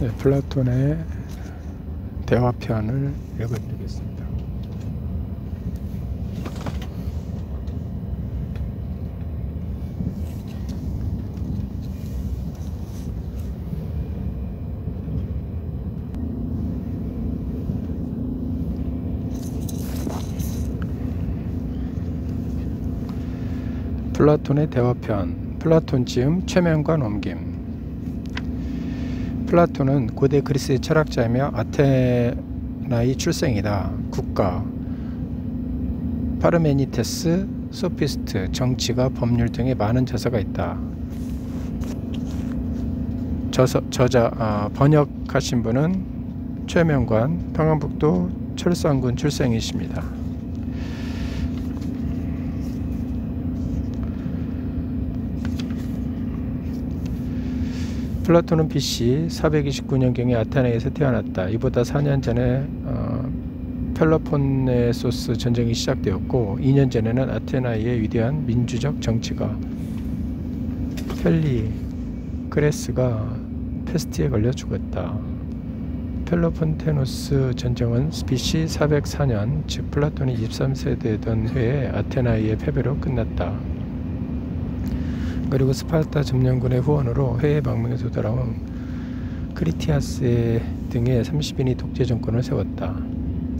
네, 플라톤의 대화편을 읽어드리겠습니다. 플라톤의 대화편, 플라톤 지음 최면과 넘김. 플라톤은 고대 그리스의 철학자이며 아테나의 출생이다. 국가, 파르메니테스, 소피스트, 정치가, 법률 등의 많은 저서가 있다. 번역하신 분은 최면관, 평안북도 철산군 출생이십니다. 플라톤은 BC 429년경에 아테네에서 태어났다. 이보다 4년 전에 펠로폰네소스 전쟁이 시작되었고 2년 전에는 아테나의 위대한 민주적 정치가 펠리크레스가 패스트에 걸려 죽었다. 펠로폰테노스 전쟁은 BC 404년, 즉 플라톤이 23세 되던 해에 아테나의 패배로 끝났다. 그리고 스파르타 점령군의 후원으로 해외 망명에서 돌아온 크리티아스 등의 30인이 독재 정권을 세웠다.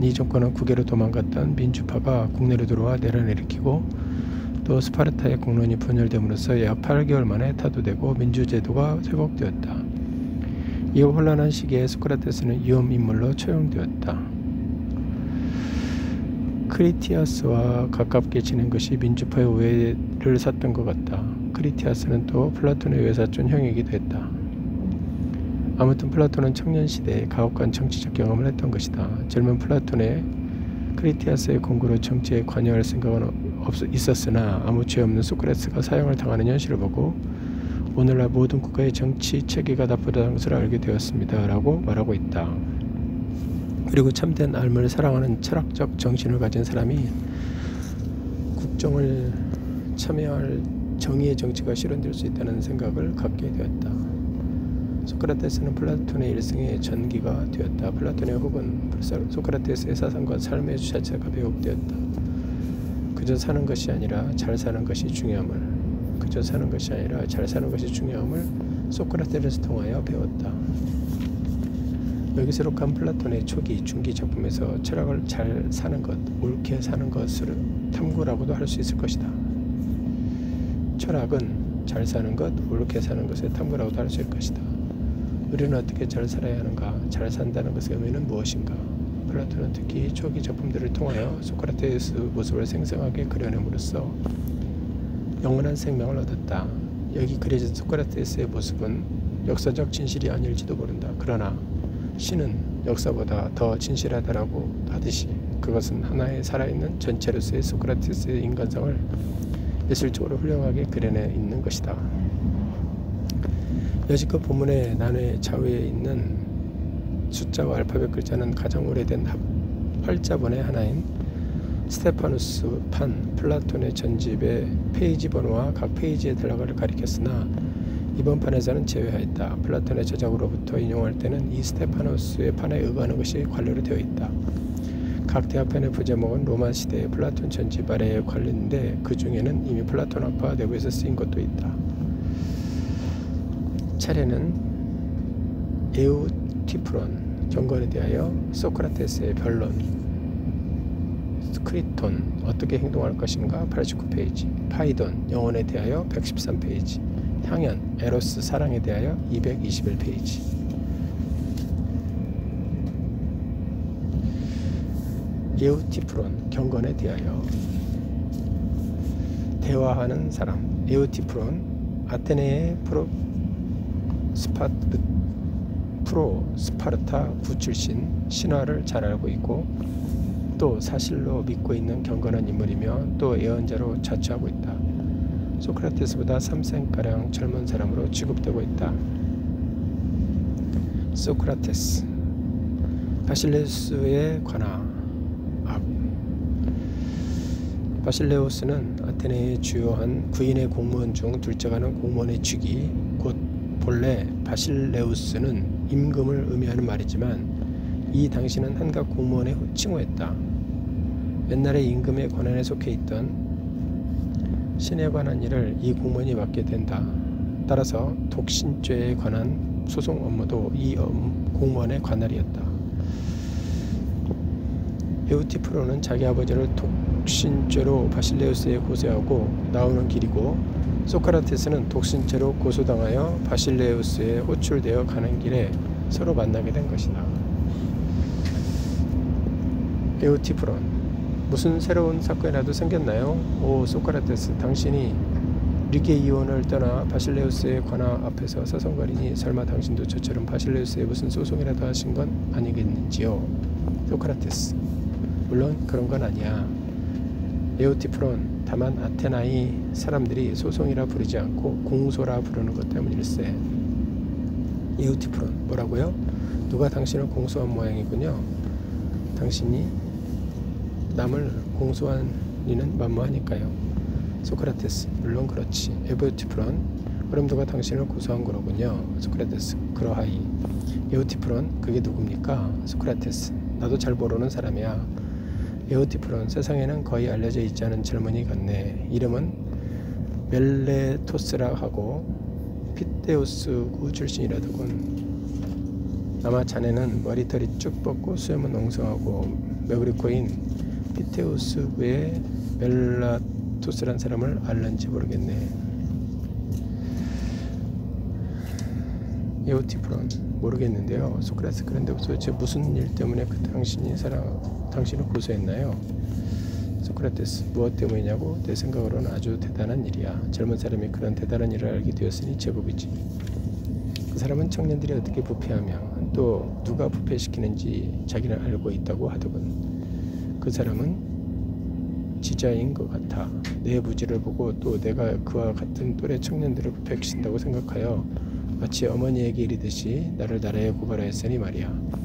이 정권은 국외로 도망갔던 민주파가 국내로 들어와 내란을 일으키고 또 스파르타의 공론이 분열됨으로써 약 8개월 만에 타도되고 민주제도가 회복되었다. 이 혼란한 시기에 소크라테스는 위험인물로 처형되었다. 크리티아스와 가깝게 지낸 것이 민주파의 오해를 샀던 것 같다. 크리티아스는 또 플라톤의 외사촌 형이기도 했다. 아무튼 플라톤은 청년 시대에 가혹한 정치적 경험을 했던 것이다. 젊은 플라톤의 크리티아스의 공고로 정치에 관여할 생각은 있었으나 아무 죄 없는 소크라테스가 사형을 당하는 현실을 보고 오늘날 모든 국가의 정치 체계가 나쁘다는 것을 알게 되었습니다. 라고 말하고 있다. 그리고 참된 삶을 사랑하는 철학적 정신을 가진 사람이 국정을 참여할 정의의 정치가 실현될 수 있다는 생각을 갖게 되었다. 소크라테스는 플라톤의 일생의 전기가 되었다. 플라톤의 혹은 소크라테스의 사상과 삶의 자체가 배역되었다. 그저 사는 것이 아니라 잘 사는 것이 중요함을 소크라테스를 통하여 배웠다. 여기서록한 플라톤의 초기, 중기 작품에서 철학을 잘 사는 것, 옳게 사는 것을 탐구라고도 할 수 있을 것이다. 철학은 잘 사는 것, 옳게 사는 것의 탐구라고도 할 수 있을 것이다. 우리는 어떻게 잘 살아야 하는가? 잘 산다는 것의 의미는 무엇인가? 플라톤은 특히 초기 작품들을 통하여 소크라테스 모습을 생생하게 그려냄으로써 영원한 생명을 얻었다. 여기 그려진 소크라테스의 모습은 역사적 진실이 아닐지도 모른다. 그러나 신은 역사보다 더 진실하다라고 하듯이 그것은 하나의 살아있는 전체로서의 소크라테스의 인간성을 예술적으로 훌륭하게 그려내 있는 것이다. 여지껏 본문의 난회 좌우에 있는 숫자와 알파벳 글자는 가장 오래된 활자본의 하나인 스테파누스판 플라톤의 전집의 페이지 번호와 각 페이지의 단락을 가리켰으나 이번 판에서는 제외하였다. 플라톤의 저작으로부터 인용할 때는 이 스테파누스의 판에 의거하는 것이 관료로 되어 있다. 각 대화편의 부제목은 로마 시대의 플라톤 전집 아래에 관련인데 그 중에는 이미 플라톤 학파 내부에서 쓰인 것도 있다. 차례는 에우티프론 경건에 대하여 소크라테스의 변론, 크리톤 어떻게 행동할 것인가 89페이지, 파이돈 영혼에 대하여 113페이지, 향연 에로스 사랑에 대하여 221페이지. 에우티프론 경건에 대하여 대화하는 사람 에우티프론 아테네의 스파르타 구 출신 신화를 잘 알고 있고 또 사실로 믿고 있는 경건한 인물이며 또 예언자로 자처하고 있다. 소크라테스보다 3세가량 젊은 사람으로 취급되고 있다. 소크라테스 바실레우스의 관하. 바실레우스는 아테네의 주요한 구인의 공무원 중 둘째가는 공무원의 직위 곧 본래 바실레우스는 임금을 의미하는 말이지만 이 당시는 한각 공무원의 칭호였다. 옛날에 임금의 권한에 속해 있던 신에 관한 일을 이 공무원이 맡게 된다. 따라서 독신죄에 관한 소송 업무도 이 공무원의 관할이었다. 에우티프로는 자기 아버지를 독신죄로 바실레우스에 고소하고 나오는 길이고, 소크라테스는 독신죄로 고소당하여 바실레우스에 호출되어 가는 길에 서로 만나게 된 것이다. 에우티프론: 무슨 새로운 사건이라도 생겼나요? 오 소크라테스, 당신이 리게이온을 떠나 바실레우스의 관아 앞에서 서성거리니 설마 당신도 저처럼 바실레우스에 무슨 소송이라도 하신 건 아니겠는지요? 소크라테스: 물론 그런 건 아니야. 에우티프론: 다만 아테나이 사람들이 소송이라 부르지 않고 공소라 부르는 것 때문일세. 에우티프론: 뭐라고요? 누가 당신을 공소한 모양이군요. 당신이 남을 공소한 이는 만무하니까요. 소크라테스: 물론 그렇지. 에우티프론: 그럼 누가 당신을 고소한 거로군요. 소크라테스: 그러하이. 에우티프론: 그게 누굽니까? 소크라테스: 나도 잘 모르는 사람이야. 에우티프론: 세상에는 거의 알려져 있지 않은 젊은이 같네. 이름은 멜레토스라 하고 피테우스구 출신이라더군. 아마 자네는 머리털이 쭉 뻗고 수염은 엉성하고 메브리코인 피테우스구의 멜라토스란 사람을 알는지 모르겠네. 에우티프론: 모르겠는데요. 소크라테스: 그런데 도대체 무슨 일 때문에 당신을 고소했나요? 소크라테스: 무엇 때문이냐고? 내 생각으로는 아주 대단한 일이야. 젊은 사람이 그런 대단한 일을 알게 되었으니 제법이지. 그 사람은 청년들이 어떻게 부패하며 또 누가 부패시키는지 자기는 알고 있다고 하더군. 그 사람은 지자인 것 같아. 내 무지를 보고 또 내가 그와 같은 또래 청년들을 부패시킨다고 생각하여 마치 어머니에게 이르듯이 나를 나라에 고발하였으니 말이야.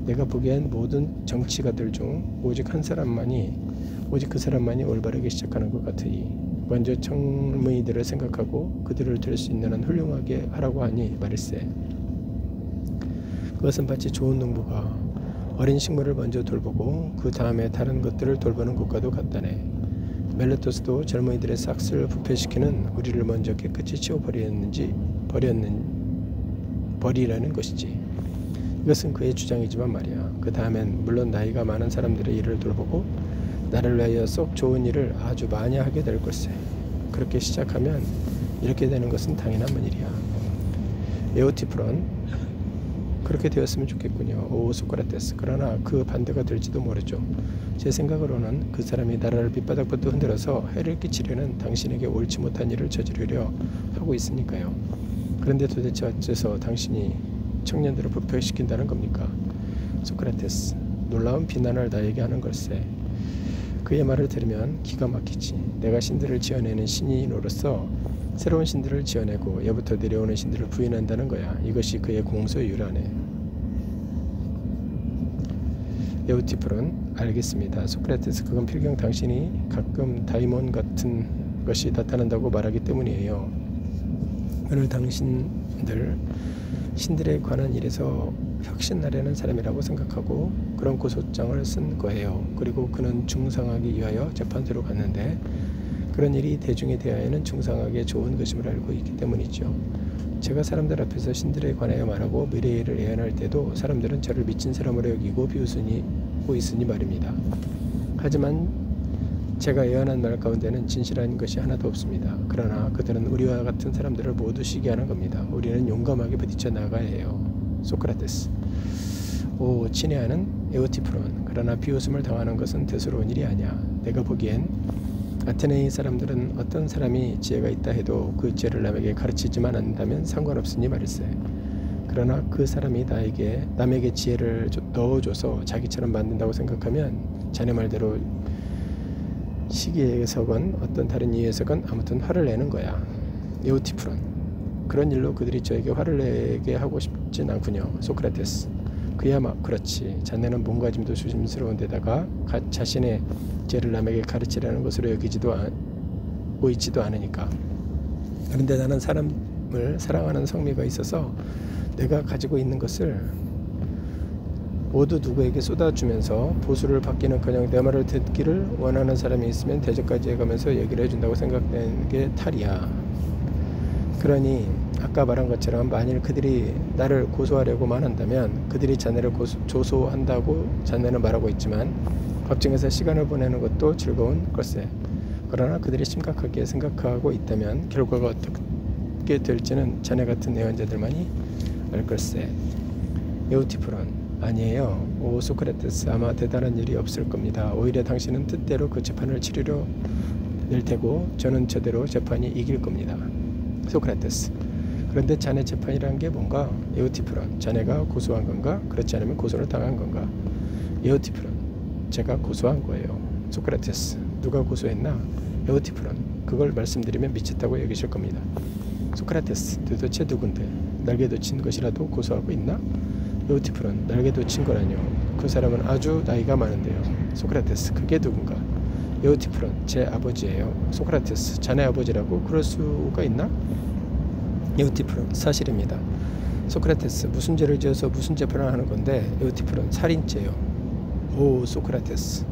내가 보기엔 모든 정치가들 중 오직 그 사람만이 올바르게 시작하는 것 같으니 먼저 젊은이들을 생각하고 그들을 될 수 있는 한 훌륭하게 하라고 하니 말일세. 그것은 마치 좋은 농부가 어린 식물을 먼저 돌보고 그 다음에 다른 것들을 돌보는 것과도 같다네. 멜레토스도 젊은이들의 싹쓸 부패시키는 우리를 먼저 깨끗이 버리라는 것이지. 이것은 그의 주장이지만 말이야. 그 다음엔 물론 나이가 많은 사람들의 일을 돌보고 나를 위하여 썩 좋은 일을 아주 많이 하게 될 것세. 그렇게 시작하면 이렇게 되는 것은 당연한 일이야. 에우티프론: 그렇게 되었으면 좋겠군요. 오 소크라테스: 그러나 그 반대가 될지도 모르죠. 제 생각으로는 그 사람이 나라를 밑바닥부터 흔들어서 해를 끼치려는 당신에게 옳지 못한 일을 저지르려 하고 있으니까요. 그런데 도대체 어째서 당신이 청년들을 부패시킨다는 겁니까? 소크라테스: 놀라운 비난을 나에게 하는 걸세. 그의 말을 들으면 기가 막히지. 내가 신들을 지어내는 신인으로서 새로운 신들을 지어내고 예부터 내려오는 신들을 부인한다는 거야. 이것이 그의 공소의 유라네. 에우티프론: 알겠습니다. 소크라테스: 그건 필경 당신이 가끔 다이몬 같은 것이 나타난다고 말하기 때문이에요. 오늘 당신들 신들에 관한 일에서 혁신하려는 사람이라고 생각하고 그런 고소장을 쓴 거예요. 그리고 그는 중상하기 위하여 재판소로 갔는데 그런 일이 대중에 대하여는 중상하게 좋은 것임을 알고 있기 때문이죠. 제가 사람들 앞에서 신들에 관하여 말하고 미래를 예언할 때도 사람들은 저를 미친 사람으로 여기고 비웃고 있으니 말입니다. 하지만 제가 예언한 말 가운데는 진실한 것이 하나도 없습니다. 그러나 그들은 우리와 같은 사람들을 모두 시기하는 겁니다. 우리는 용감하게 부딪혀 나가야 해요. 소크라테스: 오 친애하는 에우티프론: 그러나 비웃음을 당하는 것은 대수로운 일이 아니야. 내가 보기엔 아테네의 사람들은 어떤 사람이 지혜가 있다 해도 그 지혜를 남에게 가르치지만 않는다면 상관없으니 말일세. 그러나 그 사람이 남에게 지혜를 넣어줘서 자기처럼 만든다고 생각하면 자네 말대로 시기에서건 어떤 다른 이유에서건 아무튼 화를 내는 거야. 에우티프론: 그런 일로 그들이 저에게 화를 내게 하고 싶진 않군요. 소크라테스: 그렇지. 자네는 몸가짐도 조심스러운 데다가 자신의 죄를 남에게 가르치려는 것으로 여기지도 있지도 않으니까. 그런데 나는 사람을 사랑하는 성미가 있어서 내가 가지고 있는 것을 모두 누구에게 쏟아주면서 보수를 받기는커녕 내 말을 듣기를 원하는 사람이 있으면 대접까지 해가면서 얘기를 해준다고 생각되는 게 탈이야. 그러니 아까 말한 것처럼 만일 그들이 나를 고소하려고만 한다면 그들이 자네를 조소한다고 자네는 말하고 있지만 법정에서 시간을 보내는 것도 즐거운 걸세. 그러나 그들이 심각하게 생각하고 있다면 결과가 어떻게 될지는 자네 같은 내환자들만이 알 걸세. 에우티프론: 아니에요. 오 소크라테스, 아마 대단한 일이 없을 겁니다. 오히려 당신은 뜻대로 그 재판을 치르려 낼 테고 저는 저대로 재판이 이길 겁니다. 소크라테스: 그런데 자네 재판이란 게 뭔가? 에우티프론: 자네가 고소한 건가? 그렇지 않으면 고소를 당한 건가? 에우티프론: 제가 고소한 거예요. 소크라테스: 누가 고소했나? 에우티프론: 그걸 말씀드리면 미쳤다고 여기실 겁니다. 소크라테스: 도대체 누군데? 날개 돋친 것이라도 고소하고 있나? 에우티프론: 날개 돋친 거라뇨. 그 사람은 아주 나이가 많은데요. 소크라테스: 그게 누군가? 에우티프론: 제 아버지예요. 소크라테스: 자네 아버지라고? 그럴 수가 있나? 에우티프론: 사실입니다. 소크라테스: 무슨 죄를 지어서 무슨 재판을 하는 건데? 에우티프론: 살인죄요. 오 소크라테스.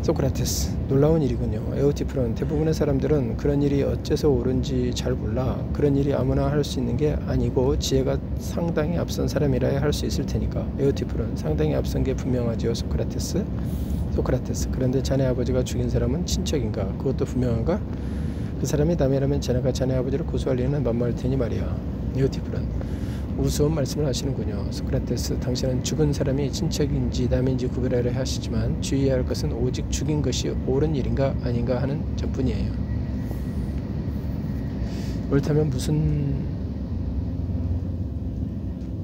소크라테스: 놀라운 일이군요. 에우티프론: 대부분의 사람들은 그런 일이 어째서 옳은지 잘 몰라. 그런 일이 아무나 할 수 있는 게 아니고 지혜가 상당히 앞선 사람이라야 할 수 있을 테니까. 에우티프론: 상당히 앞선 게 분명하지요. 소크라테스. 소크라테스: 그런데 자네 아버지가 죽인 사람은 친척인가? 그것도 분명한가? 그 사람이 남이라면 자네가 자네 아버지를 고소할 리는 만무할 테니 말이야. 에우티프론: 우스운 말씀을 하시는군요. 소크라테스: 당신은 죽은 사람이 친척인지 남인지 구별하려 하시지만 주의해야 할 것은 오직 죽인 것이 옳은 일인가 아닌가 하는 점뿐이에요. 옳다면 무슨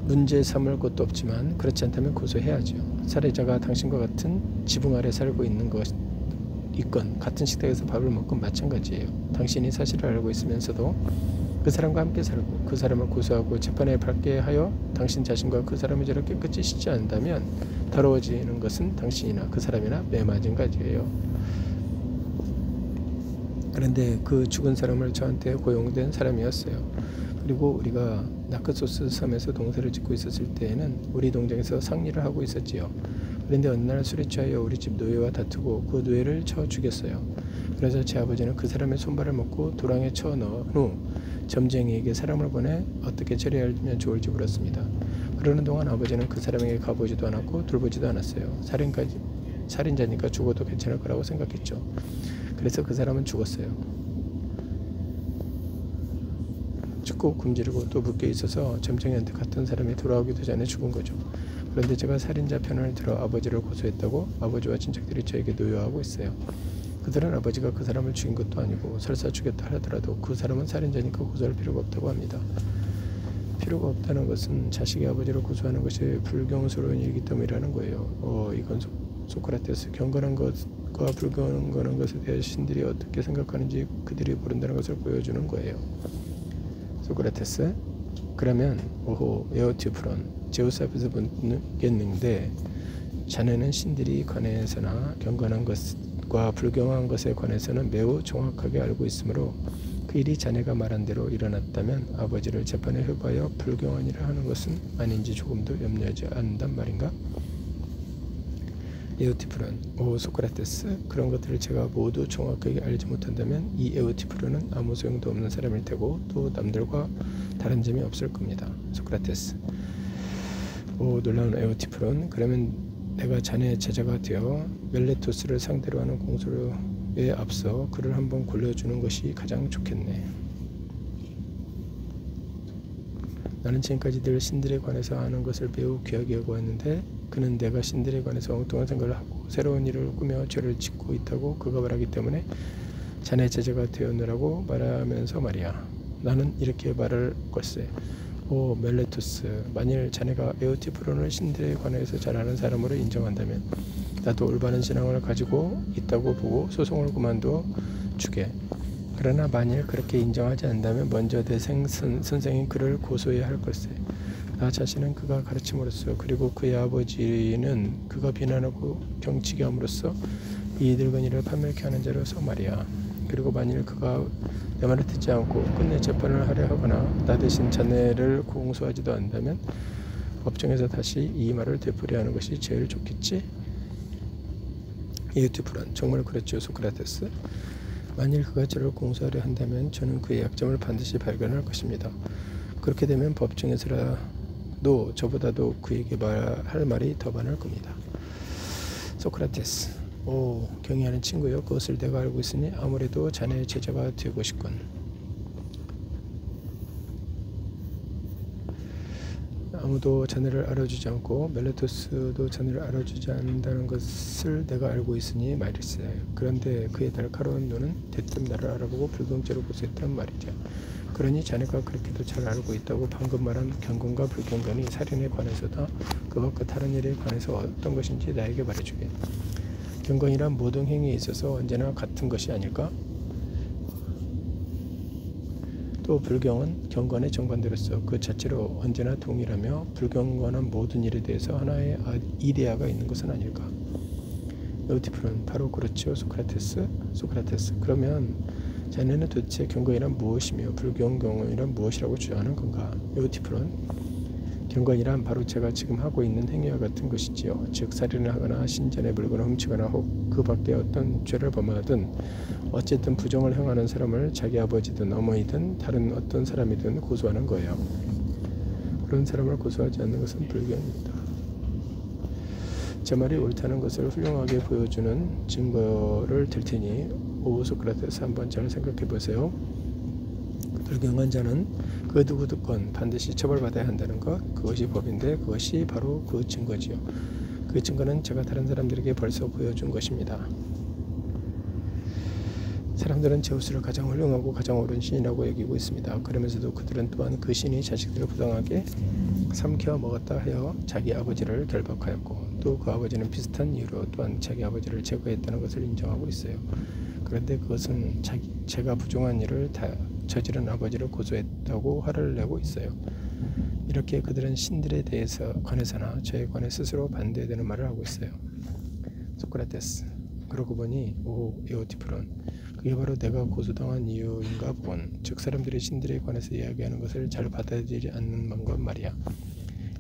문제 삼을 것도 없지만 그렇지 않다면 고소해야죠. 살해자가 당신과 같은 지붕 아래 살고 있는 것 있건 같은 식탁에서 밥을 먹건 마찬가지예요. 당신이 사실을 알고 있으면서도 그 사람과 함께 살고 그 사람을 고소하고 재판에 받게 하여 당신 자신과 그 사람이 저렇게 깨끗이 씻지 않는다면 더러워지는 것은 당신이나 그 사람이나 매마찬가지예요. 그런데 그 죽은 사람을 저한테 고용된 사람이었어요. 그리고 우리가 나크소스 섬에서 동사를 짓고 있었을 때에는 우리 동정에서 상리를 하고 있었지요. 그런데 어느 날 술에 취하여 우리 집 노예와 다투고 그 노예를 쳐 죽였어요. 그래서 제 아버지는 그 사람의 손발을 먹고 도랑에 쳐 넣은 후 점쟁이에게 사람을 보내 어떻게 처리하면 좋을지 물었습니다. 그러는 동안 아버지는 그 사람에게 가보지도 않았고 돌보지도 않았어요. 살인자니까 죽어도 괜찮을 거라고 생각했죠. 그래서 그 사람은 죽었어요. 죽고 굶주리고 또 묶여 있어서 점쟁이한테 갔던 사람이 돌아오기도 전에 죽은 거죠. 그런데 제가 살인자 편을 들어 아버지를 고소했다고 아버지와 친척들이 저에게 노여하고 있어요. 그들은 아버지가 그 사람을 죽인 것도 아니고 설사 죽였다 하더라도 그 사람은 살인자니까 고소할 필요가 없다고 합니다. 필요가 없다는 것은 자식이 아버지를 고소하는 것이 불경스러운 일이기 때문이라는 거예요. 이건 소크라테스. 경건한 것과 불경건한 것에 대해 신들이 어떻게 생각하는지 그들이 모른다는 것을 보여주는 거예요. 소크라테스. 그러면 오호 에우티프론, 제우스 앞에서 묻겠는데 자네는 신들이 관해서나 경건한 것과 불경한 것에 관해서는 매우 정확하게 알고 있으므로 그 일이 자네가 말한 대로 일어났다면 아버지를 재판에 회부하여 불경한 일을 하는 것은 아닌지 조금도 염려하지 않는단 말인가? 에우티프론. 오 소크라테스. 그런 것들을 제가 모두 정확하게 알지 못한다면 이 에우티프론은 아무 소용도 없는 사람일 테고 또 남들과 다른 점이 없을 겁니다. 소크라테스. 오 놀라운 에우티프론. 그러면 내가 자네의 제자가 되어 멜레토스를 상대로 하는 공소에 앞서 그를 한번 골려주는 것이 가장 좋겠네. 나는 지금까지 늘 신들에 관해서 아는 것을 매우 귀하게 여겨왔는데 그는 내가 신들에 관해서 엉뚱한 생각을 하고 새로운 일을 꾸며 죄를 짓고 있다고 그가 말하기 때문에 자네 제자가 되었느라고 말하면서 말이야. 나는 이렇게 말할 걸세. 오 멜레토스, 만일 자네가 에우티프론을 신들에 관해서 잘 아는 사람으로 인정한다면 나도 올바른 신앙을 가지고 있다고 보고 소송을 그만둬 주게. 그러나 만일 그렇게 인정하지 않는다면 먼저 내 선생인 그를 고소해야 할 걸세. 나 자신은 그가 가르침으로써 그리고 그의 아버지는 그가 비난하고 경치게 함으로써 이 늙은이를 판멸케 하는 자로서 말이야. 그리고 만일 그가 내 말을 듣지 않고 끝내 재판을 하려 하거나 나 대신 자네를 공소하지도 않는다면 법정에서 다시 이 말을 되풀이하는 것이 제일 좋겠지? 에우티프론, 정말 그렇지요 소크라테스? 만일 그가 저를 공소하려 한다면 저는 그의 약점을 반드시 발견할 것입니다. 그렇게 되면 법정에서라도 저보다도 그에게 할 말이 더 많을 겁니다. 소크라테스, 오, 경의하는 친구요. 그것을 내가 알고 있으니 아무래도 자네의 제자가 되고 싶군. 아무도 자네를 알아주지 않고 멜레토스도 자네를 알아주지 않는다는 것을 내가 알고 있으니 말일세. 그런데 그의 날카로운 눈은 대뜸 나를 알아보고 불경죄로 고소했단 말이죠. 그러니 자네가 그렇게도 잘 알고 있다고 방금 말한 경건과 불경건이 살인에 관해서다 그와 그 다른 일에 관해서 어떤 것인지 나에게 말해주게. 경건이란 모든 행위에 있어서 언제나 같은 것이 아닐까? 또 불경은 경건의 정반대로서 그 자체로 언제나 동일하며 불경건한 모든 일에 대해서 하나의 이데아가 있는 것은 아닐까? 에우티프론, 바로 그렇지요 소크라테스? 소크라테스, 그러면 자네는 도대체 경건이란 무엇이며 불경건이란 무엇이라고 주장하는 건가? 에우티프론, 경건이란 바로 제가 지금 하고 있는 행위와 같은 것이지요. 즉 살인을 하거나 신전의 물건을 훔치거나 혹 그 밖에 어떤 죄를 범하든 어쨌든 부정을 행하는 사람을 자기 아버지든 어머니든 다른 어떤 사람이든 고소하는 거예요. 그런 사람을 고소하지 않는 것은 불경입니다. 제 말이 옳다는 것을 훌륭하게 보여주는 증거를 들 테니 오 소크라테스, 한번 잘 생각해 보세요. 불경한 자는 그 누구든 반드시 처벌받아야 한다는 것, 그것이 법인데 그것이 바로 그 증거지요. 그 증거는 제가 다른 사람들에게 벌써 보여준 것입니다. 사람들은 제우스를 가장 훌륭하고 가장 옳은 신이라고 여기고 있습니다. 그러면서도 그들은 또한 그 신이 자식들을 부당하게 삼켜 먹었다 하여 자기 아버지를 결박하였고 또 그 아버지는 비슷한 이유로 또한 자기 아버지를 제거했다는 것을 인정하고 있어요. 그런데 그것은 제가 부정한 일을 다 저지른 아버지를 고소했다고 화를 내고 있어요. 이렇게 그들은 신들에 대해서 관해서나 저에 관해 스스로 반대되는 말을 하고 있어요. 소크라테스, 그러고 보니 오 에오티프론, 그게 바로 내가 고소당한 이유인가 보군. 즉 사람들이 신들에 관해서 이야기하는 것을 잘 받아들이지 않는 건 말이야.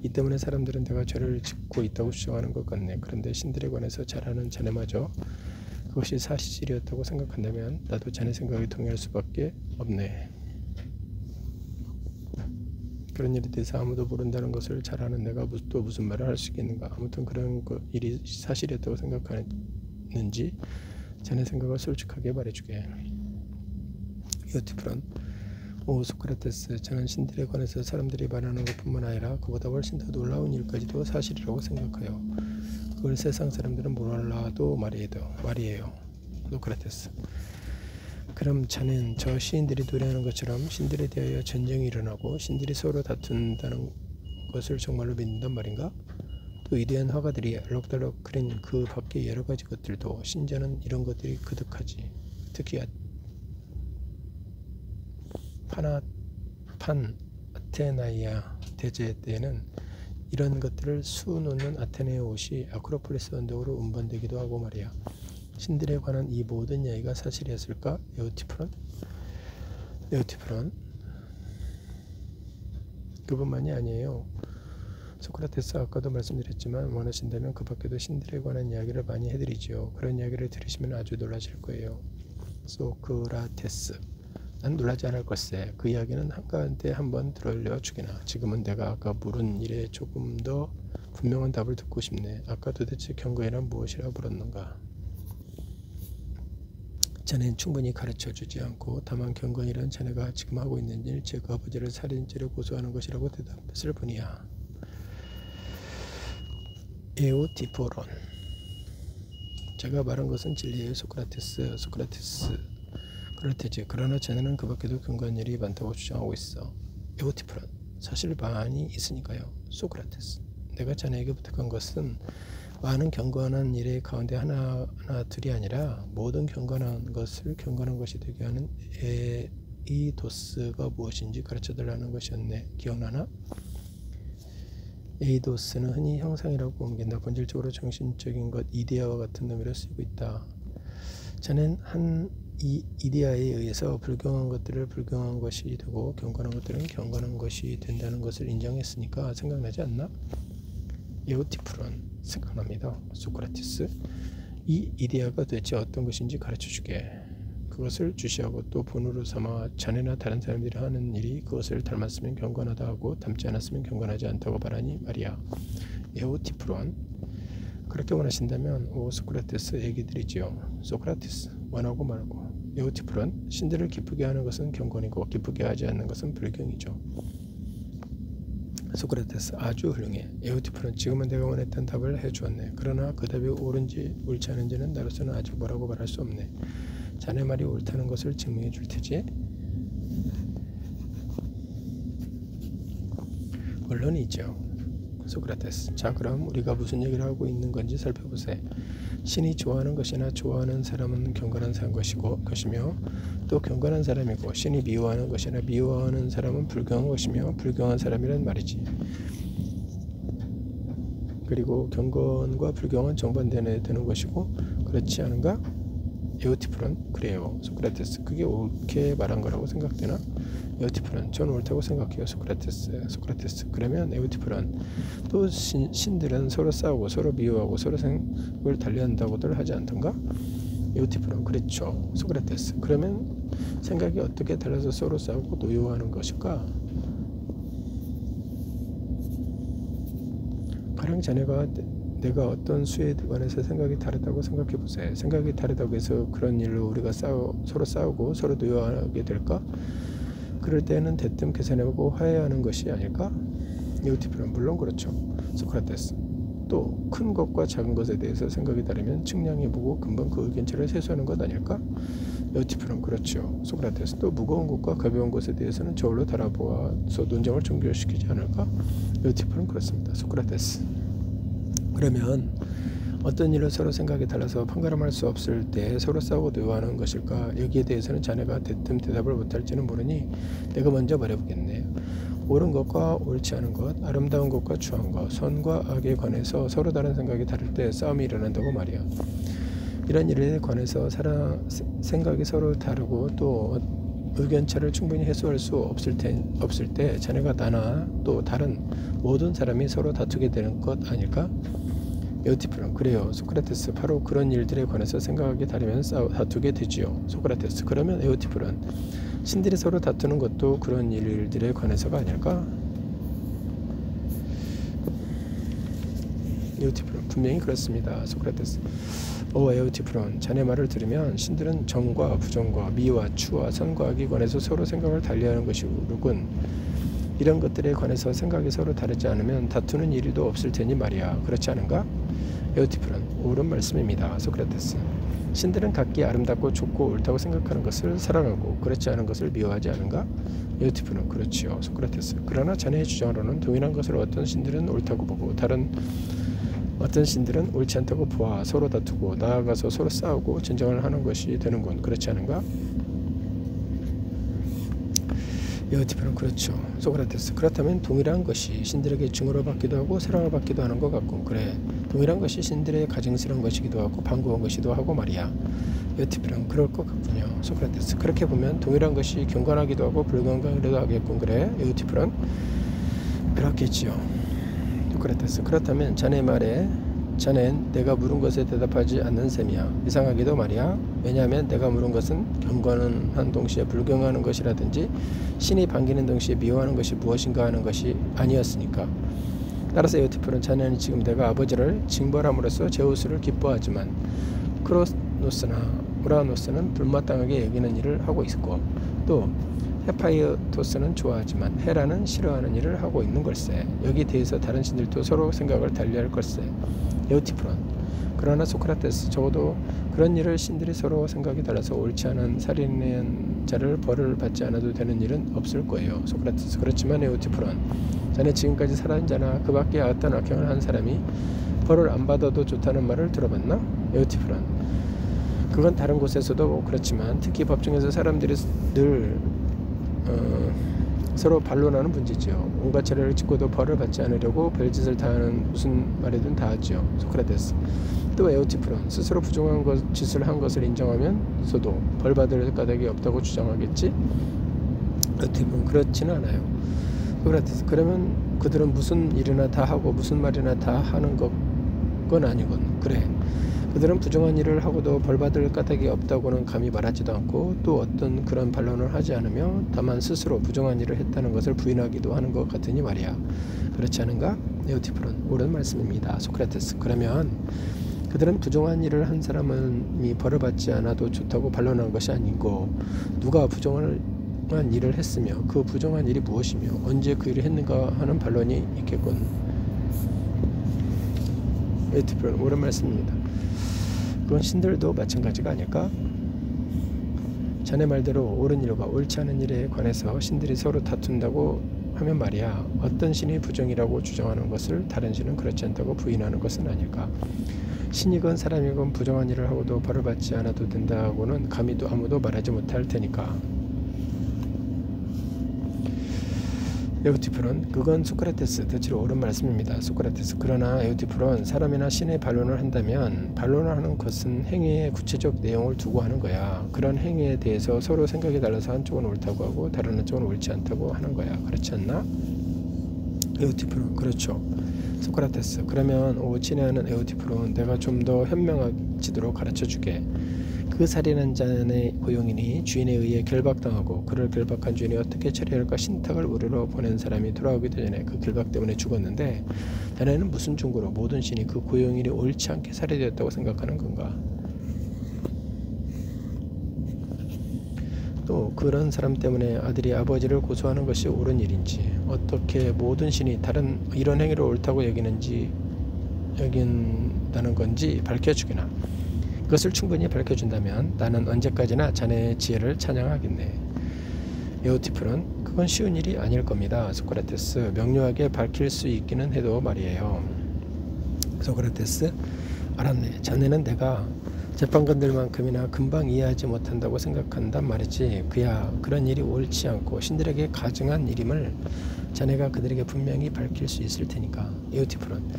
이 때문에 사람들은 내가 죄를 짓고 있다고 주장하는 것 같네. 그런데 신들에 관해서 잘 아는 자네마저 그것이 사실이었다고 생각한다면 나도 자네 생각에 동의할 수밖에 없네. 그런 일에 대해서 아무도 모른다는 것을 잘 아는 내가 또 무슨 말을 할 수 있겠는가. 아무튼 그런 일이 사실이었다고 생각하는지 자네 생각을 솔직하게 말해주게. 에우티프론, 오 소크라테스, 저는 신들에 관해서 사람들이 말하는 것뿐만 아니라 그보다 훨씬 더 놀라운 일까지도 사실이라고 생각해요. 그걸 세상 사람들은 몰라도 말이에요. 소크라테스, 그럼 자넨 저 시인들이 노래하는 것처럼 신들에 대하여 전쟁이 일어나고 신들이 서로 다툰다는 것을 정말로 믿는단 말인가? 또 위대한 화가들이 알록달록 그린 그 밖의 여러 가지 것들도 신전은 이런 것들이 그득하지. 특히 판 아테나이아 대제 때에는 이런 것들을 수놓는 아테네의 옷이 아크로폴리스 언덕으로 운반되기도 하고 말이야. 신들에 관한 이 모든 이야기가 사실이었을까? 에우티프론, 그뿐만이 아니에요. 소크라테스, 아까도 말씀드렸지만 원하신다면 그 밖에도 신들에 관한 이야기를 많이 해드리죠. 그런 이야기를 들으시면 아주 놀라실 거예요. 소크라테스, 난 놀라지 않을 것세. 그 이야기는 한가한데 한번 들어려 주게나. 지금은 내가 아까 물은 일에 조금 더 분명한 답을 듣고 싶네. 아까 도대체 경건이란 무엇이라 물었는가? 자네는 충분히 가르쳐주지 않고 다만 경건이란 자네가 지금 하고 있는 일, 즉 아버지를 살인죄로 고소하는 것이라고 대답했을 뿐이야. 에오티포론, 제가 말한 것은 진리예요. 소크라테스. 그렇대지. 그러나 자네는 그 밖에도 경건한 일이 많다고 주장하고 있어. 에오티프론, 사실 많이 있으니까요. 소크라테스, 내가 자네에게 부탁한 것은 많은 경건한 일의 가운데 하나둘이 아니라 모든 경건한 것을 경건한 것이 되게 하는 에이도스가 무엇인지 가르쳐달라는 것이었네. 기억나나? 에이도스는 흔히 형상이라고 옮긴다. 본질적으로 정신적인 것, 이데아와 같은 의미로 쓰이고 있다. 자넨 한 이 이데아에 의해서 불경한 것들을 불경한 것이 되고 경건한 것들은 경건한 것이 된다는 것을 인정했으니까 생각나지 않나? 에우티프론 생각납니다. 소크라테스. 이 이데아가 도대체 어떤 것인지 가르쳐주게. 그것을 주시하고 또 본으로 삼아 자네나 다른 사람들이 하는 일이 그것을 닮았으면 경건하다 하고 닮지 않았으면 경건하지 않다고 말하니 말이야. 에우티프론. 그렇게 원하신다면 오 소크라테스 얘기 드리지요. 소크라테스 원하고 말고. 에우티프론. 신들을 기쁘게 하는 것은 경건이고 기쁘게 하지 않는 것은 불경이죠. 소크라테스 아주 훌륭해. 에우티프론 지금은 내가 원했던 답을 해주었네. 그러나 그 답이 옳은지 옳지 않은지는 나로서는 아직 뭐라고 말할 수 없네. 자네 말이 옳다는 것을 증명해 줄 테지. 물론이죠. 소크라테스. 자 그럼 우리가 무슨 얘기를 하고 있는 건지 살펴보세요. 신이 좋아하는 것이나 좋아하는 사람은 경건한 것이며 또 경건한 사람이고 신이 미워하는 것이나 미워하는 사람은 불경한 것이며 불경한 사람이란 말이지. 그리고 경건과 불경은 정반대되는 것이고 그렇지 않은가? 에우티프론. 그래요. 소크라테스. 그게 옳게 말한 거라고 생각되나? 에우티프론. 저는 옳다고 생각해요. 소크라테스. 그러면 에우티프론. 또 신들은 서로 싸우고 서로 미워하고 서로 생각을 달리한다고들 하지 않던가? 에우티프론. 그렇죠. 소크라테스. 그러면 생각이 어떻게 달라서 서로 싸우고 노여워하는 것일까? 가령 자네가 내가 어떤 수에 관해서 생각이 다르다고 생각해 보세요. 생각이 다르다고 해서 그런 일로 우리가 서로 싸우고 서로 노여하게 될까? 그럴 때는 대뜸 계산해보고 화해하는 것이 아닐까? 에우티프론. 물론 그렇죠. 소크라테스. 또 큰 것과 작은 것에 대해서 생각이 다르면 측량해보고 금방 그 의견차를 세수하는 것 아닐까? 에우티프론. 그렇죠. 소크라테스. 또 무거운 것과 가벼운 것에 대해서는 저울로 달아보아서 논쟁을 종결시키지 않을까? 에우티프론. 그렇습니다. 소크라테스. 그러면 어떤 일을 서로 생각이 달라서 판가름할 수 없을 때 서로 싸우고 노여하는 것일까? 여기에 대해서는 자네가 대뜸 대답을 못할지는 모르니 내가 먼저 말해보겠네. 옳은 것과 옳지 않은 것, 아름다운 것과 추한 것, 선과 악에 관해서 서로 다른 생각이 다를 때 싸움이 일어난다고 말이야. 이런 일에 관해서 생각이 서로 다르고 또 의견차를 충분히 해소할 수 없을 때 자네가 나나 또 다른 모든 사람이 서로 다투게 되는 것 아닐까? 에우티프론. 그래요. 소크라테스. 바로 그런 일들에 관해서 생각이 다르면 다투게 되지요. 소크라테스. 그러면 에우티프론. 신들이 서로 다투는 것도 그런 일들에 관해서가 아닐까? 에우티프론. 분명히 그렇습니다. 소크라테스. 오 에우티프론. 자네 말을 들으면 신들은 정과 부정과 미와 추와 선과 악에 관해서 서로 생각을 달리하는 것이군. 이런 것들에 관해서 생각이 서로 다르지 않으면 다투는 일도 없을 테니 말이야. 그렇지 않은가? 에우티프론. 옳은 말씀입니다. 소크라테스. 신들은 각기 아름답고 좋고 옳다고 생각하는 것을 사랑하고 그렇지 않은 것을 미워하지 않은가? 에우티프론. 그렇지요. 소크라테스. 그러나 자네의 주장으로는 동일한 것을 어떤 신들은 옳다고 보고 다른 어떤 신들은 옳지 않다고 보아 서로 다투고 나아가서 서로 싸우고 전쟁을 하는 것이 되는군. 그렇지 않은가? 에우티프론. 그렇죠. 소크라테스. 그렇다면 동일한 것이 신들에게 증오를 받기도 하고 사랑을 받기도 하는 것 같군. 그래. 동일한 것이 신들의 가증스러운 것이기도 하고 반가운 것이기도 하고 말이야. 에우티프론. 그럴 것 같군요. 소크라테스. 그렇게 보면 동일한 것이 경건하기도 하고 불경건하기도 하겠군. 그래. 에우티프론. 그렇겠지요. 소크라테스. 그렇다면 자네 말에 자넨 내가 물은 것에 대답하지 않는 셈이야. 이상하게도 말이야. 왜냐하면 내가 물은 것은 경건한 동시에 불경하는 것이라든지 신이 반기는 동시에 미워하는 것이 무엇인가 하는 것이 아니었으니까. 따라서 에우티프론. 자네는 지금 내가 아버지를 징벌함으로써 제우스를 기뻐하지만 크로노스나 우라노스는 불마땅하게 여기는 일을 하고 있고 또 헤파이토스는 좋아하지만 헤라는 싫어하는 일을 하고 있는 걸세. 여기에 대해서 다른 신들도 서로 생각을 달리할 걸세. 에우티프론. 그러나 소크라테스. 적어도 그런 일을 신들이 서로 생각이 달라서 옳지 않은 살인한 자를 벌을 받지 않아도 되는 일은 없을 거예요. 소크라테스. 그렇지만 에우티프론. 자네 지금까지 살아있는 자나 그 밖에 어떤 악행을 한 사람이 벌을 안 받아도 좋다는 말을 들어봤나? 에우티프론. 그건 다른 곳에서도 그렇지만 특히 법정에서 사람들이 늘 서로 반론하는 문제지요. 온갖 죄를 짓고도 벌을 받지 않으려고 별짓을 다하는 무슨 말이든 다 하지요. 소크라테스. 또 에우티프론. 스스로 부정한 짓을 한 것을 인정하면서도 벌 받을 까닭이 없다고 주장하겠지? 에우티프론. 그렇지는 않아요. 소크라테스. 그러면 그들은 무슨 일이나 다 하고 무슨 말이나 다 하는 건 아니군. 그래. 그들은 부정한 일을 하고도 벌받을 까닭이 없다고는 감히 말하지도 않고 또 어떤 그런 반론을 하지 않으며 다만 스스로 부정한 일을 했다는 것을 부인하기도 하는 것 같으니 말이야. 그렇지 않은가? 에우티프론. 옳은 말씀입니다. 소크라테스. 그러면 그들은 부정한 일을 한 사람이 벌을 받지 않아도 좋다고 반론한 것이 아니고 누가 부정한 일을 했으며 그 부정한 일이 무엇이며 언제 그 일을 했는가 하는 반론이 있겠군. 에우티프론. 옳은 말씀입니다. 그건 신들도 마찬가지가 아닐까? 자네 말대로 옳은 일과 옳지 않은 일에 관해서 신들이 서로 다툰다고 하면 말이야. 어떤 신이 부정이라고 주장하는 것을 다른 신은 그렇지 않다고 부인하는 것은 아닐까? 신이건 사람이건 부정한 일을 하고도 벌을 받지 않아도 된다고는 감히 또 아무도 말하지 못할 테니까. 에우티프론. 그건 소크라테스 대체로 옳은 말씀입니다. 소크라테스. 그러나 에우티프론. 사람이나 신의 반론을 한다면 반론을 하는 것은 행위의 구체적 내용을 두고 하는 거야. 그런 행위에 대해서 서로 생각이 달라서 한쪽은 옳다고 하고 다른 한쪽은 옳지 않다고 하는 거야. 그렇지 않나? 에우티프론. 그렇죠. 소크라테스. 그러면 친애하는 에우티프론. 내가 좀 더 현명해지도록 가르쳐주게. 그 살인한 자의 고용인이 주인에 의해 결박당하고 그를 결박한 주인이 어떻게 처리할까 신탁을 우르러 보낸 사람이 돌아오기도 전에 그 결박 때문에 죽었는데 자네는 무슨 증거로 모든 신이 그 고용인이 옳지 않게 살해되었다고 생각하는 건가? 또 그런 사람 때문에 아들이 아버지를 고소하는 것이 옳은 일인지 어떻게 모든 신이 다른 이런 행위를 옳다고 여긴다는 건지 밝혀주기나. 그것을 충분히 밝혀준다면 나는 언제까지나 자네의 지혜를 찬양하겠네. 에우티프론. 그건 쉬운 일이 아닐 겁니다. 소크라테스. 명료하게 밝힐 수 있기는 해도 말이에요. 소크라테스. 알았네. 자네는 내가 재판관들만큼이나 금방 이해하지 못한다고 생각한단 말이지. 그야 그런 일이 옳지 않고 신들에게 가증한 일임을 자네가 그들에게 분명히 밝힐 수 있을 테니까. 에우티프론.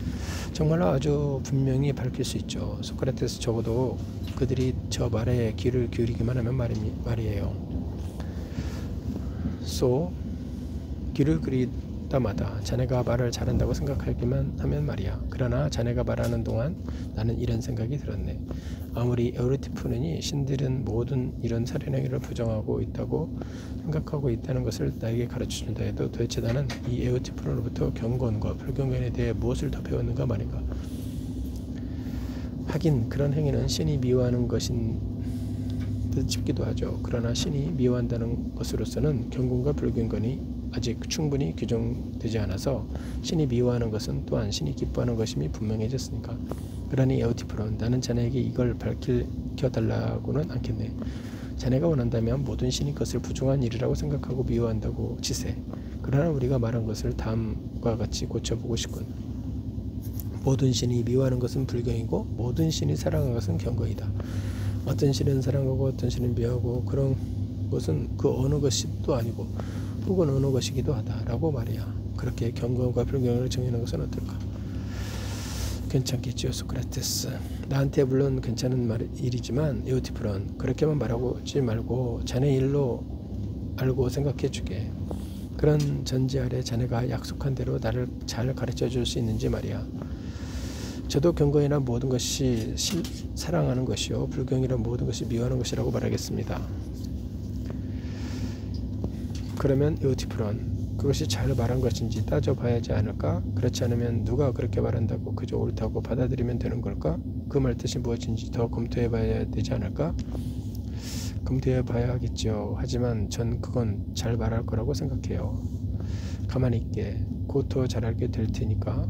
정말로 아주 분명히 밝힐 수 있죠. 소크라테스. 적어도 그들이 저 말에 귀를 기울이기만 하면 말이에요. 귀를 기울이다마다 자네가 말을 잘한다고 생각하기만 하면 말이야. 그러나 자네가 말하는 동안 나는 이런 생각이 들었네. 아무리 에우티프론이 신들은 모든 이런 살인행위를 부정하고 있다고 생각하고 있다는 것을 나에게 가르쳐준다 해도 도대체 나는 이 에우티프론으로부터 경건과 불경건에 대해 무엇을 더 배웠는가 말인가. 하긴 그런 행위는 신이 미워하는 것인 듯 싶기도 하죠. 그러나 신이 미워한다는 것으로서는 경건과 불경건이 아직 충분히 규정되지 않아서 신이 미워하는 것은 또한 신이 기뻐하는 것임이 분명해졌으니까. 그러니 에우티프론. 나는 자네에게 이걸 밝혀달라고는 않겠네. 자네가 원한다면 모든 신이 것을 부정한 일이라고 생각하고 미워한다고 치세. 그러나 우리가 말한 것을 다음과 같이 고쳐보고 싶군. 모든 신이 미워하는 것은 불경이고 모든 신이 사랑하는 것은 경건이다. 어떤 신은 사랑하고 어떤 신은 미워하고 그런 것은 그 어느 것도 아니고 혹은 어느 것이기도 하다라고 말이야. 그렇게 경건과 불경을 정의하는 것은 어떨까? 괜찮겠지요. 소크라테스. 나한테 물론 괜찮은 일이지만 에우티프론. 그렇게만 말하지 말고 자네 일로 알고 생각해 주게. 그런 전제 아래 자네가 약속한 대로 나를 잘 가르쳐 줄 수 있는지 말이야. 저도 경건이란 모든 것이 사랑하는 것이요 불경이란 모든 것이 미워하는 것이라고 말하겠습니다. 그러면 에우티프론. 그것이 잘 말한 것인지 따져봐야 하지 않을까? 그렇지 않으면 누가 그렇게 말한다고 그저 옳다고 받아들이면 되는 걸까? 그 말 뜻이 무엇인지 더 검토해봐야 되지 않을까? 검토해봐야 하겠죠. 하지만 전 그건 잘 말할 거라고 생각해요. 가만히 있게. 곧 더 잘 알게 될 테니까.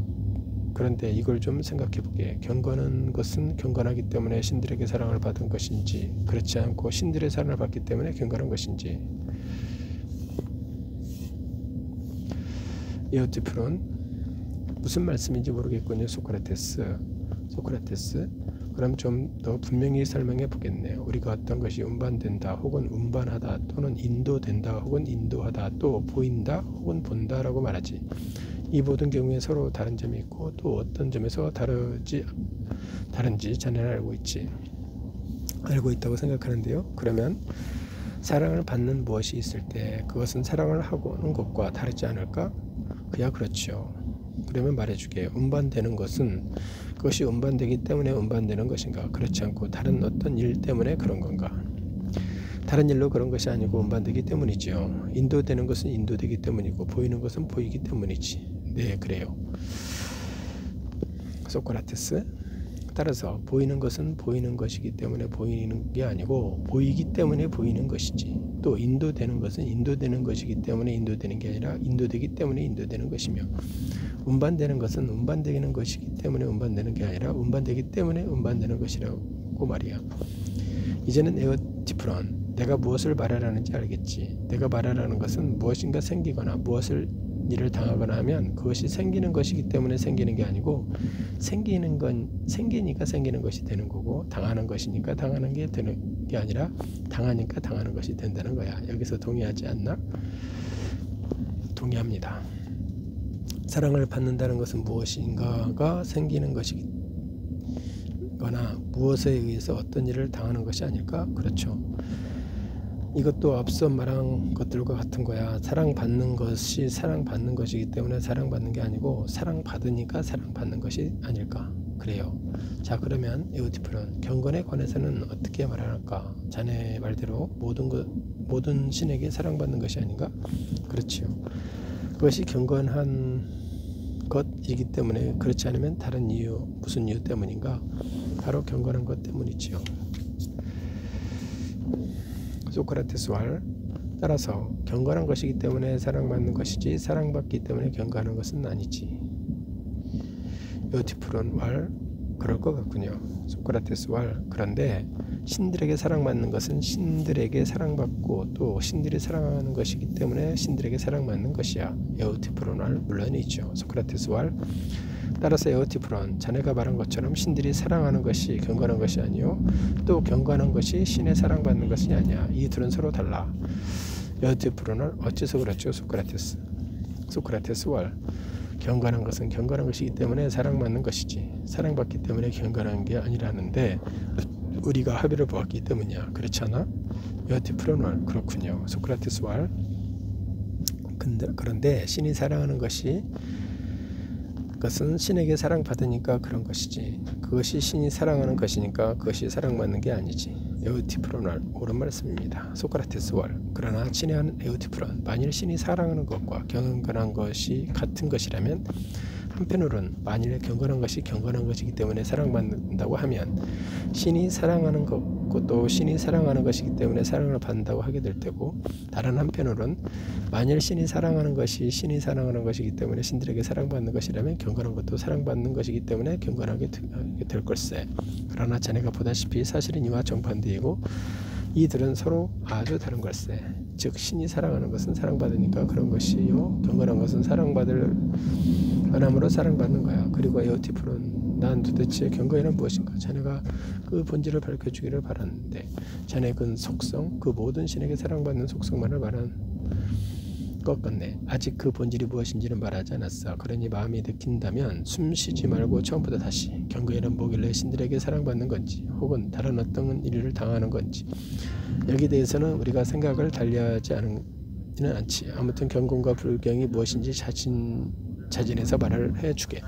그런데 이걸 좀 생각해보게. 경건한 것은 경건하기 때문에 신들에게 사랑을 받은 것인지 그렇지 않고 신들의 사랑을 받기 때문에 경건한 것인지. 에우티프론. 무슨 말씀인지 모르겠군요. 소크라테스. 그럼 좀 더 분명히 설명해 보겠네요. 우리가 어떤 것이 운반된다 혹은 운반하다 또는 인도된다 혹은 인도하다 또 보인다 혹은 본다라고 말하지. 이 모든 경우에 서로 다른 점이 있고 또 어떤 점에서 다른지 자네는 알고 있다고 생각하는데요. 그러면 사랑을 받는 무엇이 있을 때 그것은 사랑을 하고는 것과 다르지 않을까? 그야 그렇죠. 그러면 말해주게. 운반되는 것은 그것이 운반되기 때문에 운반되는 것인가? 그렇지 않고 다른 어떤 일 때문에 그런 건가? 다른 일로 그런 것이 아니고 운반되기 때문이죠. 인도되는 것은 인도되기 때문이고 보이는 것은 보이기 때문이지. 네, 그래요. 소크라테스. 따라서 보이는 것은 보이는 것이기 때문에 보이는 게 아니고 보이기 때문에 보이는 것이지. 또 인도되는 것은 인도되는 것이기 때문에 인도되는 게 아니라 인도되기 때문에 인도되는 것이며 운반되는 것은 운반되는 것이기 때문에 운반되는 게 아니라 운반되기 때문에 운반되는 것이라고 말이야. 이제는 에오티프론, 내가 무엇을 말하라는지 알겠지. 내가 말하라는 것은 무엇인가 생기거나 무엇을 일을 당하거나 하면 그것이 생기는 것이기 때문에 생기는 게 아니고 생기는 건 생기니까 생기는 것이 되는 거고 당하는 것이니까 당하는 게 되는 게 아니라 당하니까 당하는 것이 된다는 거야. 여기서 동의하지 않나? 동의합니다. 사랑을 받는다는 것은 무엇인가가 생기는 것이거나 무엇에 의해서 어떤 일을 당하는 것이 아닐까? 그렇죠. 이것도 앞서 말한 것들과 같은 거야. 사랑받는 것이 사랑받는 것이기 때문에 사랑받는 게 아니고 사랑받으니까 사랑받는 것이 아닐까? 그래요. 자, 그러면 에오티프론, 경건에 관해서는 어떻게 말할까? 자네 말대로 모든 신에게 사랑받는 것이 아닌가? 그렇지요. 그것이 경건한 것이기 때문에 그렇지 않으면 다른 이유, 무슨 이유 때문인가? 바로 경건한 것 때문이지요. 소크라테스 왈. 따라서 경건한 것이기 때문에 사랑받는 것이지 사랑받기 때문에 경건한 것은 아니지. 에오티프론 왈. 그럴 것 같군요. 소크라테스 왈. 그런데 신들에게 사랑받는 것은 신들에게 사랑받고 또 신들이 사랑하는 것이기 때문에 신들에게 사랑받는 것이야. 에오티프론 왈. 물론이죠. 소크라테스 왈. 따라서 에오티프론, 자네가 말한 것처럼 신들이 사랑하는 것이 경건한 것이 아니요 또 경건한 것이 신의 사랑받는 것이 아니야. 이 둘은 서로 달라. 에오티프론은 어째서 그렇죠? 소크라테스 왈. 경건한 것은 경건한 것이기 때문에 사랑받는 것이지 사랑받기 때문에 경건한 게 아니라는데 우리가 합의를 보았기 때문이야. 그렇지 않아? 에오티프론 왈. 그렇군요. 소크라테스 왈. 그런데 신이 사랑하는 그것은 신에게 사랑받으니까 그런 것이지 그것이 신이 사랑하는 것이니까 그것이 사랑받는 게 아니지. 에오티프론 왈. 옳은 말씀입니다. 소크라테스 왈. 그러나 친애하는 에오티프론, 만일 신이 사랑하는 것과 경건한 것이 같은 것이라면 한편으로는 만일 경건한 것이 경건한 것이기 때문에 사랑받는다고 하면 신이 사랑하는 것도 신이 사랑하는 것이기 때문에 사랑을 받는다고 하게 될 테고 다른 한편으로는 만일 신이 사랑하는 것이 신이 사랑하는 것이기 때문에 신들에게 사랑받는 것이라면 경건한 것도 사랑받는 것이기 때문에 경건하게 될 걸세. 그러나 자네가 보다시피 사실은 이와 정반대이고 이들은 서로 아주 다른 걸세. 즉 신이 사랑하는 것은 사랑받으니까 그런 것이요 경건한 것은 사랑받을 은함으로 사랑받는 거야. 그리고 에오티프론, 난 도대체 경건이란 무엇인가? 자네가 그 본질을 밝혀주기를 바라는데 자네 그 속성, 그 모든 신에게 사랑받는 속성만을 말한 것 같네. 아직 그 본질이 무엇인지는 말하지 않았어. 그러니 마음이 느낀다면 숨 쉬지 말고 처음부터 다시 경건이란 뭐길래 신들에게 사랑받는 건지 혹은 다른 어떤 일을 당하는 건지 여기에 대해서는 우리가 생각을 달리하지 않지는 않지. 아무튼 경건과 불경이 무엇인지 자진해서 말을 해주게.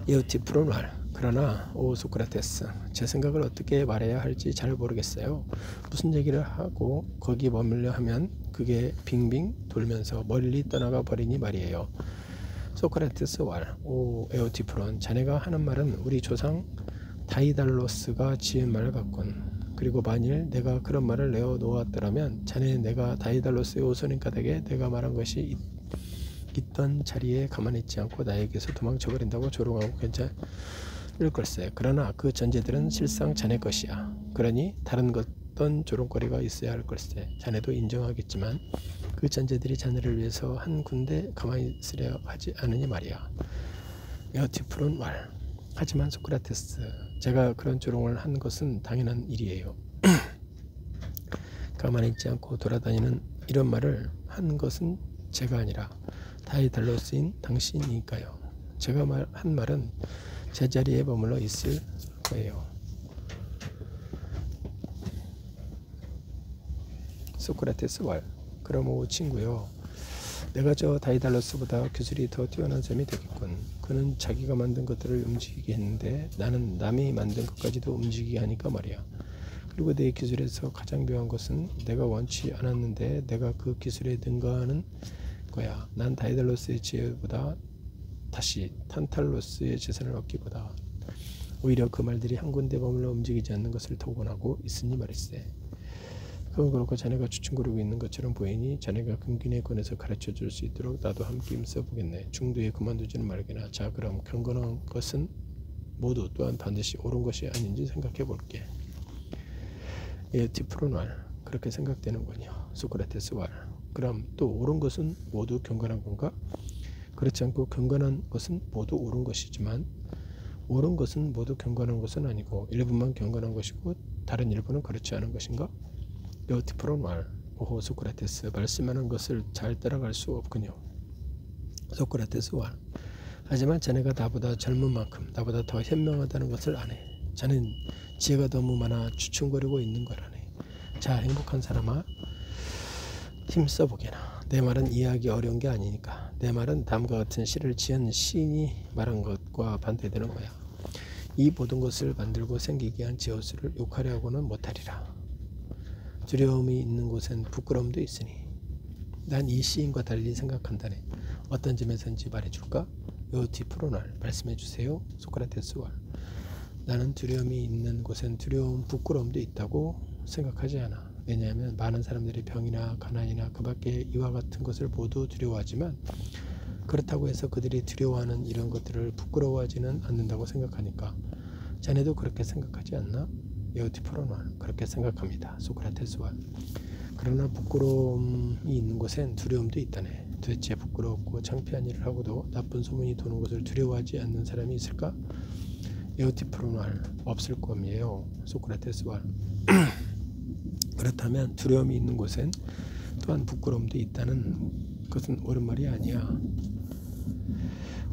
에오티프론 왈. 그러나 오 소크라테스, 제 생각을 어떻게 말해야 할지 잘 모르겠어요. 무슨 얘기를 하고 거기 머물려 하면 그게 빙빙 돌면서 멀리 떠나가 버리니 말이에요. 소크라테스 왈. 오 에오티프론, 자네가 하는 말은 우리 조상 다이달로스가 지은 말 같군. 그리고 만일 내가 그런 말을 내어놓았더라면 자네는 내가 다이달로스의 오손인 까닭에 내가 말한 것이 있던 자리에 가만히 있지 않고 나에게서 도망쳐버린다고 조롱하고 괜찮을 걸세. 그러나 그 전제들은 실상 자네 것이야. 그러니 다른 어떤 조롱거리가 있어야 할 걸세. 자네도 인정하겠지만 그 전제들이 자네를 위해서 한 군데 가만히 있으려 하지 않으니 말이야. 에오티프론 왈. 하지만 소크라테스, 제가 그런 조롱을 한 것은 당연한 일이에요. 가만히 있지 않고 돌아다니는 이런 말을 한 것은 제가 아니라 다이달로스인 당신이니까요. 제가 한 말은 제자리에 머물러 있을 거예요. 소크라테스 왈. 그럼 오 친구요, 내가 저 다이달로스보다 기술이 더 뛰어난 셈이 되겠군. 그는 자기가 만든 것들을 움직이게 했는데 나는 남이 만든 것까지도 움직이게 하니까 말이야. 그리고 내 기술에서 가장 묘한 것은 내가 원치 않았는데 내가 그 기술에 능가하는 거야. 난 다이달로스의 지혜보다 다시 탄탈로스의 재산을 얻기보다 오히려 그 말들이 한 군데 머물러 움직이지 않는 것을 더 원하고 있으니 말일세. 그건 그렇고 자네가 주춤거리고 있는 것처럼 보이니 자네가 근균에 권해서 가르쳐 줄 수 있도록 나도 함께 힘써보겠네. 중도에 그만두지는 말게나. 자, 그럼 경건한 것은 모두 또한 반드시 옳은 것이 아닌지 생각해 볼게. 에우티프론 왈. 그렇게 생각되는군요. 소크라테스 왈. 그럼 또 옳은 것은 모두 경건한 건가? 그렇지 않고 경건한 것은 모두 옳은 것이지만 옳은 것은 모두 경건한 것은 아니고 일부만 경건한 것이고 다른 일부는 그렇지 않은 것인가? 에우티프론 왈. 오호 소크라테스, 말씀하는 것을 잘 따라갈 수 없군요. 소크라테스 왈. 하지만 자네가 나보다 젊은 만큼 나보다 더 현명하다는 것을 아네. 자넨 지혜가 너무 많아 주춤거리고 있는 거라네. 자, 행복한 사람아, 힘써보게나. 내 말은 이해하기 어려운 게 아니니까. 내 말은 다음과 같은 시를 지은 시인이 말한 것과 반대되는 거야. 이 모든 것을 만들고 생기게 한 제우스를 욕하려 하고는 못하리라. 두려움이 있는 곳엔 부끄러움도 있으니 난 이 시인과 달리 생각한다네. 어떤 점에서인지 말해줄까? 에우티프론 왈. 말씀해주세요. 소크라테스 왈. 나는 두려움이 있는 곳엔 두려움, 부끄러움도 있다고 생각하지 않아. 왜냐하면 많은 사람들이 병이나 가난이나 그 밖에 이와 같은 것을 모두 두려워하지만 그렇다고 해서 그들이 두려워하는 이런 것들을 부끄러워하지는 않는다고 생각하니까. 자네도 그렇게 생각하지 않나? 에우티프론 왈. 그렇게 생각합니다. 소크라테스 왈. 그러나 부끄러움이 있는 곳엔 두려움도 있다네. 도대체 부끄럽고 창피한 일을 하고도 나쁜 소문이 도는 것을 두려워하지 않는 사람이 있을까? 에우티프론 왈. 없을 거예요. 소크라테스 왈. 그렇다면 두려움이 있는 곳엔 또한 부끄러움도 있다는 것은 옳은 말이 아니야.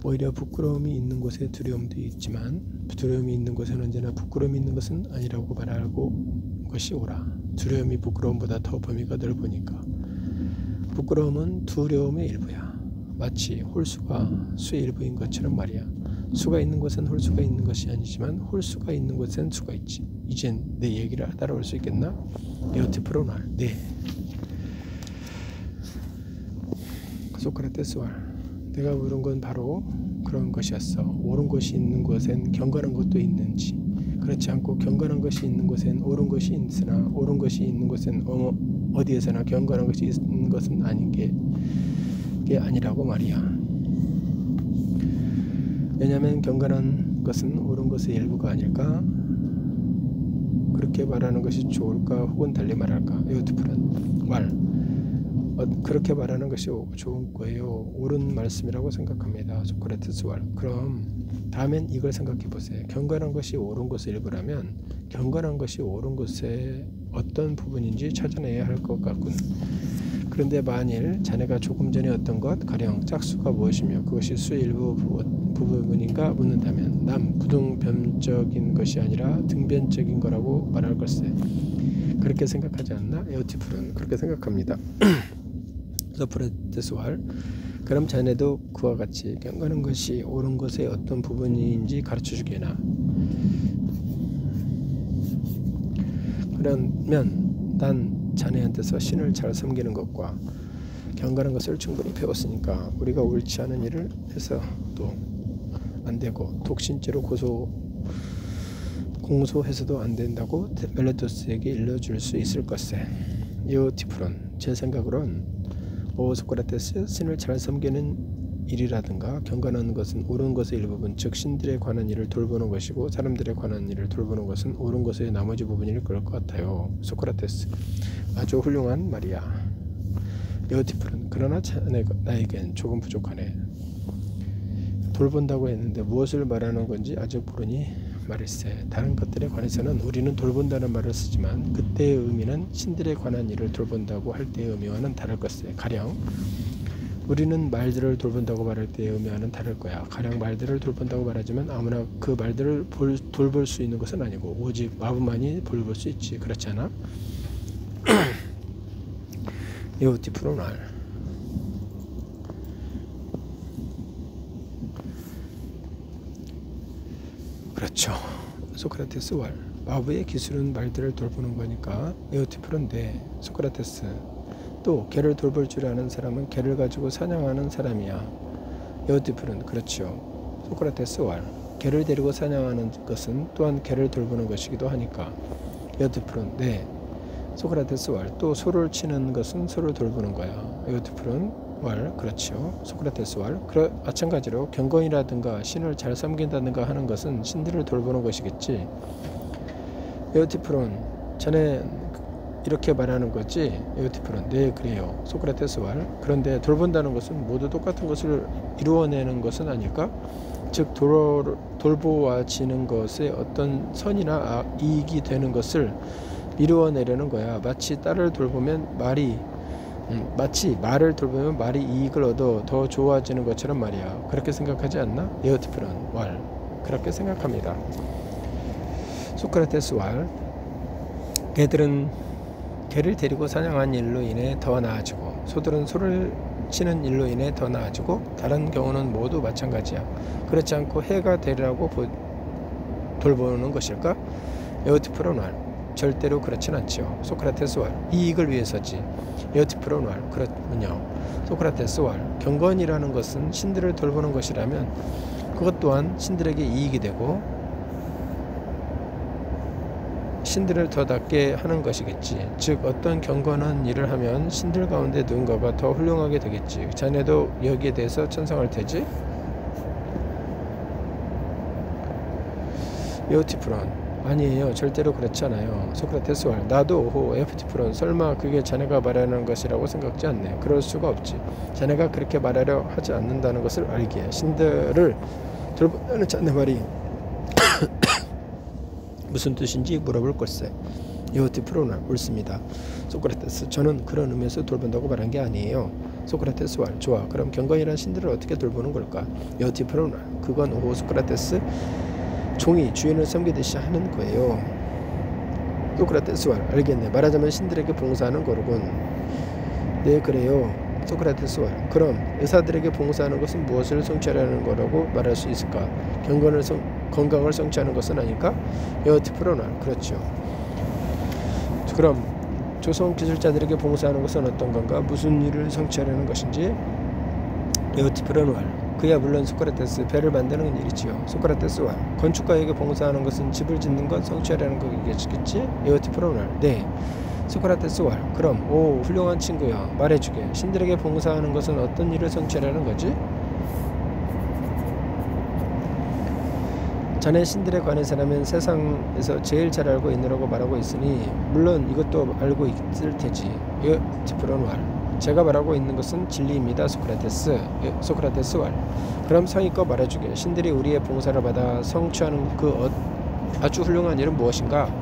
오히려 부끄러움이 있는 곳에 두려움도 있지만 두려움이 있는 곳엔 언제나 부끄러움이 있는 것은 아니라고 말하고 것이 옳아. 두려움이 부끄러움보다 더 범위가 넓으니까. 부끄러움은 두려움의 일부야. 마치 홀수가 수의 일부인 것처럼 말이야. 수가 있는 곳엔 홀수가 있는 것이 아니지만 홀수가 있는 곳엔 수가 있지. 이젠 내 얘기를 따라올 수 있겠나? 에우티프론 왈. 네. 소크라테스 왈. 내가 물은 건 바로 그런 것이었어. 옳은 것이 있는 곳엔 경건한 것도 있는지, 그렇지 않고 경건한 것이 있는 곳엔 옳은 것이 있으나 옳은 것이 있는 곳엔 어디에서나 경건한 것이 있는 것은 아닌 게 아니라고 말이야. 왜냐하면 경건한 것은 옳은 것의 일부가 아닐까? 그렇게 말하는 것이 좋을까? 혹은 달리 말할까? 에우티프론 왈. 그렇게 말하는 것이 좋은 거예요. 옳은 말씀이라고 생각합니다. 소크라테스 왈. 그럼 다음엔 이걸 생각해 보세요. 경건한 것이 옳은 것의 일부라면 경건한 것이 옳은 것의 어떤 부분인지 찾아내야 할 것 같군. 그런데 만일 자네가 조금 전에 어떤 것, 가령 짝수가 무엇이며 그것이 수의 일부 부분인가 묻는다면 난 부등변적인 것이 아니라 등변적인 거라고 말할 걸세. 그렇게 생각하지 않나? 에우티프론. 그렇게 생각합니다. 소크라테스 왈. 그럼 자네도 그와 같이 경건한 것이 옳은 것의 어떤 부분인지 가르쳐 주게나. 그러면 난 자네한테서 신을 잘 섬기는 것과 경건한 것을 충분히 배웠으니까 우리가 옳지 않은 일을 해서도 안 되고 독신죄로 공소해서도 안 된다고 멜레토스에게 일러줄 수 있을 것세. 에우티프론. 제 생각으론 소크라테스, 신을 잘 섬기는 일이라든가 경건한 것은 옳은 것의 일부분, 즉 신들에 관한 일을 돌보는 것이고 사람들에 관한 일을 돌보는 것은 옳은 것의 나머지 부분일 것 같아요. 소크라테스. 아주 훌륭한 말이야. 에우티프론. 그러나 나에겐 조금 부족하네. 돌본다고 했는데 무엇을 말하는 건지 아직 모르니 말일세. 다른 것들에 관해서는 우리는 돌본다는 말을 쓰지만 그때의 의미는 신들에 관한 일을 돌본다고 할 때의 의미와는 다를 것세. 가령 우리는 말들을 돌본다고 말할 때의 의미와는 다를 거야. 가령 말들을 돌본다고 말하지만 아무나 그 말들을 돌볼 수 있는 것은 아니고 오직 마부만이 돌볼 수 있지. 그렇지 않아? 에오티프론 알. 그렇죠. 소크라테스 왈. 마부의 기술은 말들을 돌보는 거니까 에오티프론 네. 소크라테스. 또 개를 돌볼 줄 아는 사람은 개를 가지고 사냥하는 사람이야. 에오티프론 그렇죠. 소크라테스 왈. 개를 데리고 사냥하는 것은 또한 개를 돌보는 것이기도 하니까. 에오티프론 네. 소크라테스 왈. 또 소를 치는 것은 소를 돌보는 거야. 에오티프론 왈. 그렇죠. 소크라테스 왈. 마찬가지로 경건이라든가 신을 잘 섬긴다든가 하는 것은 신들을 돌보는 것이겠지. 에오티프론 자네 이렇게 말하는 거지? 에오티프론 네 그래요. 소크라테스 왈. 그런데 돌본다는 것은 모두 똑같은 것을 이루어내는 것은 아닐까? 즉 돌보아지는 것에 어떤 선이나 이익이 되는 것을 이루어내려는 거야. 마치 말을 돌보면 말이 이익을 얻어 더 좋아지는 것처럼 말이야. 그렇게 생각하지 않나? 에오티프론 왈. 그렇게 생각합니다. 소크라테스 왈. 개를 데리고 사냥한 일로 인해 더 나아지고 소들은 소를 치는 일로 인해 더 나아지고 다른 경우는 모두 마찬가지야. 그렇지 않고 해가 되리라고 돌보는 것일까? 에오티프론 왈. 절대로 그렇진 않지요. 소크라테스 왈. 이익을 위해서지. 에오티프론 왈. 그렇군요. 소크라테스 왈. 경건이라는 것은 신들을 돌보는 것이라면 그것 또한 신들에게 이익이 되고 신들을 더 낫게 하는 것이겠지. 즉 어떤 경건한 일을 하면 신들 가운데 누군가가 더 훌륭하게 되겠지. 자네도 여기에 대해서 찬성할 테지? 에오티프론 아니에요. 절대로 그렇지 않아요. 소크라테스 왈. 나도 오호. 에오티프론 설마 그게 자네가 말하는 것이라고 생각지 않네. 그럴 수가 없지. 자네가 그렇게 말하려 하지 않는다는 것을 알기에 신들을 돌본다는 자네 말이 무슨 뜻인지 물어볼 걸세. 에오티프론 옳습니다. 소크라테스 저는 그런 의미에서 돌본다고 말한 게 아니에요. 소크라테스 왈. 좋아. 그럼 경건이란 신들을 어떻게 돌보는 걸까? 에오티프론 그건 오호 소크라테스 종이 주인을 섬기듯이 하는 거예요. 소크라테스 왈. 알겠네. 말하자면 신들에게 봉사하는 거로군. 네 그래요. 소크라테스 왈. 그럼 의사들에게 봉사하는 것은 무엇을 성취하려는 거라고 말할 수 있을까? 건강을 성취하는 것은 아닐까? 에오티프론 왈. 그렇죠. 그럼 조선 기술자들에게 봉사하는 것은 어떤 건가? 무슨 일을 성취하려는 것인지? 에오티프론 왈. 그야 물론 소크라테스 배를 만드는 일이지요. 소크라테스 왈. 건축가에게 봉사하는 것은 집을 짓는 것 성취하려는 거겠지? 에오티프론 왈. 네. 소크라테스 왈. 그럼 오 훌륭한 친구야. 말해주게. 신들에게 봉사하는 것은 어떤 일을 성취하려는 거지? 자네 신들에 관해서라면 세상에서 제일 잘 알고 있느라고 말하고 있으니 물론 이것도 알고 있을 테지. 에오티프론 왈. 제가 말하고 있는 것은 진리입니다. 소크라테스 왈. 그럼 성의껏 말해주게. 신들이 우리의 봉사를 받아 성취하는 그 아주 훌륭한 일은 무엇인가?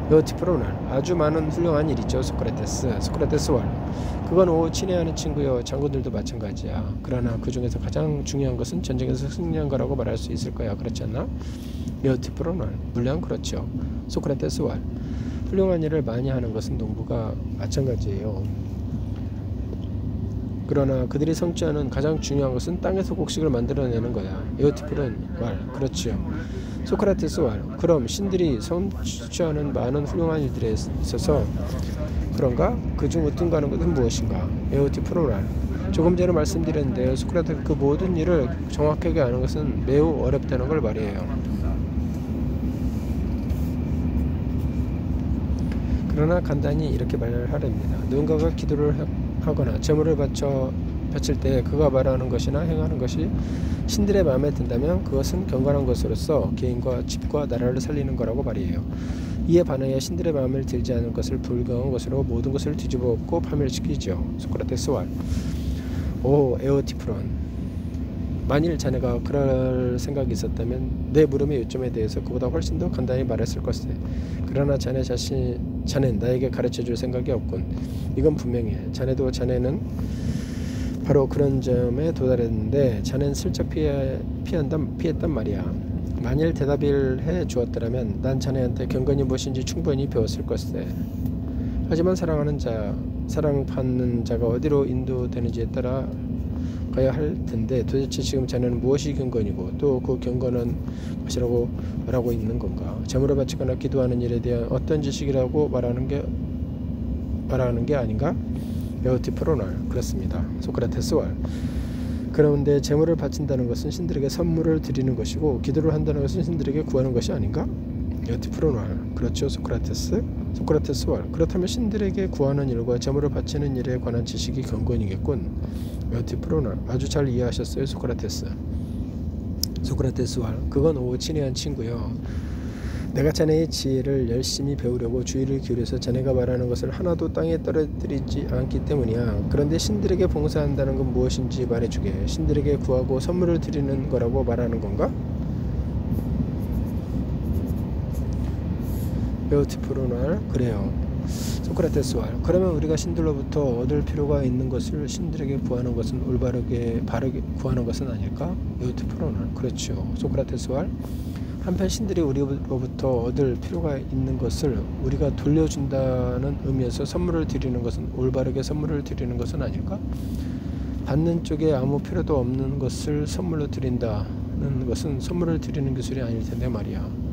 에오티프론 왈. 아주 많은 훌륭한 일이죠. 소크라테스 왈. 그건 오 친애하는 친구여. 장군들도 마찬가지야. 그러나 그 중에서 가장 중요한 것은 전쟁에서 승리한 거라고 말할 수 있을 거야. 그렇지 않나? 에오티프론 왈. 물론 그렇죠. 소크라테스 왈. 훌륭한 일을 많이 하는 것은 농부가 마찬가지예요. 그러나 그들이 성취하는 가장 중요한 것은 땅에서 곡식을 만들어내는 거야. 에오티프론 왈. 그렇지요. 소크라테스 왈. 그럼 신들이 성취하는 많은 훌륭한 일들에 있어서 그런가? 그중 어떤가는 것은 무엇인가? 에오티프론 왈. 조금 전에 말씀드렸는데요. 소크라테스 그 모든 일을 정확하게 아는 것은 매우 어렵다는 걸 말이에요. 그러나 간단히 이렇게 말을 하렵니다. 누군가가 기도를 하거나 제물을 바칠 때 그가 말하는 것이나 행하는 것이 신들의 마음에 든다면 그것은 경건한 것으로서 개인과 집과 나라를 살리는 거라고 말이에요. 이에 반하여 신들의 마음에 들지 않을 것을 불경한 것으로 모든 것을 뒤집어 엎고 파멸시키죠. 소크라테스 왈. 오 에오티프론. 만일 자네가 그럴 생각이 있었다면 내 물음의 요점에 대해서 그보다 훨씬 더 간단히 말했을 것이다. 그러나 자네는 나에게 가르쳐줄 생각이 없군. 이건 분명해. 자네는 바로 그런 점에 도달했는데 자네는 슬쩍 피했단 말이야. 만일 대답을 해 주었더라면 난 자네한테 경건이 무엇인지 충분히 배웠을 것이다. 하지만 사랑받는 자가 어디로 인도되는지에 따라 가야 할 텐데 도대체 지금 자네는 무엇이 경건이고 또 그 경건한 것이라고 말하고 있는 건가? 제물을 바치거나 기도하는 일에 대한 어떤 지식이라고 말하는 게 아닌가? 에우티프로날. 그렇습니다. 소크라테스 왈. 그런데 제물을 바친다는 것은 신들에게 선물을 드리는 것이고 기도를 한다는 것은 신들에게 구하는 것이 아닌가? 에우티프로날. 그렇죠. 소크라테스 왈. 그렇다면 신들에게 구하는 일과 제물을 바치는 일에 관한 지식이 경건이겠군. 에우티프로날. 아주 잘 이해하셨어요. 소크라테스 왈. 그건 친애한 친구요. 내가 자네의 지혜를 열심히 배우려고 주의를 기울여서 자네가 말하는 것을 하나도 땅에 떨어뜨리지 않기 때문이야. 그런데 신들에게 봉사한다는 건 무엇인지 말해주게. 신들에게 구하고 선물을 드리는 거라고 말하는 건가? 에우티프로날. 그래요. 소크라테스 왈. 그러면 우리가 신들로부터 얻을 필요가 있는 것을 신들에게 구하는 것은 바르게 구하는 것은 아닐까? 에우티프로날. 그렇죠. 소크라테스 왈. 한편 신들이 우리로부터 얻을 필요가 있는 것을 우리가 돌려준다는 의미에서 선물을 드리는 것은 올바르게 선물을 드리는 것은 아닐까? 받는 쪽에 아무 필요도 없는 것을 선물로 드린다는 것은 선물을 드리는 기술이 아닐 텐데 말이야.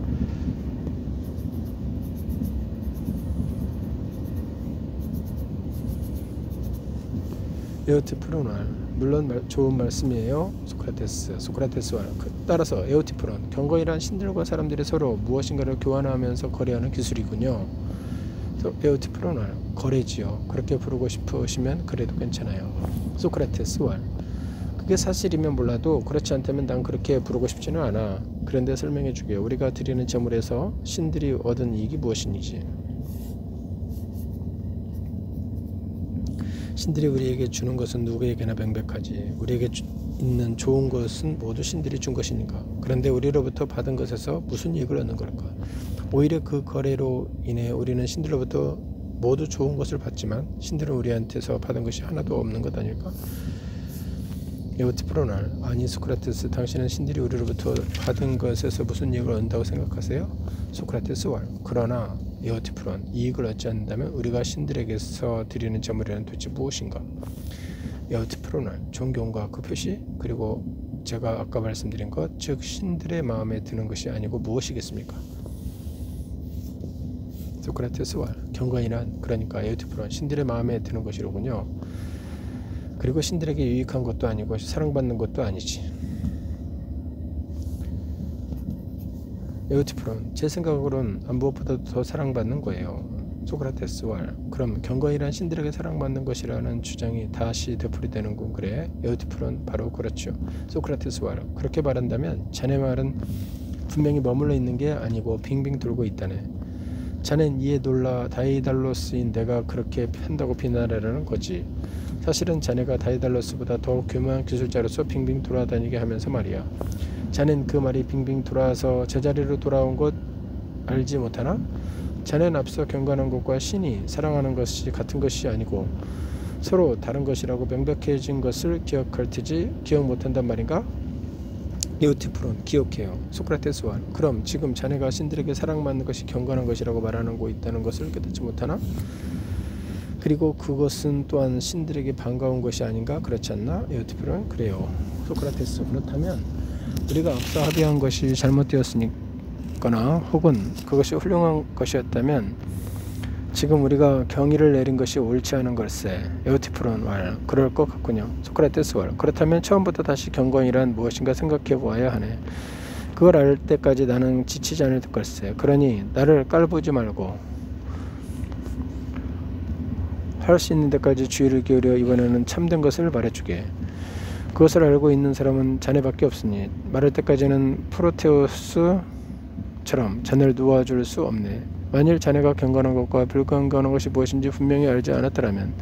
에우티프로날. 물론 좋은 말씀이에요. 소크라테스 왈. 따라서 에우티프론, 경건이란 신들과 사람들이 서로 무엇인가를 교환하면서 거래하는 기술이군요. 에우티프로날. 거래지요. 그렇게 부르고 싶으시면 그래도 괜찮아요. 소크라테스 왈. 그게 사실이면 몰라도 그렇지 않다면 난 그렇게 부르고 싶지는 않아. 그런데 설명해 주게. 우리가 드리는 제물에서 신들이 얻은 이익이 무엇인지. 신들이 우리에게 주는 것은 누구에게나 명백하지. 우리에게 있는 좋은 것은 모두 신들이 준 것이니까. 그런데 우리로부터 받은 것에서 무슨 이익을 얻는 걸까? 오히려 그 거래로 인해 우리는 신들로부터 모두 좋은 것을 받지만 신들은 우리한테서 받은 것이 하나도 없는 것 아닐까? 에우티프로날. 아니 소크라테스, 당신은 신들이 우리로부터 받은 것에서 무슨 이익을 얻는다고 생각하세요? 소크라테스 왈. 그러나 에우티프론, 이익을 얻지 않는다면 우리가 신들에게서 드리는 제물이란 도대체 무엇인가? 에우티프로날. 존경과 그 표시, 그리고 제가 아까 말씀드린 것, 즉 신들의 마음에 드는 것이 아니고 무엇이겠습니까? 소크라테스 왈. 경건이란, 그러니까 에우티프론, 신들의 마음에 드는 것이로군요. 그리고 신들에게 유익한 것도 아니고 사랑받는 것도 아니지. 에우티프론. 제 생각으로는 무엇보다도 더 사랑받는 거예요. 소크라테스 왈. 그럼 경건이란 신들에게 사랑받는 것이라는 주장이 다시 되풀이되는군. 그래? 에우티프론. 바로 그렇죠. 소크라테스 왈. 그렇게 말한다면 자네 말은 분명히 머물러 있는 게 아니고 빙빙 돌고 있다네. 자넨 이에 놀라 다이달로스인 내가 그렇게 한다고 비난하려는 거지. 사실은 자네가 다이달로스보다 더욱 교묘한 기술자로서 빙빙 돌아다니게 하면서 말이야. 자넨 그 말이 빙빙 돌아서 제자리로 돌아온 것 알지 못하나? 자넨 앞서 경건한 것과 신이 사랑하는 것이 같은 것이 아니고 서로 다른 것이라고 명백해진 것을 기억할 테지 기억 못한단 말인가? 에우티프론. 기억해요. 소크라테스 왈. 그럼 지금 자네가 신들에게 사랑받는 것이 경건한 것이라고 말하는 거 있다는 것을 깨닫지 못하나? 그리고 그것은 또한 신들에게 반가운 것이 아닌가? 그렇지 않나? 에우티프론. 그래요. 소크라테스. 그렇다면 우리가 앞서 합의한 것이 잘못되었으니거나 혹은 그것이 훌륭한 것이었다면 지금 우리가 경의를 내린 것이 옳지 않은 걸세. 에우티프론 왈. 그럴 것 같군요. 소크라테스 왈. 그렇다면 처음부터 다시 경건이란 무엇인가 생각해 보아야 하네. 그걸 알 때까지 나는 지치지 않을 걸세. 그러니 나를 깔보지 말고 할 수 있는 데까지 주의를 기울여 이번에는 참된 것을 말해주게. 그것을 알고 있는 사람은 자네밖에 없으니 말할 때까지는 프로테우스처럼 자네를 놓아줄 수 없네. 만일 자네가 경건한 것과 불경건한 것이 무엇인지 분명히 알지 않았더라면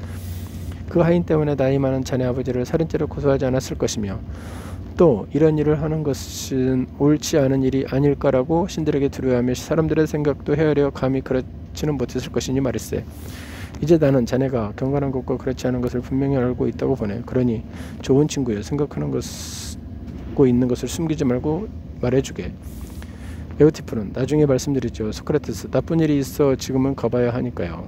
그 하인 때문에 나이 많은 자네 아버지를 살인죄로 고소하지 않았을 것이며 또 이런 일을 하는 것은 옳지 않은 일이 아닐까라고 신들에게 두려워하며 사람들의 생각도 헤아려 감히 그렇지는 못했을 것이니 말일세. 이제 나는 자네가 경건한 것과 그렇지 않은 것을 분명히 알고 있다고 보네. 그러니 좋은 친구여, 생각하는 것고 있는 것을 숨기지 말고 말해주게. 에우티프는 나중에 말씀드리죠. 소크라테스, 나쁜 일이 있어 지금은 가봐야 하니까요.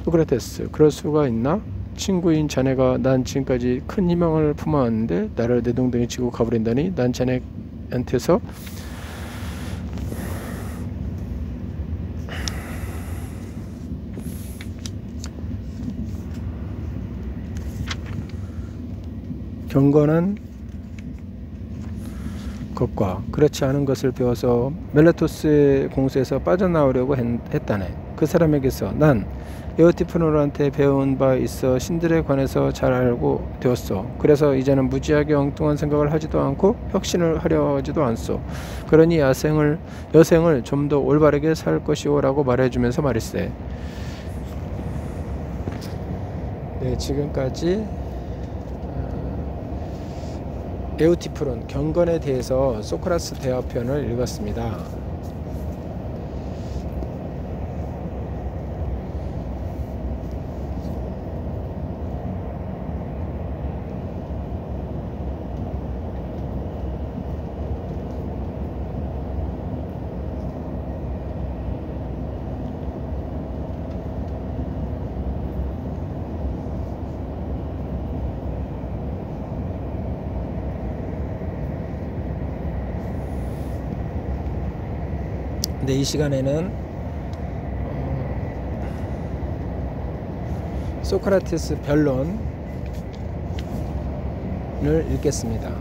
소크라테스, 그럴 수가 있나? 친구인 자네가 난 지금까지 큰 희망을 품어왔는데 나를 내동댕이 치고 가버린다니. 난 자네한테서 경건한 것과 그렇지 않은 것을 배워서 멜레토스의 공수에서 빠져나오려고 했다네. 그 사람에게서 난 에오티프노한테 배운 바 있어 신들에 관해서 잘 알고 되었어. 그래서 이제는 무지하게 엉뚱한 생각을 하지도 않고 혁신을 하려 하지도 않소. 그러니 여생을 좀 더 올바르게 살 것이오 라고 말해주면서 말일세. 네, 지금까지 에우티프론 경건에 대해서 소크라테스 대화편을 읽었습니다. 근데 이 시간에는 소크라테스 변론을 읽겠습니다.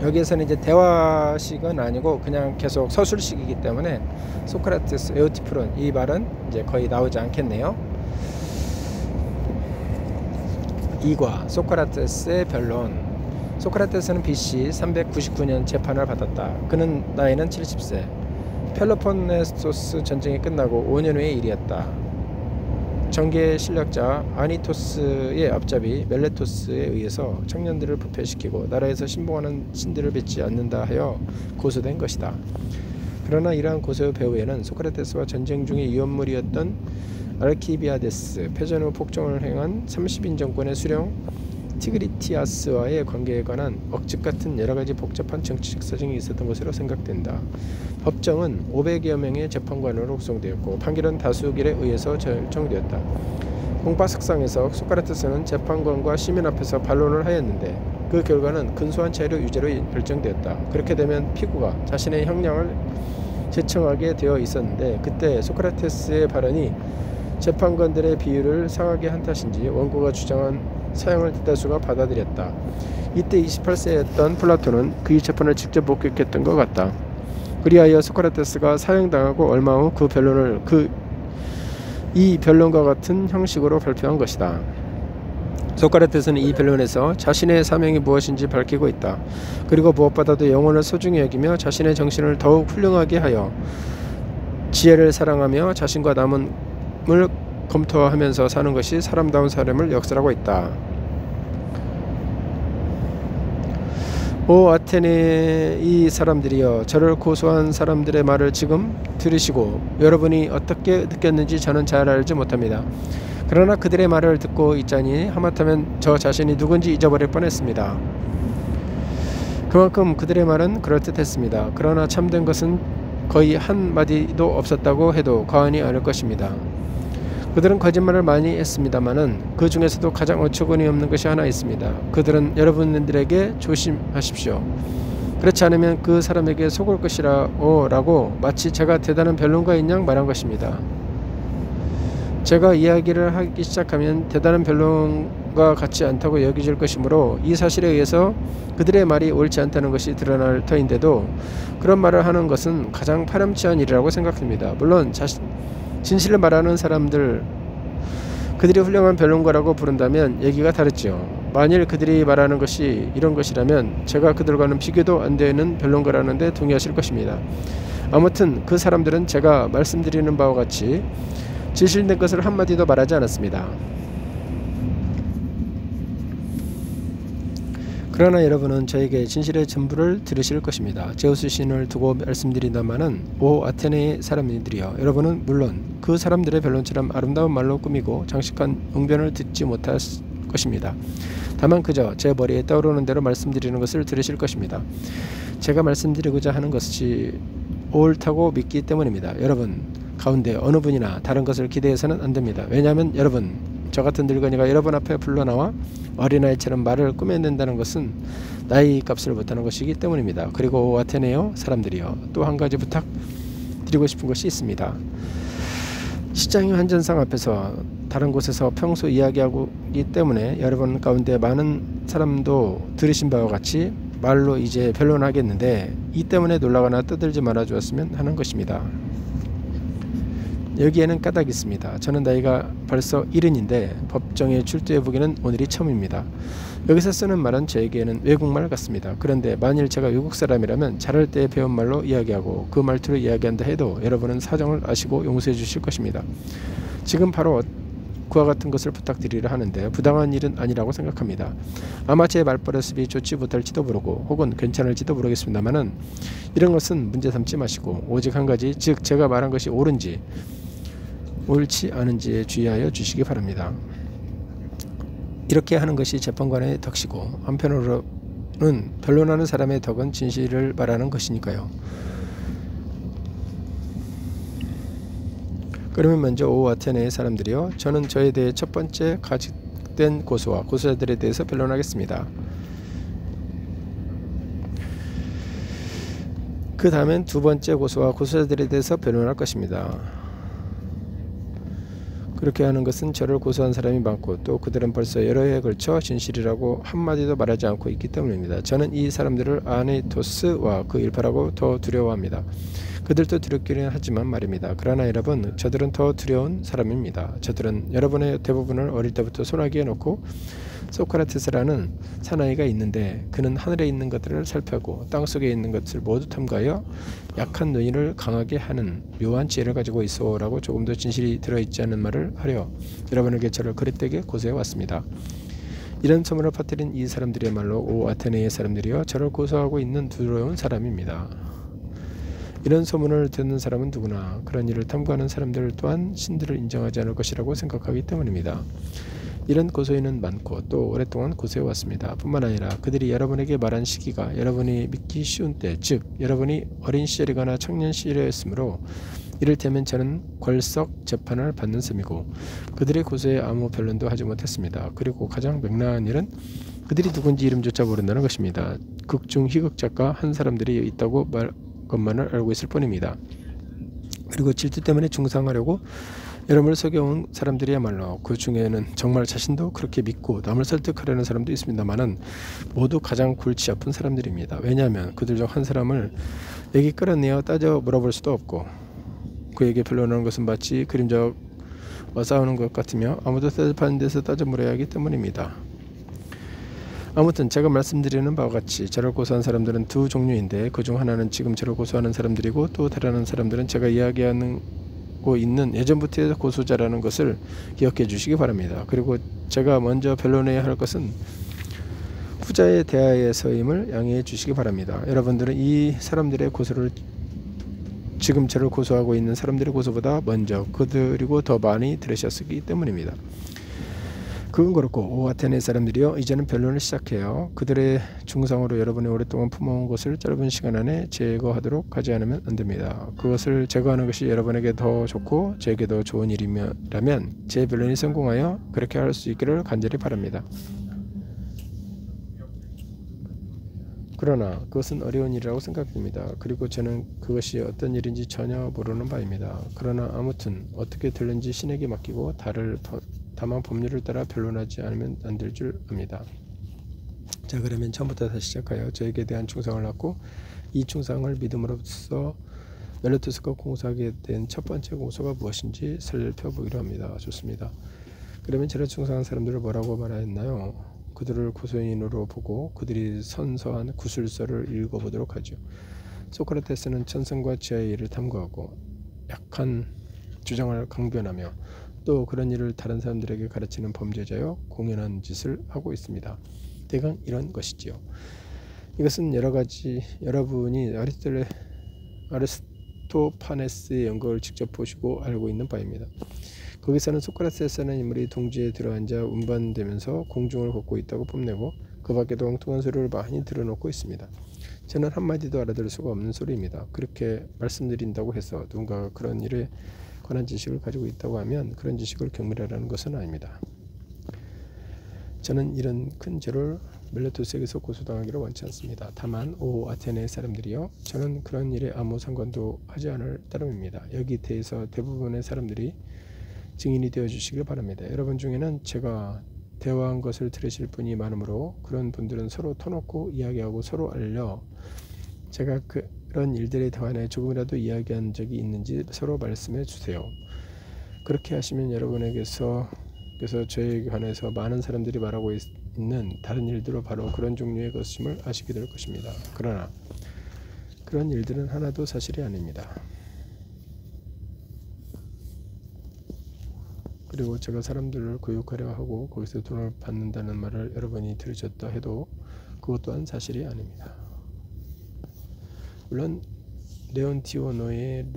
여기에서는 이제 대화식은 아니고 그냥 계속 서술식이기 때문에 소크라테스 에우티프론 이 말은 이제 거의 나오지 않겠네요. 2과 소크라테스의 변론. 소크라테스는 BC 399년 재판을 받았다. 그는 나이는 70세. 펠로폰네소스 전쟁이 끝나고 5년 후의 일이었다. 정계 실력자 아니토스의 앞잡이 멜레토스에 의해서 청년들을 부패시키고 나라에서 신봉하는 신들을 빚지 않는다 하여 고소된 것이다. 그러나 이러한 고소의 배후에는 소크라테스와 전쟁 중의 위험물이었던 알키비아데스, 패전 후 폭정을 행한 30인 정권의 수령 티그리티아스와의 관계에 관한 억측 같은 여러가지 복잡한 정치적 사정이 있었던 것으로 생각된다. 법정은 500여 명의 재판관으로 구성되었고 판결은 다수결에 의해서 결정되었다. 공파석상에서 소크라테스는 재판관과 시민 앞에서 반론을 하였는데 그 결과는 근소한 자료 유죄로 결정되었다. 그렇게 되면 피고가 자신의 형량을 제청하게 되어 있었는데 그때 소크라테스의 발언이 재판관들의 비율을 상하게 한 탓인지 원고가 주장한 사형을 대다수가 받아들였다. 이때 28세였던 플라톤은 그의 재판을 직접 목격했던 것 같다. 그리하여 소크라테스가 사형당하고 얼마 후 그 변론을 이 변론과 같은 형식으로 발표한 것이다. 소크라테스는 이 변론에서 자신의 사명이 무엇인지 밝히고 있다. 그리고 무엇보다도 영혼을 소중히 여기며 자신의 정신을 더욱 훌륭하게 하여 지혜를 사랑하며 자신과 남을 검토하면서 사는 것이 사람다운 삶을 역설하고 있다. 오 아테네 이 사람들이여, 저를 고소한 사람들의 말을 지금 들으시고 여러분이 어떻게 느꼈는지 저는 잘 알지 못합니다. 그러나 그들의 말을 듣고 있자니 하마터면 저 자신이 누군지 잊어버릴 뻔했습니다. 그만큼 그들의 말은 그럴듯했습니다. 그러나 참된 것은 거의 한마디도 없었다고 해도 과언이 아닐 것입니다. 그들은 거짓말을 많이 했습니다마는 그 중에서도 가장 어처구니 없는 것이 하나 있습니다. 그들은 여러분들에게 조심하십시오. 그렇지 않으면 그 사람에게 속을 것이라고 마치 제가 대단한 변론가인 양 말한 것입니다. 제가 이야기를 하기 시작하면 대단한 변론과 같지 않다고 여겨질 것이므로 이 사실에 의해서 그들의 말이 옳지 않다는 것이 드러날 터인데도 그런 말을 하는 것은 가장 파렴치한 일이라고 생각됩니다. 물론 진실을 말하는 사람들, 그들이 훌륭한 변론가라고 부른다면 얘기가 다르지요. 만일 그들이 말하는 것이 이런 것이라면 제가 그들과는 비교도 안 되는 변론가라는 데 동의하실 것입니다. 아무튼 그 사람들은 제가 말씀드리는 바와 같이 진실된 것을 한마디도 말하지 않았습니다. 그러나 여러분은 저에게 진실의 전부를 들으실 것입니다. 제우스 신을 두고 말씀드린다마는 오 아테네의 사람들이여, 여러분은 물론 그 사람들의 변론처럼 아름다운 말로 꾸미고 장식한 응변을 듣지 못할 것입니다. 다만 그저 제 머리에 떠오르는 대로 말씀드리는 것을 들으실 것입니다. 제가 말씀드리고자 하는 것이 옳다고 믿기 때문입니다. 여러분 가운데 어느 분이나 다른 것을 기대해서는 안 됩니다. 왜냐하면 여러분, 저 같은 늙은이가 여러분 앞에 불러나와 어린아이처럼 말을 꾸며낸다는 것은 나이 값을 못하는 것이기 때문입니다. 그리고 아테네요 사람들이요, 또 한 가지 부탁드리고 싶은 것이 있습니다. 시장의 환전상 앞에서 다른 곳에서 평소 이야기하기 때문에 여러분 가운데 많은 사람도 들으신 바와 같이 말로 이제 변론하겠는데, 이 때문에 놀라거나 떠들지 말아 주었으면 하는 것입니다. 여기에는 까닭이 있습니다. 저는 나이가 벌써 70인데 법정에 출두해보기는 오늘이 처음입니다. 여기서 쓰는 말은 저에게는 외국말 같습니다. 그런데 만일 제가 외국 사람이라면 자랄 때 배운 말로 이야기하고 그 말투로 이야기한다 해도 여러분은 사정을 아시고 용서해 주실 것입니다. 지금 바로 그와 같은 것을 부탁드리려 하는데 부당한 일은 아니라고 생각합니다. 아마 제 말버릇이 좋지 못할지도 모르고 혹은 괜찮을지도 모르겠습니다만은 이런 것은 문제 삼지 마시고 오직 한 가지, 즉 제가 말한 것이 옳지 않은지에 주의하여 주시기 바랍니다. 이렇게 하는 것이 재판관의 덕이고 한편으로는 변론하는 사람의 덕은 진실을 말하는 것이니까요. 그러면 먼저 오 아테네의 사람들이요, 저는 저에 대해 첫 번째 가직된 고소와 고소자들에 대해서 변론하겠습니다. 그 다음엔 두 번째 고소와 고소자들에 대해서 변론할 것입니다. 그렇게 하는 것은 저를 고소한 사람이 많고 또 그들은 벌써 여러 해에 걸쳐 진실이라고 한마디도 말하지 않고 있기 때문입니다. 저는 이 사람들을 아네토스와 그 일파라고 더 두려워합니다. 그들도 두렵기는 하지만 말입니다. 그러나 여러분, 저들은 더 두려운 사람입니다. 저들은 여러분의 대부분을 어릴 때부터 소나기에 놓고 소크라테스라는 사나이가 있는데 그는 하늘에 있는 것들을 살펴고 땅속에 있는 것을 모두 탐구하여 약한 논의를 강하게 하는 묘한 지혜를 가지고 있어라고 조금 더 진실이 들어있지 않은 말을 하려 여러분에게 저를 그릇되게 고소해 왔습니다. 이런 소문을 퍼뜨린 이 사람들이야말로 오 아테네의 사람들이여, 저를 고소하고 있는 두려운 사람입니다. 이런 소문을 듣는 사람은 누구나 그런 일을 탐구하는 사람들 또한 신들을 인정하지 않을 것이라고 생각하기 때문입니다. 이런 고소인은 많고 또 오랫동안 고소해왔습니다. 뿐만 아니라 그들이 여러분에게 말한 시기가 여러분이 믿기 쉬운 때, 즉 여러분이 어린 시절이거나 청년 시절이었으므로 이를테면 저는 궐석 재판을 받는 셈이고 그들의 고소에 아무 변론도 하지 못했습니다. 그리고 가장 맥락한 일은 그들이 누군지 이름조차 모른다는 것입니다. 극중 희극작가 한 사람들이 있다고 것만을 알고 있을 뿐입니다. 그리고 질투 때문에 중상하려고 여러분을 속여온 사람들이야말로 그 중에는 정말 자신도 그렇게 믿고 남을 설득하려는 사람도 있습니다만은 모두 가장 골치 아픈 사람들입니다. 왜냐하면 그들 중 한 사람을 여기 끌어내어 따져 물어볼 수도 없고 그에게 변론하는 것은 마치 그림자와 싸우는 것 같으며 아무도 대답하는 데서 따져 물어야 하기 때문입니다. 아무튼 제가 말씀드리는 바와 같이 저를 고소한 사람들은 두 종류인데 그 중 하나는 지금 저를 고소하는 사람들이고 또 다른 사람들은 제가 이야기하고 있는 예전부터의 고소자라는 것을 기억해 주시기 바랍니다. 그리고 제가 먼저 변론해야 할 것은 후자에 대하여서임을 양해해 주시기 바랍니다. 여러분들은 이 사람들의 고소를 지금 저를 고소하고 있는 사람들의 고소보다 먼저 그들이고 더 많이 들으셨기 때문입니다. 그건 그렇고 오 아테네 사람들이여, 이제는 변론을 시작해요. 그들의 중상으로 여러분이 오랫동안 품어온 것을 짧은 시간 안에 제거하도록 하지 않으면 안 됩니다. 그것을 제거하는 것이 여러분에게 더 좋고 저에게 더 좋은 일이라면 제 변론이 성공하여 그렇게 할 수 있기를 간절히 바랍니다. 그러나 그것은 어려운 일이라고 생각됩니다. 그리고 저는 그것이 어떤 일인지 전혀 모르는 바입니다. 그러나 아무튼 어떻게 될는지 신에게 맡기고 다만 법률을 따라 변론하지 않으면 안 될 줄 압니다. 자, 그러면 처음부터 다시 시작하여 저에게 대한 충성을 갖고 이 충성을 믿음으로써 멜로토스가 공소하게 된 첫 번째 공소가 무엇인지 살펴보기로 합니다. 좋습니다. 그러면 저를 충성한 사람들을 뭐라고 말하였나요? 그들을 고소인으로 보고 그들이 선서한 구술서를 읽어보도록 하죠. 소크라테스는 천성과 지하의 일을 탐구하고 약한 주장을 강변하며 또 그런 일을 다른 사람들에게 가르치는 범죄자여 공연한 짓을 하고 있습니다. 대강 이런 것이지요. 이것은 여러분이 아리스토파네스의 연극을 직접 보시고 알고 있는 바입니다. 거기서는 소크라테스라는 인물이 동지에 들어앉아 운반되면서 공중을 걷고 있다고 뽐내고 그 밖에도 엉뚱한 소리를 많이 들어놓고 있습니다. 저는 한마디도 알아들을 수가 없는 소리입니다. 그렇게 말씀드린다고 해서 누군가가 그런 일에 관한 지식을 가지고 있다고 하면 그런 지식을 경멸하라는 것은 아닙니다. 저는 이런 큰 죄를 멜레토스에게서 고소당하기를 원치 않습니다. 다만 아테네 사람들이여, 저는 그런 일에 아무 상관도 하지 않을 따름입니다. 여기 대해서 대부분의 사람들이 증인이 되어 주시길 바랍니다. 여러분 중에는 제가 대화한 것을 들으실 분이 많으므로 그런 분들은 서로 터놓고 이야기하고 서로 알려 제가 그런 일들에 관해 조금이라도 이야기한 적이 있는지 서로 말씀해 주세요. 그렇게 하시면 여러분에게서 저에 관해서 많은 사람들이 말하고 있는 다른 일들로 바로 그런 종류의 것임을 아시게 될 것입니다. 그러나 그런 일들은 하나도 사실이 아닙니다. 그리고 제가 사람들을 교육하려 하고 거기서 돈을 받는다는 말을 여러분이 들으셨다 해도 그것 또한 사실이 아닙니다. 물론 레온티오노의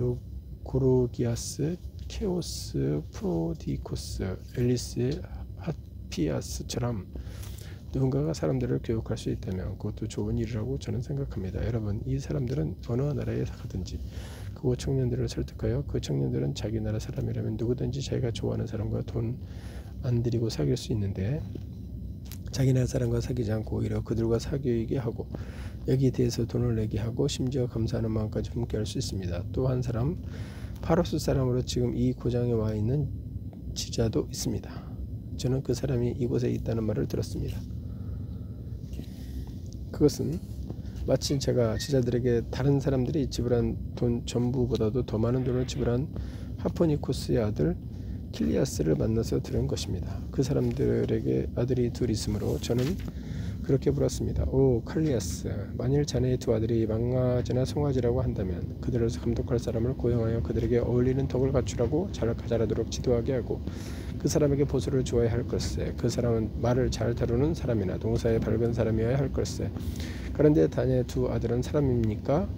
고르기아스, 케오스, 프로디코스, 앨리스의 하피아스처럼 누군가가 사람들을 교육할 수 있다면 그것도 좋은 일이라고 저는 생각합니다. 여러분, 이 사람들은 어느 나라에 가든지 그 청년들을 설득하여 그 청년들은 자기 나라 사람이라면 누구든지 자기가 좋아하는 사람과 돈 안 들이고 사귈 수 있는데 자기 나라 사람과 사귀지 않고 오히려 그들과 사귀게 하고 여기에 대해서 돈을 내게 하고 심지어 감사하는 마음까지 품게 할 수 있습니다. 또 한 사람, 파로스 사람으로 지금 이 고장에 와 있는 지자도 있습니다. 저는 그 사람이 이곳에 있다는 말을 들었습니다. 그것은 마치 제가 지자들에게 다른 사람들이 지불한 돈 전부보다도 더 많은 돈을 지불한 하포니코스의 아들 킬리아스를 만나서 들은 것입니다. 그 사람들에게 아들이 둘 있으므로 저는 그렇게 물었습니다. 오 칼리아스, 만일 자네의 두 아들이 망아지나 송아지라고 한다면 그들을 감독할 사람을 고용하여 그들에게 어울리는 덕을 갖추라고 자라도록 지도하게 하고 그 사람에게 보수를 주어야 할 것세. 그 사람은 말을 잘 다루는 사람이나 동사에 밝은 사람이어야 할 것세. 그런데 자네의 두 아들은 사람입니까?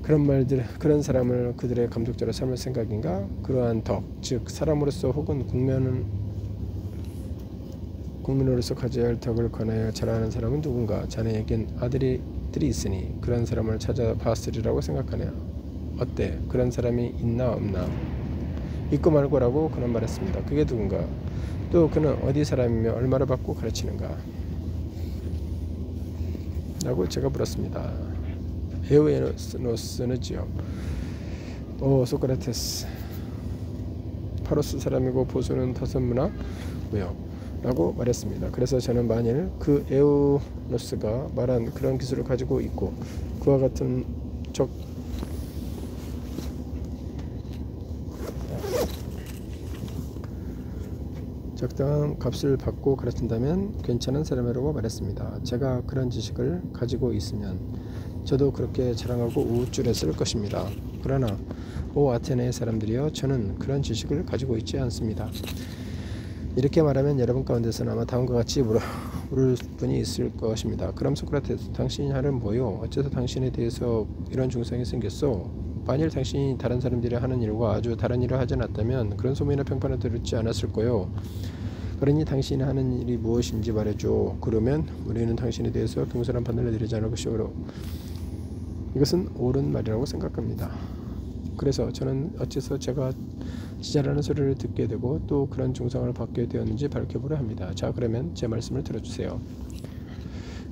그런 사람을 그들의 감독자로 삼을 생각인가? 그러한 덕, 즉 사람으로서 혹은 국민으로서 가져야 할 덕을 권하여 자라는 사람은 누군가? 자네에겐 아들들이 있으니 그런 사람을 찾아봤으리라고 생각하냐? 어때? 그런 사람이 있나 없나? 있고 말고라고 그는 말했습니다. 그게 누군가? 또 그는 어디 사람이며 얼마를 받고 가르치는가? 라고 제가 물었습니다. 에우에노스는지요. 오 소크라테스, 파로스 사람이고 보수는 5문화 왜요? 라고 말했습니다. 그래서 저는 만일 그 에우노스가 말한 그런 기술을 가지고 있고 그와 같은 적당한 값을 받고 가르친다면 괜찮은 사람이라고 말했습니다. 제가 그런 지식을 가지고 있으면 저도 그렇게 자랑하고 우쭐했을 것입니다. 그러나 아테네 사람들이여, 저는 그런 지식을 가지고 있지 않습니다. 이렇게 말하면 여러분 가운데서는 아마 다음과 같이 물을 분이 있을 것입니다. 그럼 소크라테스, 당신이 하는 뭐요? 어째서 당신에 대해서 이런 중상이 생겼소? 만일 당신이 다른 사람들이 하는 일과 아주 다른 일을 하지 않았다면 그런 소문이나 평판을 들었지 않았을 거요. 그러니 당신이 하는 일이 무엇인지 말해줘. 그러면 우리는 당신에 대해서 경솔한 판단을 내리지 않을 것이오로. 이것은 옳은 말이라고 생각합니다. 그래서 저는 어째서 제가 지자라는 소리를 듣게 되고 또 그런 중상을 받게 되었는지 밝혀보려 합니다. 자, 그러면 제 말씀을 들어주세요.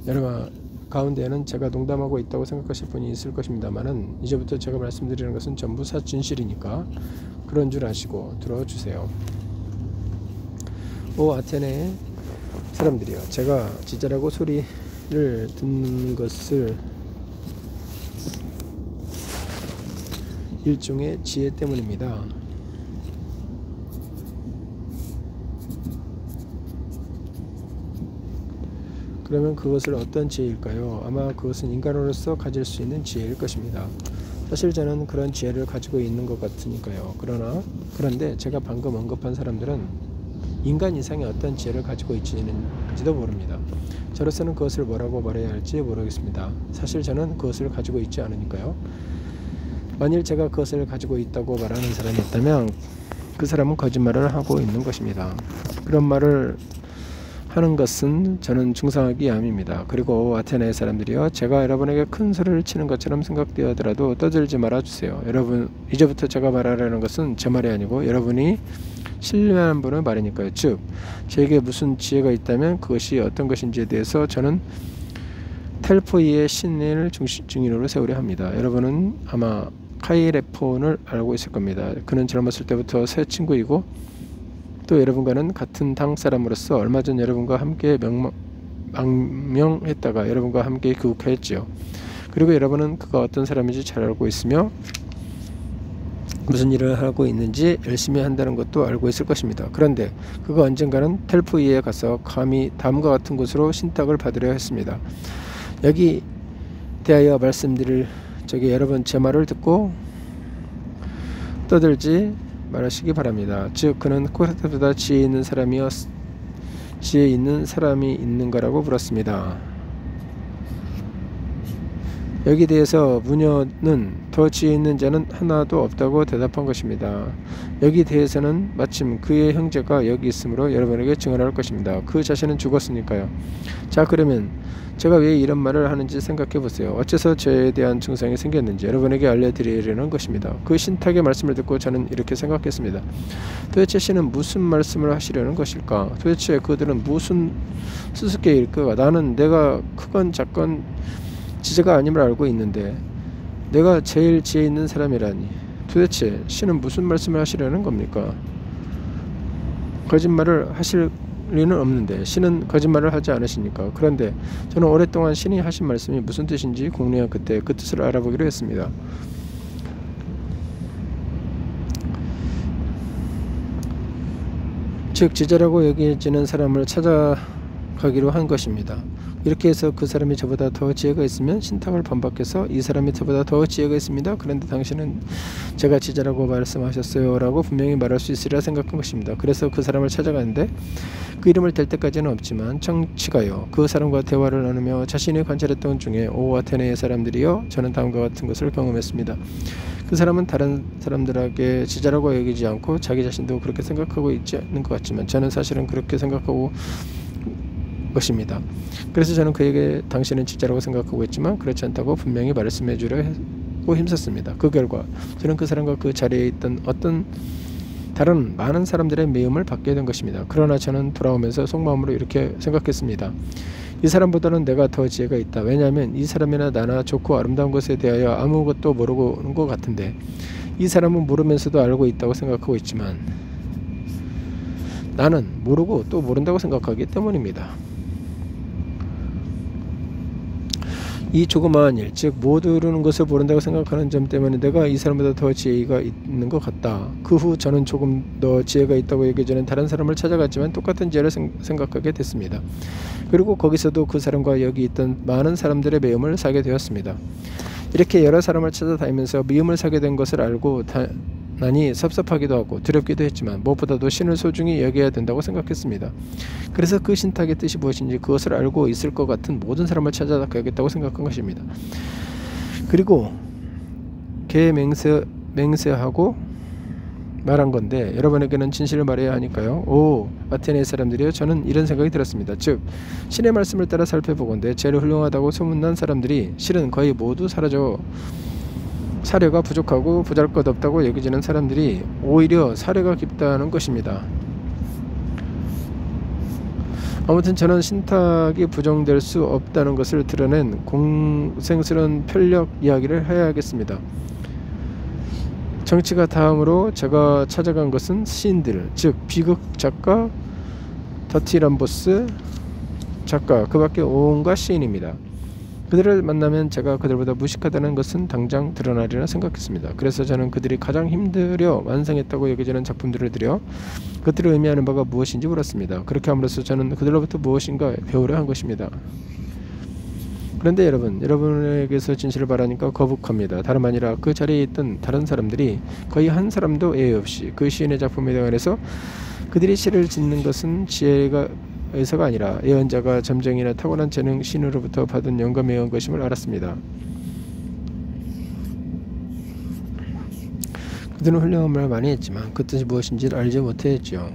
여러분 가운데에는 제가 농담하고 있다고 생각하실 분이 있을 것입니다만은 이제부터 제가 말씀드리는 것은 전부 진실이니까 그런 줄 아시고 들어주세요. 아테네 사람들이요, 제가 지자라고 소리를 듣는 것을 일종의 지혜 때문입니다. 그러면 그것을 어떤 지혜일까요? 아마 그것은 인간으로서 가질 수 있는 지혜일 것입니다. 사실 저는 그런 지혜를 가지고 있는 것 같으니까요. 그런데 제가 방금 언급한 사람들은 인간 이상의 어떤 지혜를 가지고 있지도 모릅니다. 저로서는 그것을 뭐라고 말해야 할지 모르겠습니다. 사실 저는 그것을 가지고 있지 않으니까요. 만일 제가 그것을 가지고 있다고 말하는 사람이 있다면 그 사람은 거짓말을 하고 있는 것입니다. 그런 말을 하는 것은 저는 중상하기 암입니다. 그리고 아테네의 사람들이요, 제가 여러분에게 큰 소리를 치는 것처럼 생각되어더라도 떠들지 말아주세요. 여러분, 이제부터 제가 말하려는 것은 제 말이 아니고 여러분이 신뢰하는 분의 말이니까요. 즉, 저에게 무슨 지혜가 있다면 그것이 어떤 것인지에 대해서 저는 텔포이의 신을 증인으로 세우려 합니다. 여러분은 아마 카이레폰을 알고 있을 겁니다. 그는 젊었을 때부터 새 친구이고 또 여러분과는 같은 당 사람으로서 얼마 전 여러분과 함께 망명했다가 여러분과 함께 귀국했지요. 그리고 여러분은 그가 어떤 사람인지 잘 알고 있으며 무슨 일을 하고 있는지 열심히 한다는 것도 알고 있을 것입니다. 그런데 그가 언젠가는 텔포이에 가서 감히 다음과 같은 곳으로 신탁을 받으려 했습니다. 여기 대하여 말씀드릴 적에 여러분 제 말을 듣고 떠들지 말하시기 바랍니다. 즉 그는 소크라테스보다 지혜 있는 사람이 있는가라고 물었습니다. 여기 대해서 무녀는 더 지혜 있는 자는 하나도 없다고 대답한 것입니다. 여기 대해서는 마침 그의 형제가 여기 있으므로 여러분에게 증언할 것입니다. 그 자신은 죽었으니까요. 자, 그러면 제가 왜 이런 말을 하는지 생각해 보세요. 어째서 저에 대한 증상이 생겼는지 여러분에게 알려드리려는 것입니다. 그 신탁의 말씀을 듣고 저는 이렇게 생각했습니다. 도대체 신은 무슨 말씀을 하시려는 것일까? 도대체 그들은 무슨 수수께끼일까? 나는 내가 크건 작건 지혜가 아님을 알고 있는데 내가 제일 지혜 있는 사람이라니 도대체 신은 무슨 말씀을 하시려는 겁니까? 거짓말을 하실 리는 없는데 신은 거짓말을 하지 않으시니까. 그런데 저는 오랫동안 신이 하신 말씀이 무슨 뜻인지 공략 그때 그 뜻을 알아보기로 했습니다. 즉 지혜라고 여겨지는 사람을 찾아가기로 한 것입니다. 이렇게 해서 그 사람이 저보다 더 지혜가 있으면 신탁을 반박해서 이 사람이 저보다 더 지혜가 있습니다. 그런데 당신은 제가 지혜라고 말씀하셨어요 라고 분명히 말할 수 있으리라 생각한 것입니다. 그래서 그 사람을 찾아가는데 그 이름을 댈 때까지는 없지만 청취가요, 그 사람과 대화를 나누며 자신이 관찰했던 중에 오 아테네의 사람들이여, 저는 다음과 같은 것을 경험했습니다. 그 사람은 다른 사람들에게 지혜라고 여기지 않고 자기 자신도 그렇게 생각하고 있지 않는 것 같지만 저는 사실은 그렇게 생각하고 것입니다. 그래서 저는 그에게 당신은 지혜라고 생각하고 있지만 그렇지 않다고 분명히 말씀해 주려 하고 힘썼습니다. 그 결과 저는 그 사람과 그 자리에 있던 어떤 다른 많은 사람들의 미움을 받게 된 것입니다. 그러나 저는 돌아오면서 속마음으로 이렇게 생각했습니다. 이 사람보다는 내가 더 지혜가 있다. 왜냐하면 이 사람이나 나나 좋고 아름다운 것에 대하여 아무것도 모르는 것 같은데 이 사람은 모르면서도 알고 있다고 생각하고 있지만 나는 모르고 또 모른다고 생각하기 때문입니다. 이 조그마한 일, 즉 모르는 것을 모른다고 생각하는 점 때문에 내가 이 사람보다 더 지혜가 있는 것 같다. 그 후 저는 조금 더 지혜가 있다고 여겨지는 다른 사람을 찾아갔지만 똑같은 지혜를 생각하게 됐습니다. 그리고 거기서도 그 사람과 여기 있던 많은 사람들의 미움을 사게 되었습니다. 이렇게 여러 사람을 찾아다니면서 미움을 사게 된 것을 알고 나니 섭섭하기도 하고 두렵기도 했지만 무엇보다도 신을 소중히 여겨야 된다고 생각했습니다. 그래서 그 신탁의 뜻이 무엇인지 그것을 알고 있을 것 같은 모든 사람을 찾아가겠다고 생각한 것입니다. 그리고 맹세하고 말한 건데 여러분에게는 진실을 말해야 하니까요. 오 아테네 사람들이여, 저는 이런 생각이 들었습니다. 즉 신의 말씀을 따라 살펴보건대 제일 훌륭하다고 소문난 사람들이 실은 거의 모두 사라져 사려가 부족하고 보잘것없다고 여겨지는 사람들이 오히려 사려가 깊다는 것입니다. 아무튼 저는 신탁이 부정될 수 없다는 것을 드러낸 공생스러운 편력 이야기를 해야겠습니다. 정치가 다음으로 제가 찾아간 것은 시인들, 즉 비극 작가, 더티 람보스 작가, 그 밖에 온갖 시인입니다. 그들을 만나면 제가 그들보다 무식하다는 것은 당장 드러나리라 생각했습니다. 그래서 저는 그들이 가장 힘들여 완성했다고 여겨지는 작품들을 들여 그들이 의미하는 바가 무엇인지 물었습니다. 그렇게 함으로써 저는 그들로부터 무엇인가 배우려 한 것입니다. 그런데 여러분에게서 진실을 말하니까 거북합니다. 다름 아니라 그 자리에 있던 다른 사람들이 거의 한 사람도 예외 없이 그 시인의 작품에 관해서 그들이 시를 짓는 것은 지혜가 에서가 아니라 예언자가 점정이나 타고난 재능 신으로부터 받은 영감에 의한 것임을 알았습니다. 그들은 훌륭한 말을 많이 했지만 그 뜻이 무엇인지를 알지 못했죠.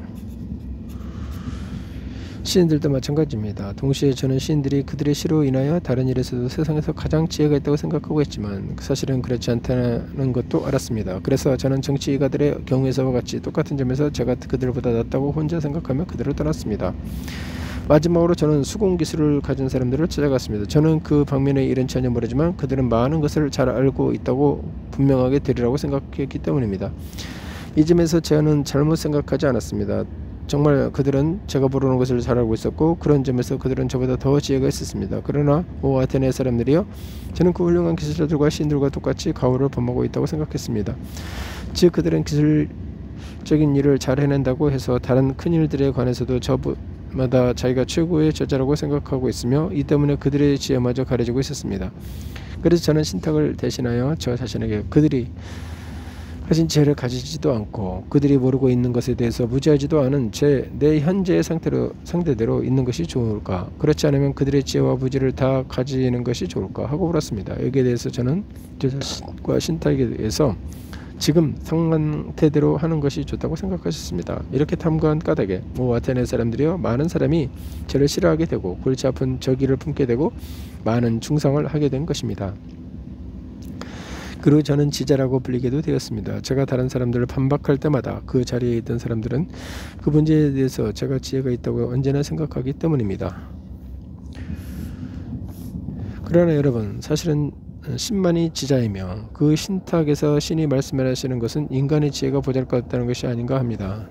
시인들도 마찬가지입니다. 동시에 저는 시인들이 그들의 시로 인하여 다른 일에서도 세상에서 가장 지혜가 있다고 생각하고 있지만 사실은 그렇지 않다는 것도 알았습니다. 그래서 저는 정치가들의 경우에서와 같이 똑같은 점에서 제가 그들보다 낫다고 혼자 생각하며 그들을 떠났습니다. 마지막으로 저는 수공기술을 가진 사람들을 찾아갔습니다. 저는 그 방면의 일은 전혀 모르지만 그들은 많은 것을 잘 알고 있다고 분명하게 들으라고 생각했기 때문입니다. 이 점에서 저는 잘못 생각하지 않았습니다. 정말 그들은 제가 모르는 것을 잘 알고 있었고 그런 점에서 그들은 저보다 더 지혜가 있었습니다. 그러나 오 아테네 사람들이여, 저는 그 훌륭한 기술자들과 시인들과 똑같이 가오를 범하고 있다고 생각했습니다. 즉 그들은 기술적인 일을 잘 해낸다고 해서 다른 큰 일들에 관해서도 저마다 자기가 최고의 저자라고 생각하고 있으며 이 때문에 그들의 지혜마저 가려지고 있었습니다. 그래서 저는 신탁을 대신하여 저 자신에게 그들이 가진 지혜를 가지지도 않고 그들이 모르고 있는 것에 대해서 무지하지도 않은 내 현재의 상태대로 있는 것이 좋을까? 그렇지 않으면 그들의 지혜와 무지를 다 가지는 것이 좋을까? 하고 물었습니다. 여기에 대해서 저는 저 자신과 신탁에 대해서 지금 상태대로 하는 것이 좋다고 생각하셨습니다. 이렇게 탐구한 까닭에 오 아테네 사람들이여, 많은 사람이 저를 싫어하게 되고 골치 아픈 저기를 품게 되고 많은 중상을 하게 된 것입니다. 그리고 저는 지자라고 불리게도 되었습니다. 제가 다른 사람들을 반박할 때마다 그 자리에 있던 사람들은 그 문제에 대해서 제가 지혜가 있다고 언제나 생각하기 때문입니다. 그러나 여러분, 사실은 신만이 지자이며 그 신탁에서 신이 말씀하시는 것은 인간의 지혜가 보잘것없다는 것이 아닌가 합니다.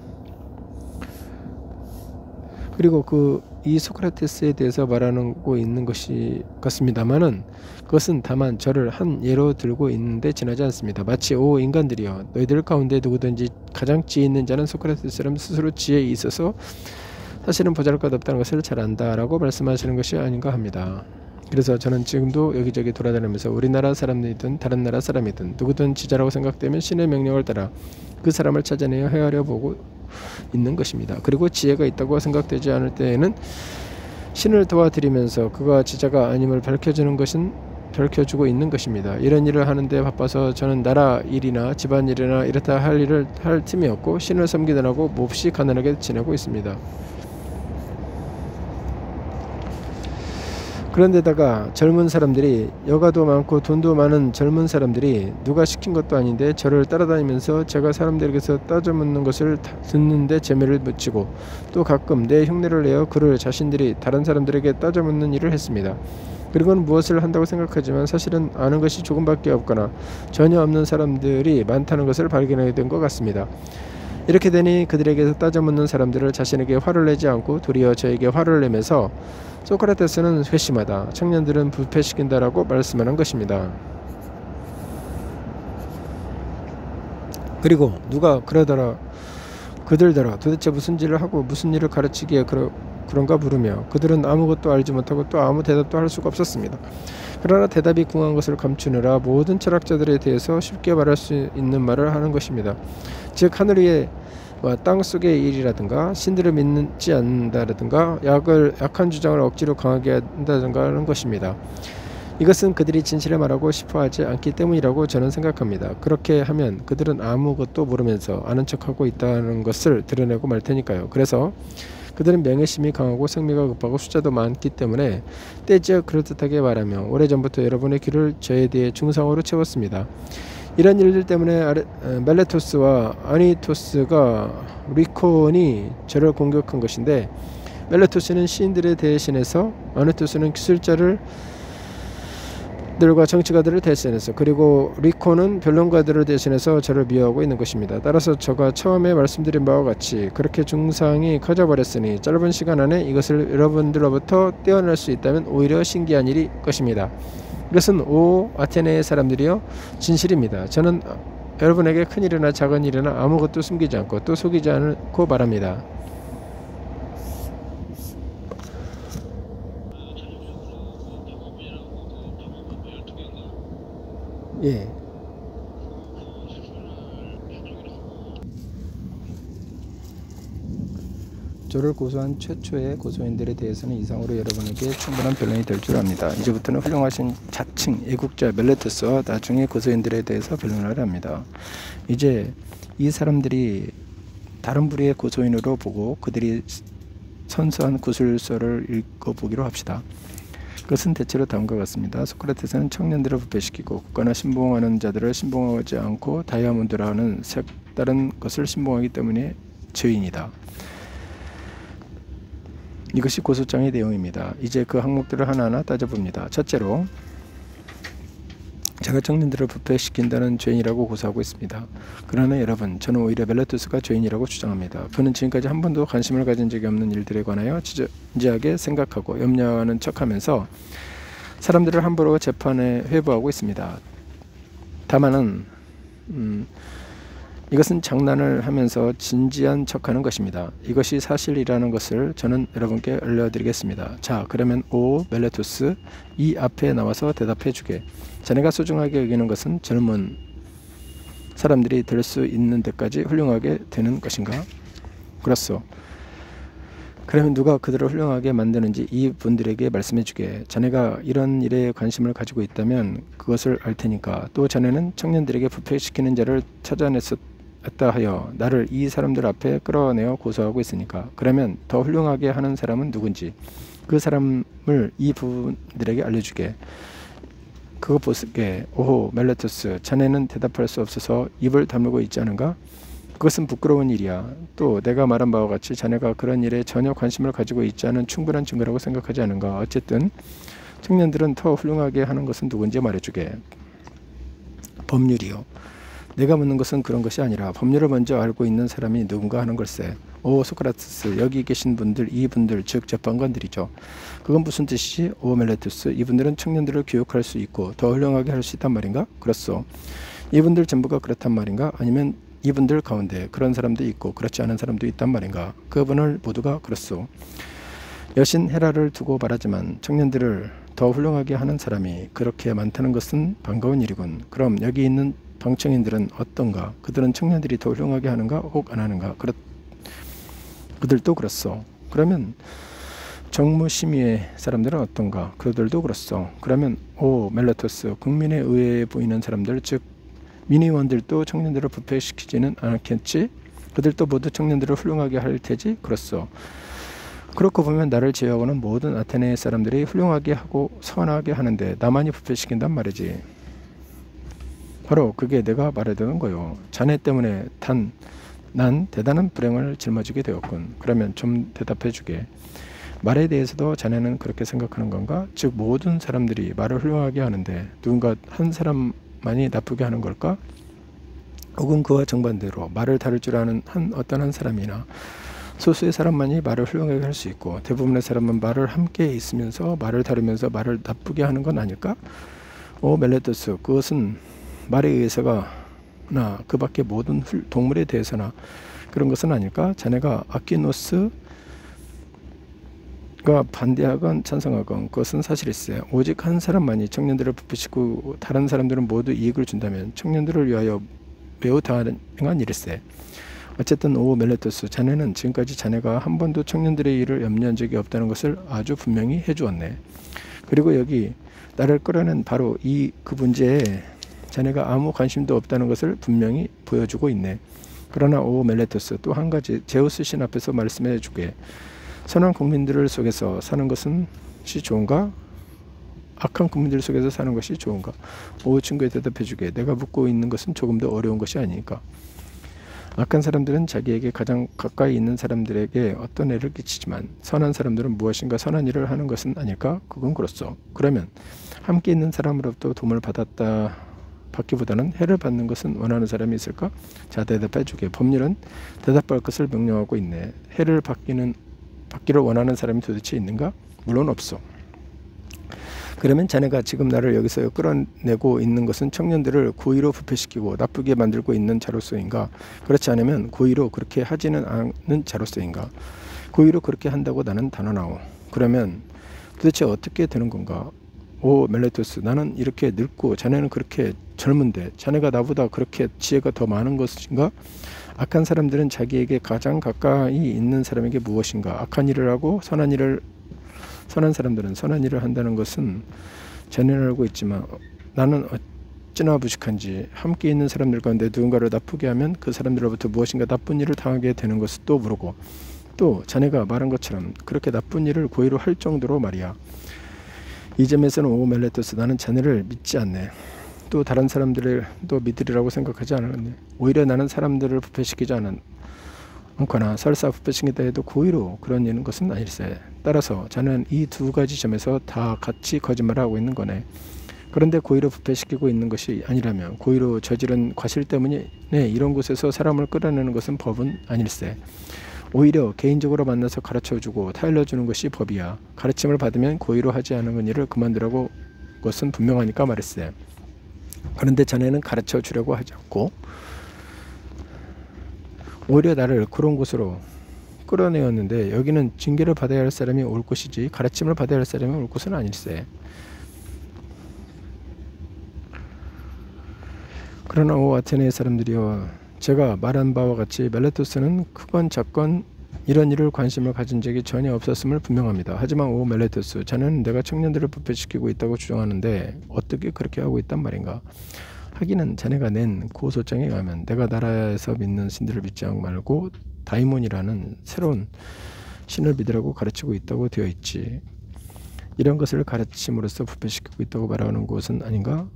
그리고 이 소크라테스에 대해서 말하고 있는 것이 같습니다만은 그것은 다만 저를 한 예로 들고 있는데 지나지 않습니다. 마치 오 인간들이여, 너희들 가운데 누구든지 가장 지혜 있는 자는 소크라테스처럼 스스로 지혜에 있어서 사실은 보잘것없다는 것을 잘 안다라고 말씀하시는 것이 아닌가 합니다. 그래서 저는 지금도 여기저기 돌아다니면서 우리나라 사람이든 다른 나라 사람이든 누구든 지자라고 생각되면 신의 명령을 따라 그 사람을 찾아내어 헤아려 보고 있는 것입니다. 그리고 지혜가 있다고 생각되지 않을 때에는 신을 도와드리면서 그가 지자가 아님을 밝혀주고 있는 것입니다. 이런 일을 하는데 바빠서 저는 나라 일이나 집안 일이나 이렇다 할 일을 할 틈이 없고 신을 섬기느라고 몹시 가난하게 지내고 있습니다. 그런데다가 젊은 사람들이, 여가도 많고 돈도 많은 젊은 사람들이 누가 시킨 것도 아닌데 저를 따라다니면서 제가 사람들에게서 따져묻는 것을 듣는데 재미를 붙이고 또 가끔 내 흉내를 내어 그를 자신들이 다른 사람들에게 따져묻는 일을 했습니다. 그리고는 무엇을 한다고 생각하지만 사실은 아는 것이 조금밖에 없거나 전혀 없는 사람들이 많다는 것을 발견하게 된 것 같습니다. 이렇게 되니 그들에게서 따져묻는 사람들을 자신에게 화를 내지 않고 도리어 저에게 화를 내면서 소크라테스는 회심하다, 청년들은 부패시킨다라고 말씀하는 것입니다. 그리고 누가 그러더라 그들더러 도대체 무슨 일을 하고 무슨 일을 가르치기에 그런가 물으며 그들은 아무것도 알지 못하고 또 아무 대답도 할 수가 없었습니다. 그러나 대답이 궁한 것을 감추느라 모든 철학자들에 대해서 쉽게 말할 수 있는 말을 하는 것입니다. 즉 하늘 위에 땅 속의 일이라든가 신들을 믿지 않는다라든가 약한 주장을 억지로 강하게 한다든가 하는 것입니다. 이것은 그들이 진실을 말하고 싶어하지 않기 때문이라고 저는 생각합니다. 그렇게 하면 그들은 아무것도 모르면서 아는 척하고 있다는 것을 드러내고 말 테니까요. 그래서 그들은 명예심이 강하고 성미가 급하고 숫자도 많기 때문에 때지어 그럴듯하게 말하며 오래전부터 여러분의 귀를 저에 대해 중상으로 채웠습니다. 이런 일들 때문에 멜레토스와 아니토스가 리콘이 저를 공격한 것인데, 멜레토스는 시인들에 대신해서 아니토스는 기술자들과 정치가들을 대신해서, 그리고 리콘은 변론가들을 대신해서 저를 미워하고 있는 것입니다. 따라서 저가 처음에 말씀드린 바와 같이 그렇게 중상이 커져버렸으니 짧은 시간 안에 이것을 여러분들로부터 떼어낼 수 있다면 오히려 신기한 일일 것입니다. 이것은 오 아테네의 사람들이여 진실입니다. 저는 여러분에게 큰 일이나 작은 일이나 아무것도 숨기지 않고 또 속이지 않고 말합니다. 예. 저를 고소한 최초의 고소인들에 대해서는 이상으로 여러분에게 충분한 변론이 될 줄 압니다. 이제부터는 훌륭하신 자칭 애국자 멜레투스와 나중에 고소인들에 대해서 변론을 합니다. 이제 이 사람들이 다른 부류의 고소인으로 보고 그들이 선서한 구술서를 읽어보기로 합시다. 그것은 대체로 다음과 같습니다. 소크라테스는 청년들을 부패시키고 국가나 신봉하는 자들을 신봉하지 않고 다이아몬드라는 색다른 것을 신봉하기 때문에 죄인이다. 이것이 고소장의 내용입니다. 이제 그 항목들을 하나하나 따져봅니다. 첫째로, 제가 청년들을 부패시킨다는 죄인이라고 고소하고 있습니다. 그러나 여러분, 저는 오히려 멜레투스가 죄인이라고 주장합니다. 그는 지금까지 한 번도 관심을 가진 적이 없는 일들에 관하여 진지하게 생각하고 염려하는 척하면서 사람들을 함부로 재판에 회부하고 있습니다. 다만은 이것은 장난을 하면서 진지한 척하는 것입니다. 이것이 사실이라는 것을 저는 여러분께 알려드리겠습니다. 자, 그러면 오 멜레투스, 이 앞에 나와서 대답해 주게. 자네가 소중하게 여기는 것은 젊은 사람들이 될 수 있는 데까지 훌륭하게 되는 것인가? 그렇소. 그러면 누가 그들을 훌륭하게 만드는지 이분들에게 말씀해 주게. 자네가 이런 일에 관심을 가지고 있다면 그것을 알 테니까. 또 자네는 청년들에게 부패시키는 자를 찾아냈었다 하여 나를 이 사람들 앞에 끌어내어 고소하고 있으니까. 그러면 더 훌륭하게 하는 사람은 누군지 그 사람을 이 부분들에게 알려주게. 그거 보게. 오호 멜레투스, 자네는 대답할 수 없어서 입을 다물고 있지 않은가? 그것은 부끄러운 일이야. 또 내가 말한 바와 같이 자네가 그런 일에 전혀 관심을 가지고 있지 않은 충분한 증거라고 생각하지 않은가? 어쨌든 청년들은 더 훌륭하게 하는 것은 누군지 말해주게. 법률이요. 내가 묻는 것은 그런 것이 아니라 법률을 먼저 알고 있는 사람이 누군가 하는 걸세. 오 소크라테스, 여기 계신 분들, 이분들 즉 재판관들이죠. 그건 무슨 뜻이지? 오 멜레투스, 이분들은 청년들을 교육할 수 있고 더 훌륭하게 할 수 있단 말인가? 그렇소. 이분들 전부가 그렇단 말인가? 아니면 이분들 가운데 그런 사람도 있고 그렇지 않은 사람도 있단 말인가? 그분을 모두가 그렇소. 여신 헤라를 두고 말하지만 청년들을 더 훌륭하게 하는 사람이 그렇게 많다는 것은 반가운 일이군. 그럼 여기 있는 방청인들은 어떤가? 그들은 청년들이 더 훌륭하게 하는가? 혹 안 하는가? 그들도 그렇소. 그러면 정무심의회 사람들은 어떤가? 그들도 그렇소. 그러면 오 멜레투스, 국민에 의해 보이는 사람들, 즉 민의원들도 청년들을 부패시키지는 않겠지? 그들도 모두 청년들을 훌륭하게 할 테지? 그렇소. 그렇고 보면 나를 제외하고는 모든 아테네 사람들이 훌륭하게 하고 선하게 하는데 나만이 부패시킨단 말이지. 바로 그게 내가 말하려는 거요. 자네 때문에 난 대단한 불행을 짊어지게 되었군. 그러면 좀 대답해 주게. 말에 대해서도 자네는 그렇게 생각하는 건가? 즉 모든 사람들이 말을 훌륭하게 하는데 누군가 한 사람만이 나쁘게 하는 걸까? 혹은 그와 정반대로 말을 다룰 줄 아는 어떤 한 사람이나 소수의 사람만이 말을 훌륭하게 할 수 있고 대부분의 사람은 말을 함께 있으면서 말을 다루면서 말을 나쁘게 하는 건 아닐까? 오 멜레투스, 그것은 말에 의해서가 나 그 밖에 모든 동물에 대해서나 그런 것은 아닐까? 자네가 아퀴노스가 반대하건 찬성하건 그것은 사실일세. 오직 한 사람만이 청년들을 부패시키고 다른 사람들은 모두 이익을 준다면 청년들을 위하여 매우 다양한 일일세. 어쨌든 오 멜레투스, 자네는 지금까지 자네가 한 번도 청년들의 일을 염려한 적이 없다는 것을 아주 분명히 해주었네. 그리고 여기 나를 끌어낸 바로 그 문제에 자네가 아무 관심도 없다는 것을 분명히 보여주고 있네. 그러나 오 멜레투스, 또 한 가지 제우스 신 앞에서 말씀해 주게. 선한 국민들 속에서 사는 것은 좋은가? 악한 국민들 속에서 사는 것이 좋은가? 오 친구에 대답해 주게. 내가 묻고 있는 것은 조금 더 어려운 것이 아니니까. 악한 사람들은 자기에게 가장 가까이 있는 사람들에게 어떤 해를 끼치지만 선한 사람들은 무엇인가 선한 일을 하는 것은 아닐까? 그건 그렇소. 그러면 함께 있는 사람으로부터 도움을 받기보다는 해를 받는 것은 원하는 사람이 있을까? 자, 대답해 주게. 법률은 대답할 것을 명령하고 있네. 해를 받기를 원하는 사람이 도대체 있는가? 물론 없어. 그러면 자네가 지금 나를 여기서 끌어내고 있는 것은 청년들을 고의로 부패시키고 나쁘게 만들고 있는 자로서인가? 그렇지 않으면 고의로 그렇게 하지는 않는 자로서인가? 고의로 그렇게 한다고 나는 단언하오. 그러면 도대체 어떻게 되는 건가? 오 멜레투스, 나는 이렇게 늙고 자네는 그렇게 젊은데 자네가 나보다 그렇게 지혜가 더 많은 것인가? 악한 사람들은 자기에게 가장 가까이 있는 사람에게 무엇인가? 악한 일을 하고 선한 사람들은 선한 일을 한다는 것은 자네는 알고 있지만 나는 어찌나 무식한지. 함께 있는 사람들 가운데 누군가를 나쁘게 하면 그 사람들로부터 무엇인가 나쁜 일을 당하게 되는 것을 또 모르고, 또 자네가 말한 것처럼 그렇게 나쁜 일을 고의로 할 정도로 말이야. 이 점에서는 오 멜레토스, 나는 자네를 믿지 않네. 또 다른 사람들을 또 믿으리라고 생각하지 않았네. 오히려 나는 사람들을 부패시키지 않거나 설사 부패시킨다 해도 고의로 그런 일은 것은 아닐세. 따라서 자네는 이 두 가지 점에서 다 같이 거짓말을 하고 있는 거네. 그런데 고의로 부패시키고 있는 것이 아니라면 고의로 저지른 과실 때문에 이런 곳에서 사람을 끌어내는 것은 법은 아닐세. 오히려 개인적으로 만나서 가르쳐주고 타일러주는 것이 법이야. 가르침을 받으면 고의로 하지 않은 일을 그만두라고 것은 분명하니까 말했어요. 그런데 자네는 가르쳐 주려고 하지 않고 오히려 나를 그런 곳으로 끌어내었는데, 여기는 징계를 받아야 할 사람이 올 곳이지 가르침을 받아야 할 사람이 올 곳은 아닐세. 그러나 오 아테네의 사람들이여, 제가 말한 바와 같이 멜레토스는 크건 작건 이런 일을 관심을 가진 적이 전혀 없었음을 분명합니다. 하지만 오 멜레토스, 자네는 내가 청년들을 부패시키고 있다고 주장하는데 어떻게 그렇게 하고 있단 말인가? 하기는 자네가 낸 고소장에 의하면 내가 나라에서 믿는 신들을 믿지 말고 다이몬이라는 새로운 신을 믿으라고 가르치고 있다고 되어 있지. 이런 것을 가르침으로써 부패시키고 있다고 말하는 것은 아닌가?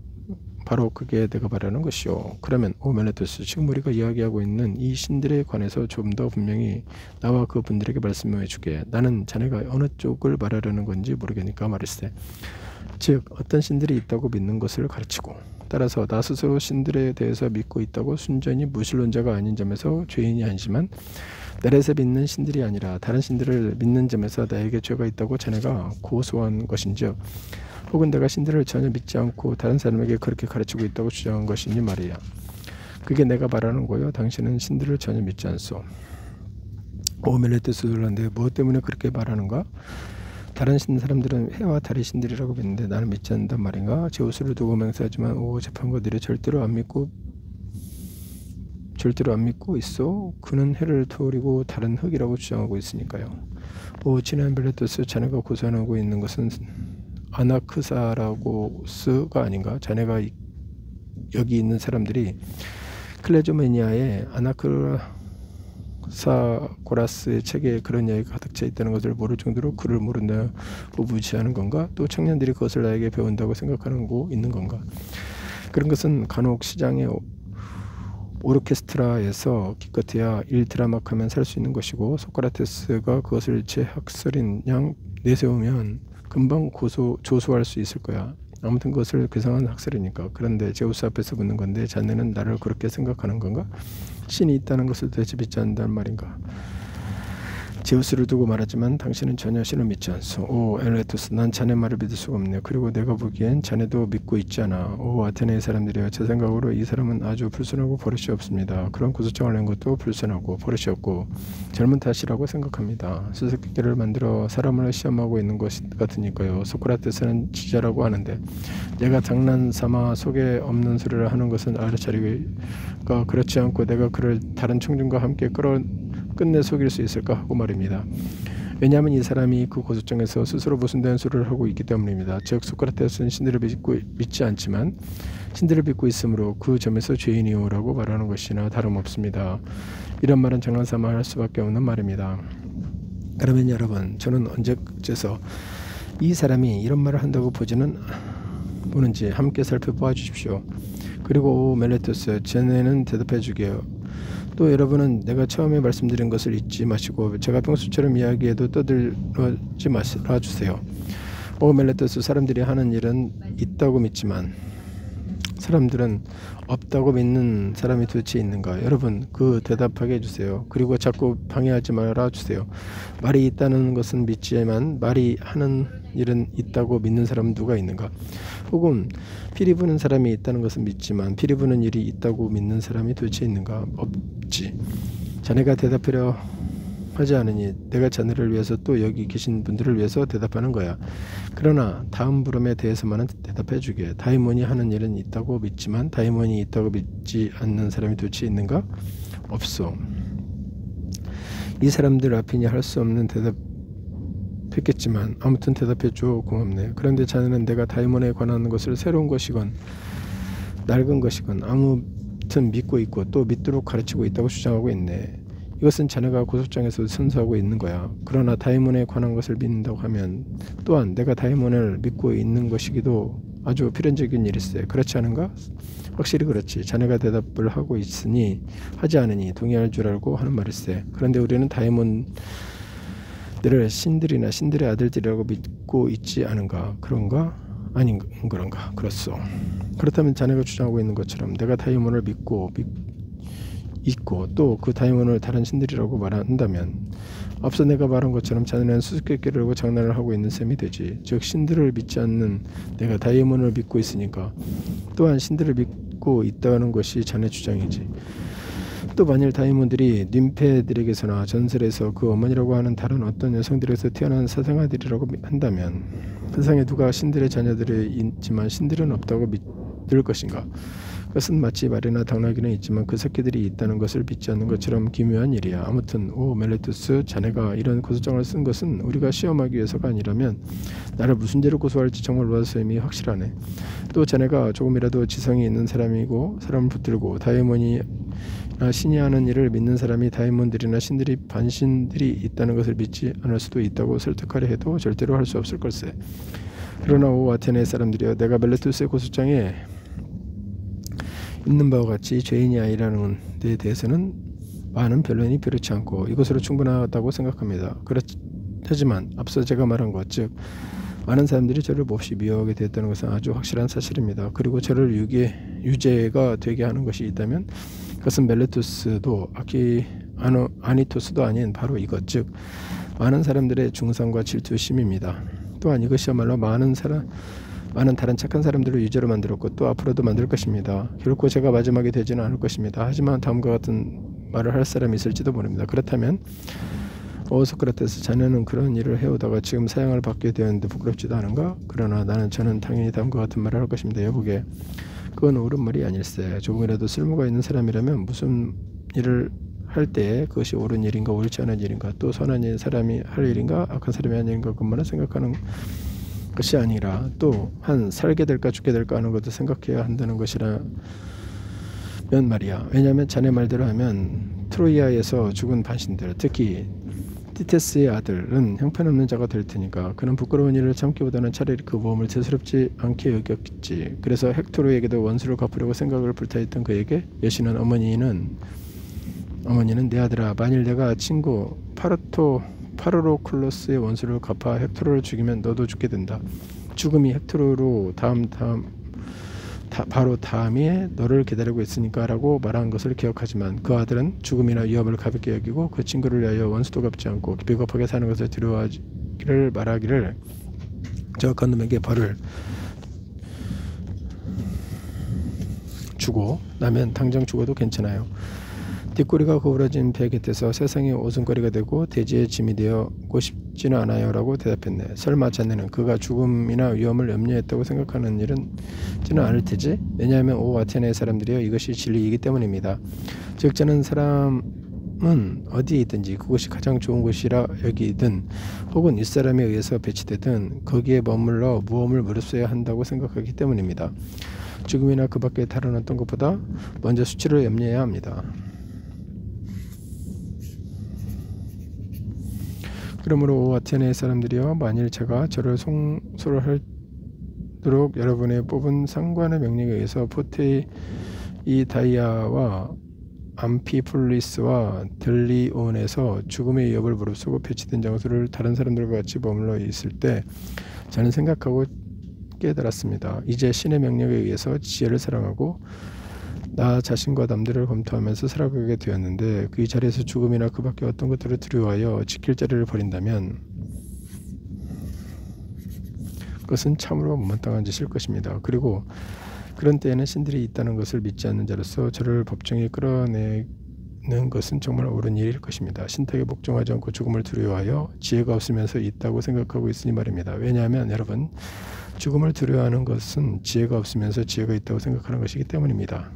바로 그게 내가 말하는 것이요. 그러면 오 멜레토스, 지금 우리가 이야기하고 있는 이 신들에 관해서 좀 더 분명히 나와 그 분들에게 말씀해 주게. 나는 자네가 어느 쪽을 말하려는 건지 모르겠으니까 말일세. 즉 어떤 신들이 있다고 믿는 것을 가르치고, 따라서 나 스스로 신들에 대해서 믿고 있다고 순전히 무신론자가 아닌 점에서 죄인이 아니지만 나라에서 믿는 신들이 아니라 다른 신들을 믿는 점에서 나에게 죄가 있다고 자네가 고소한 것인즉, 혹은 내가 신들을 전혀 믿지 않고 다른 사람에게 그렇게 가르치고 있다고 주장한 것이니 말이야. 그게 내가 말하는 거요. 당신은 신들을 전혀 믿지 않소. 오 멜레토스들한테 무엇 때문에 그렇게 말하는가? 다른 사람들은 해와 달의 신들이라고 믿는데 나는 믿지 않는단 말인가? 제우스를 두고 맹세하지만 오 재판관들이 절대로 안 믿고 있어. 그는 해를 토리고 다른 흙이라고 주장하고 있으니까요. 오 친한 멜레토스, 자네가 고소하고 있는 것은 아나크사라고스가 아닌가? 자네가 여기 있는 사람들이 클레조메니아의 아나크사고라스의 책에 그런 이야기가 가득 차 있다는 것을 모를 정도로 그를 모른다고 무시하는 건가? 또 청년들이 그것을 나에게 배운다고 생각하는 거 있는 건가? 그런 것은 간혹 시장의 오르케스트라에서 기껏해야 1드라막 하면 살 수 있는 것이고, 소크라테스가 그것을 제 학설인 양 내세우면 금방 조수할 수 있을 거야. 아무튼 그것을 괴상한 학설이니까. 그런데 제우스 앞에서 묻는 건데 자네는 나를 그렇게 생각하는 건가? 신이 있다는 것을 도대체 믿지 않는다는 말인가? 제우스를 두고 말하지만 당신은 전혀 신을 믿지 않소. 오 엘레토스, 난 자네 말을 믿을 수가 없네. 그리고 내가 보기엔 자네도 믿고 있지 않아. 오 아테네의 사람들이여, 제 생각으로 이 사람은 아주 불순하고 버릇이 없습니다. 그런 고소장을 낸 것도 불순하고 버릇이 없고 젊은 탓이라고 생각합니다. 수수께끼를 만들어 사람을 시험하고 있는 것 같으니까요. 소크라테스는 지자라고 하는데 내가 장난삼아 속에 없는 소리를 하는 것은 알아차리가 그렇지 않고 내가 그를 다른 청중과 함께 끝내 속일 수 있을까 하고 말입니다. 왜냐하면 이 사람이 그 고소장에서 스스로 모순된 소리를 하고 있기 때문입니다. 즉 소크라테스는 신들을 믿지 않지만 신들을 믿고 있으므로 그 점에서 죄인이오라고 말하는 것이나 다름없습니다. 이런 말은 장난삼아 할 수밖에 없는 말입니다. 그러면 여러분, 저는 언제쯤에서 이 사람이 이런 말을 한다고 보는지 함께 살펴봐 주십시오. 그리고 멜레토스, 쟤네는 대답해 주게요. 또 여러분은 내가 처음에 말씀드린 것을 잊지 마시고 제가 평소처럼 이야기해도 떠들지 말아주세요. 오 멜레토스, 사람들이 하는 일은 있다고 믿지만 사람들은 없다고 믿는 사람이 도대체 있는가? 여러분, 그 대답하게 해주세요. 그리고 자꾸 방해하지 말아주세요. 말이 있다는 것은 믿지만 말이 하는 일은 있다고 믿는 사람은 누가 있는가? 혹은 피리 부는 사람이 있다는 것은 믿지만 피리 부는 일이 있다고 믿는 사람이 도대체 있는가? 없지. 자네가 대답하려 하지 않으니 내가 자네를 위해서 또 여기 계신 분들을 위해서 대답하는 거야. 그러나 다음 물음에 대해서만은 대답해 주게. 다이몬이 하는 일은 있다고 믿지만 다이몬이 있다고 믿지 않는 사람이 도대체 있는가? 없어. 이 사람들 앞이니 할 수 없는 대답했겠지만 아무튼 대답해줘. 고맙네. 그런데 자네는 내가 다이몬에 관한 것을 새로운 것이건 낡은 것이건 아무튼 믿고 있고 또 믿도록 가르치고 있다고 주장하고 있네. 이것은 자네가 고소장에서 선서하고 있는 거야. 그러나 다이몬에 관한 것을 믿는다고 하면 또한 내가 다이몬을 믿고 있는 것이기도 아주 필연적인 일일세. 그렇지 않은가? 확실히 그렇지. 자네가 대답을 하고 있으니 하지 않으니 동의할 줄 알고 하는 말일세. 그런데 우리는 다이몬들을 신들이나 신들의 아들들이라고 믿고 있지 않은가? 그런가? 아닌 그런가? 그렇소. 그렇다면 자네가 주장하고 있는 것처럼 내가 다이몬을 믿고 있고 또 그 다이몬을 다른 신들이라고 말한다면 앞서 내가 말한 것처럼 자네는 수수께끼를 하고 장난을 하고 있는 셈이 되지. 즉 신들을 믿지 않는 내가 다이몬을 믿고 있으니까 또한 신들을 믿고 있다는 것이 자네 주장이지. 또 만일 다이몬들이 님페들에게서나 전설에서 그 어머니라고 하는 다른 어떤 여성들에서 태어난 사생아들이라고 한다면 세상에 누가 신들의 자녀들이 있지만 신들은 없다고 믿을 것인가? 그것은 마치 말이나 당나귀는 있지만 그 새끼들이 있다는 것을 믿지 않는 것처럼 기묘한 일이야. 아무튼 오 멜레투스, 자네가 이런 고소장을 쓴 것은 우리가 시험하기 위해서가 아니라면 나를 무슨 죄로 고소할지 정말 와서임이 확실하네. 또 자네가 조금이라도 지성이 있는 사람이고 사람을 붙들고 다이몬이나 신이 하는 일을 믿는 사람이 다이몬들이나 신들이 반신들이 있다는 것을 믿지 않을 수도 있다고 설득하려 해도 절대로 할 수 없을 걸세. 그러나 오 아테네 사람들이여, 내가 멜레투스의 고소장에 있는 바와 같이 죄인이 아니라는 데 대해서는 많은 변론이 필요치 않고 이것으로 충분하다고 생각합니다. 하지만 앞서 제가 말한 것, 즉 많은 사람들이 저를 몹시 미워하게 되었다는 것은 아주 확실한 사실입니다. 그리고 저를 유죄가 되게 하는 것이 있다면 그것은 멜레투스도 아니토스도 아닌 바로 이것, 즉 많은 사람들의 중상과 질투심입니다. 또한 이것이야말로 많은 다른 착한 사람들을 유죄로 만들었고 또 앞으로도 만들 것입니다. 결코 제가 마지막이 되지는 않을 것입니다. 하지만 다음과 같은 말을 할 사람이 있을지도 모릅니다. 그렇다면 소크라테스, 자네는 그런 일을 해오다가 지금 사형을 받게 되었는데 부끄럽지도 않은가? 그러나 저는 당연히 다음과 같은 말을 할 것입니다. 여보게, 그건 옳은 말이 아닐세. 조금이라도 쓸모가 있는 사람이라면 무슨 일을 할 때 그것이 옳은 일인가 옳지 않은 일인가, 또 선한 사람이 할 일인가 악한 사람이 하는 일인가 그것만을 생각하는 것이 아니라 또 살게 될까 죽게 될까 하는 것도 생각해야 한다는 것이라면 말이야. 왜냐하면 자네 말대로 하면 트로이아에서 죽은 반신들, 특히 티테스의 아들은 형편없는 자가 될 테니까 그는 부끄러운 일을 참기보다는 차라리 그 모험을 대수롭지 않게 여겼겠지. 그래서 헥토르에게도 원수를 갚으려고 생각을 불타했던 그에게 여신은 어머니는 내 아들아, 만일 내가 친구 파르로클로스의 원수를 갚아 헥토르를 죽이면 너도 죽게 된다. 죽음이 헥토르로 바로 다음에 너를 기다리고 있으니까 라고 말한 것을 기억하지만 그 아들은 죽음이나 위험을 가볍게 여기고 그 친구를 위하여 원수도 갚지 않고 비겁하게 사는 것을 두려워하기를 말하기를 저악한 놈에게 벌을 주고 나면 당장 죽어도 괜찮아요. 뒷꼬리가 구부러진 배 곁에서 세상의 오순거리가 되고 대지의 짐이 되었고 싶지는 않아요 라고 대답했네. 설마 자네는 그가 죽음이나 위험을 염려했다고 생각하는 일은 않을 테지? 왜냐하면 오 아테네 사람들이여, 이것이 진리이기 때문입니다. 즉 저는 사람은 어디에 있든지 그곳이 가장 좋은 곳이라 여기든 혹은 윗사람에 의해서 배치되든 거기에 머물러 무엇을 무릅써야 한다고 생각하기 때문입니다. 죽음이나 그 밖에 다른 어떤 것보다 먼저 수치를 염려해야 합니다. 그러므로 오 아테네 사람들이여, 만일 제가 저를 송소를 하도록 여러분의 뽑은 상관의 명령에 의해서 포테이 다이아와 암피폴리스와 델리온에서 죽음의 위협을 무릅쓰고 배치된 장소를 다른 사람들과 같이 머물러 있을 때 저는 생각하고 깨달았습니다. 이제 신의 명령에 의해서 지혜를 사랑하고 나 자신과 남들을 검토하면서 살아가게 되었는데 그 자리에서 죽음이나 그 밖에 어떤 것들을 두려워하여 지킬 자리를 버린다면 그것은 참으로 못마땅한 짓일 것입니다. 그리고 그런 때에는 신들이 있다는 것을 믿지 않는 자로서 저를 법정에 끌어내는 것은 정말 옳은 일일 것입니다. 신탁에 복종하지 않고 죽음을 두려워하여 지혜가 없으면서 있다고 생각하고 있으니 말입니다. 왜냐하면 여러분, 죽음을 두려워하는 것은 지혜가 없으면서 지혜가 있다고 생각하는 것이기 때문입니다.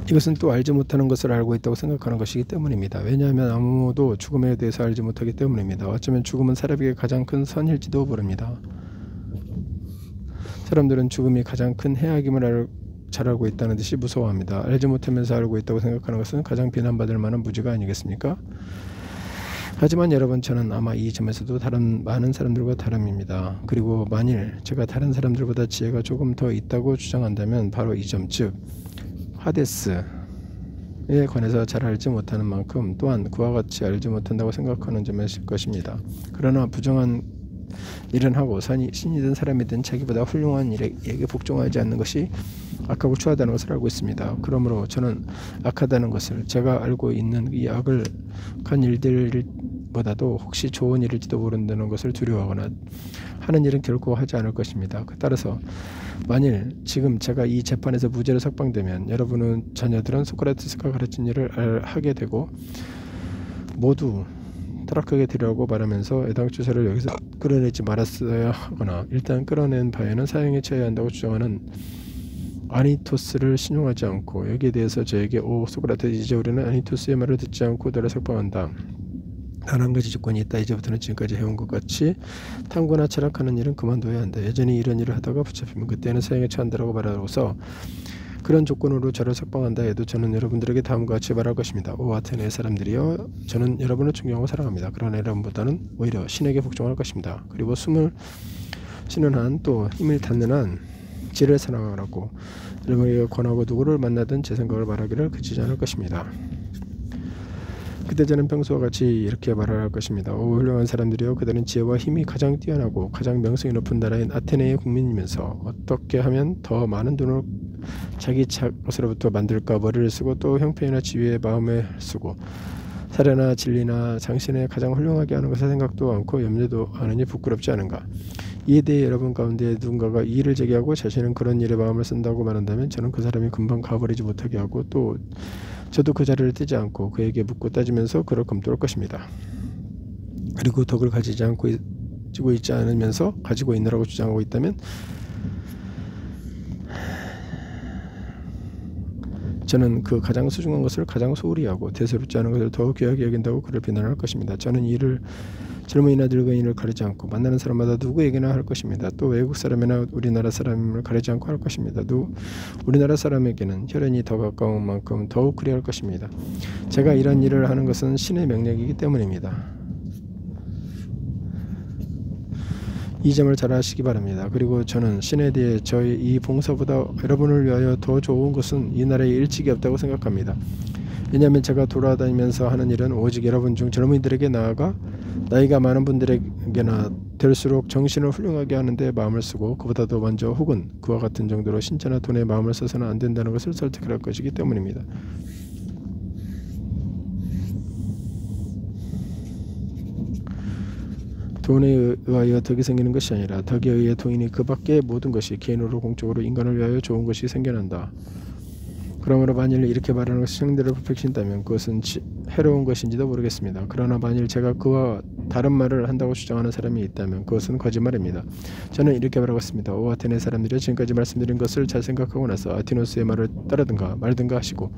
이것은 또 알지 못하는 것을 알고 있다고 생각하는 것이기 때문입니다. 왜냐하면 아무도 죽음에 대해서 알지 못하기 때문입니다. 어쩌면 죽음은 사람에게 가장 큰 선일지도 모릅니다. 사람들은 죽음이 가장 큰 해악임을 잘 알고 있다는 듯이 무서워합니다. 알지 못하면서 알고 있다고 생각하는 것은 가장 비난받을 만한 무지가 아니겠습니까? 하지만 여러분, 저는 아마 이 점에서도 다른 많은 사람들과 다름입니다. 그리고 만일 제가 다른 사람들보다 지혜가 조금 더 있다고 주장한다면 바로 이 점, 즉 하데스에 관해서 잘 알지 못하는 만큼 또한 그와 같이 알지 못한다고 생각하는 점이실 것입니다. 그러나 부정한 일은 하고 신이든 사람이든 자기보다 훌륭한 일에게 복종하지 않는 것이 악하고 추하다는 것을 알고 있습니다. 그러므로 저는 악하다는 것을, 제가 알고 있는 이 악한 일들보다도 혹시 좋은 일일지도 모른다는 것을 두려워하거나 하는 일은 결코 하지 않을 것입니다. 따라서 만일 지금 제가 이 재판에서 무죄로 석방되면 여러분은 자녀들은 소크라테스가 가르친 일을 하게 되고 모두 타락하게 되려고 말하면서 애당초사를 여기서 끌어내지 말았어야 하거나 일단 끌어낸 바에는 사형에 처해야 한다고 주장하는 아니토스를 신용하지 않고, 여기에 대해서 저에게 오 소크라테스, 이제 우리는 아니토스의 말을 듣지 않고 너를 석방한다. 단 한 가지 조건이 있다. 이제부터는 지금까지 해온 것 같이 탐구나 철학하는 일은 그만둬야 한다. 여전히 이런 일을 하다가 붙잡히면 그때는 사형에 처한다라고 말하고서 그런 조건으로 저를 석방한다 해도 저는 여러분들에게 다음과 같이 말할 것입니다. 오 아테네 사람들이여, 저는 여러분을 존경하고 사랑합니다. 그러나 여러분보다는 오히려 신에게 복종할 것입니다. 그리고 숨을 쉬는 한, 또 힘을 닿는 한 지혜를 사랑하라고 여러분에게 권하고 누구를 만나든 제 생각을 말하기를 그치지 않을 것입니다. 그때 저는 평소와 같이 이렇게 말할 것입니다. 오 훌륭한 사람들이여, 그들은 지혜와 힘이 가장 뛰어나고 가장 명성이 높은 나라인 아테네의 국민이면서 어떻게 하면 더 많은 돈을 자기 것으로부터 만들까 머리를 쓰고 또 형편이나 지위에 마음을 쓰고 사례나 진리나 장신에 가장 훌륭하게 하는 것을 생각도 않고 염려도 않으니 부끄럽지 않은가. 이에 대해 여러분 가운데 누군가가 이 일을 제기하고 자신은 그런 일에 마음을 쓴다고 말한다면 저는 그 사람이 금방 가버리지 못하게 하고 또 저도 그 자리를 뜨지 않고 그에게 묻고 따지면서 그를 검토할 것입니다. 그리고 덕을 가지고 있지 않으면서 가지고 있느라고 주장하고 있다면 저는 그 가장 소중한 것을 가장 소홀히 하고 대수롭지 않은 것을 더욱 귀하게 여긴다고 그를 비난할 것입니다. 저는 이를 젊은이나 늙은이를 가리지 않고 만나는 사람마다 누구에게나 할 것입니다. 또 외국 사람이나 우리나라 사람을 가리지 않고 할 것입니다. 우리나라 사람에게는 혈연이 더 가까운 만큼 더욱 그리할 것입니다. 제가 이런 일을 하는 것은 신의 명령이기 때문입니다. 이 점을 잘 아시기 바랍니다. 그리고 저는 신에 대해 저희 이 봉사보다 여러분을 위하여 더 좋은 것은 이 나라에 일찍이 없다고 생각합니다. 왜냐하면 제가 돌아다니면서 하는 일은 오직 여러분 중 젊은이들에게 나아가 나이가 많은 분들에게나 될수록 정신을 훌륭하게 하는데 마음을 쓰고 그보다도 먼저 혹은 그와 같은 정도로 신체나 돈에 마음을 써서는 안 된다는 것을 설득할 것이기 때문입니다. 돈에 의하여 덕이 생기는 것이 아니라 덕에 의해 돈이니 그 밖의 모든 것이 개인으로 공적으로 인간을 위하여 좋은 것이 생겨난다. 그러므로 만일 이렇게 말하는 것이 형들을 부패신다면 그것은 해로운 것인지도 모르겠습니다. 그러나 만일 제가 그와 다른 말을 한다고 주장하는 사람이 있다면 그것은 거짓말입니다. 저는 이렇게 말하겠습니다. 오 아테네 사람들이 지금까지 말씀드린 것을 잘 생각하고 나서 아티노스의 말을 따르든가 말든가 하시고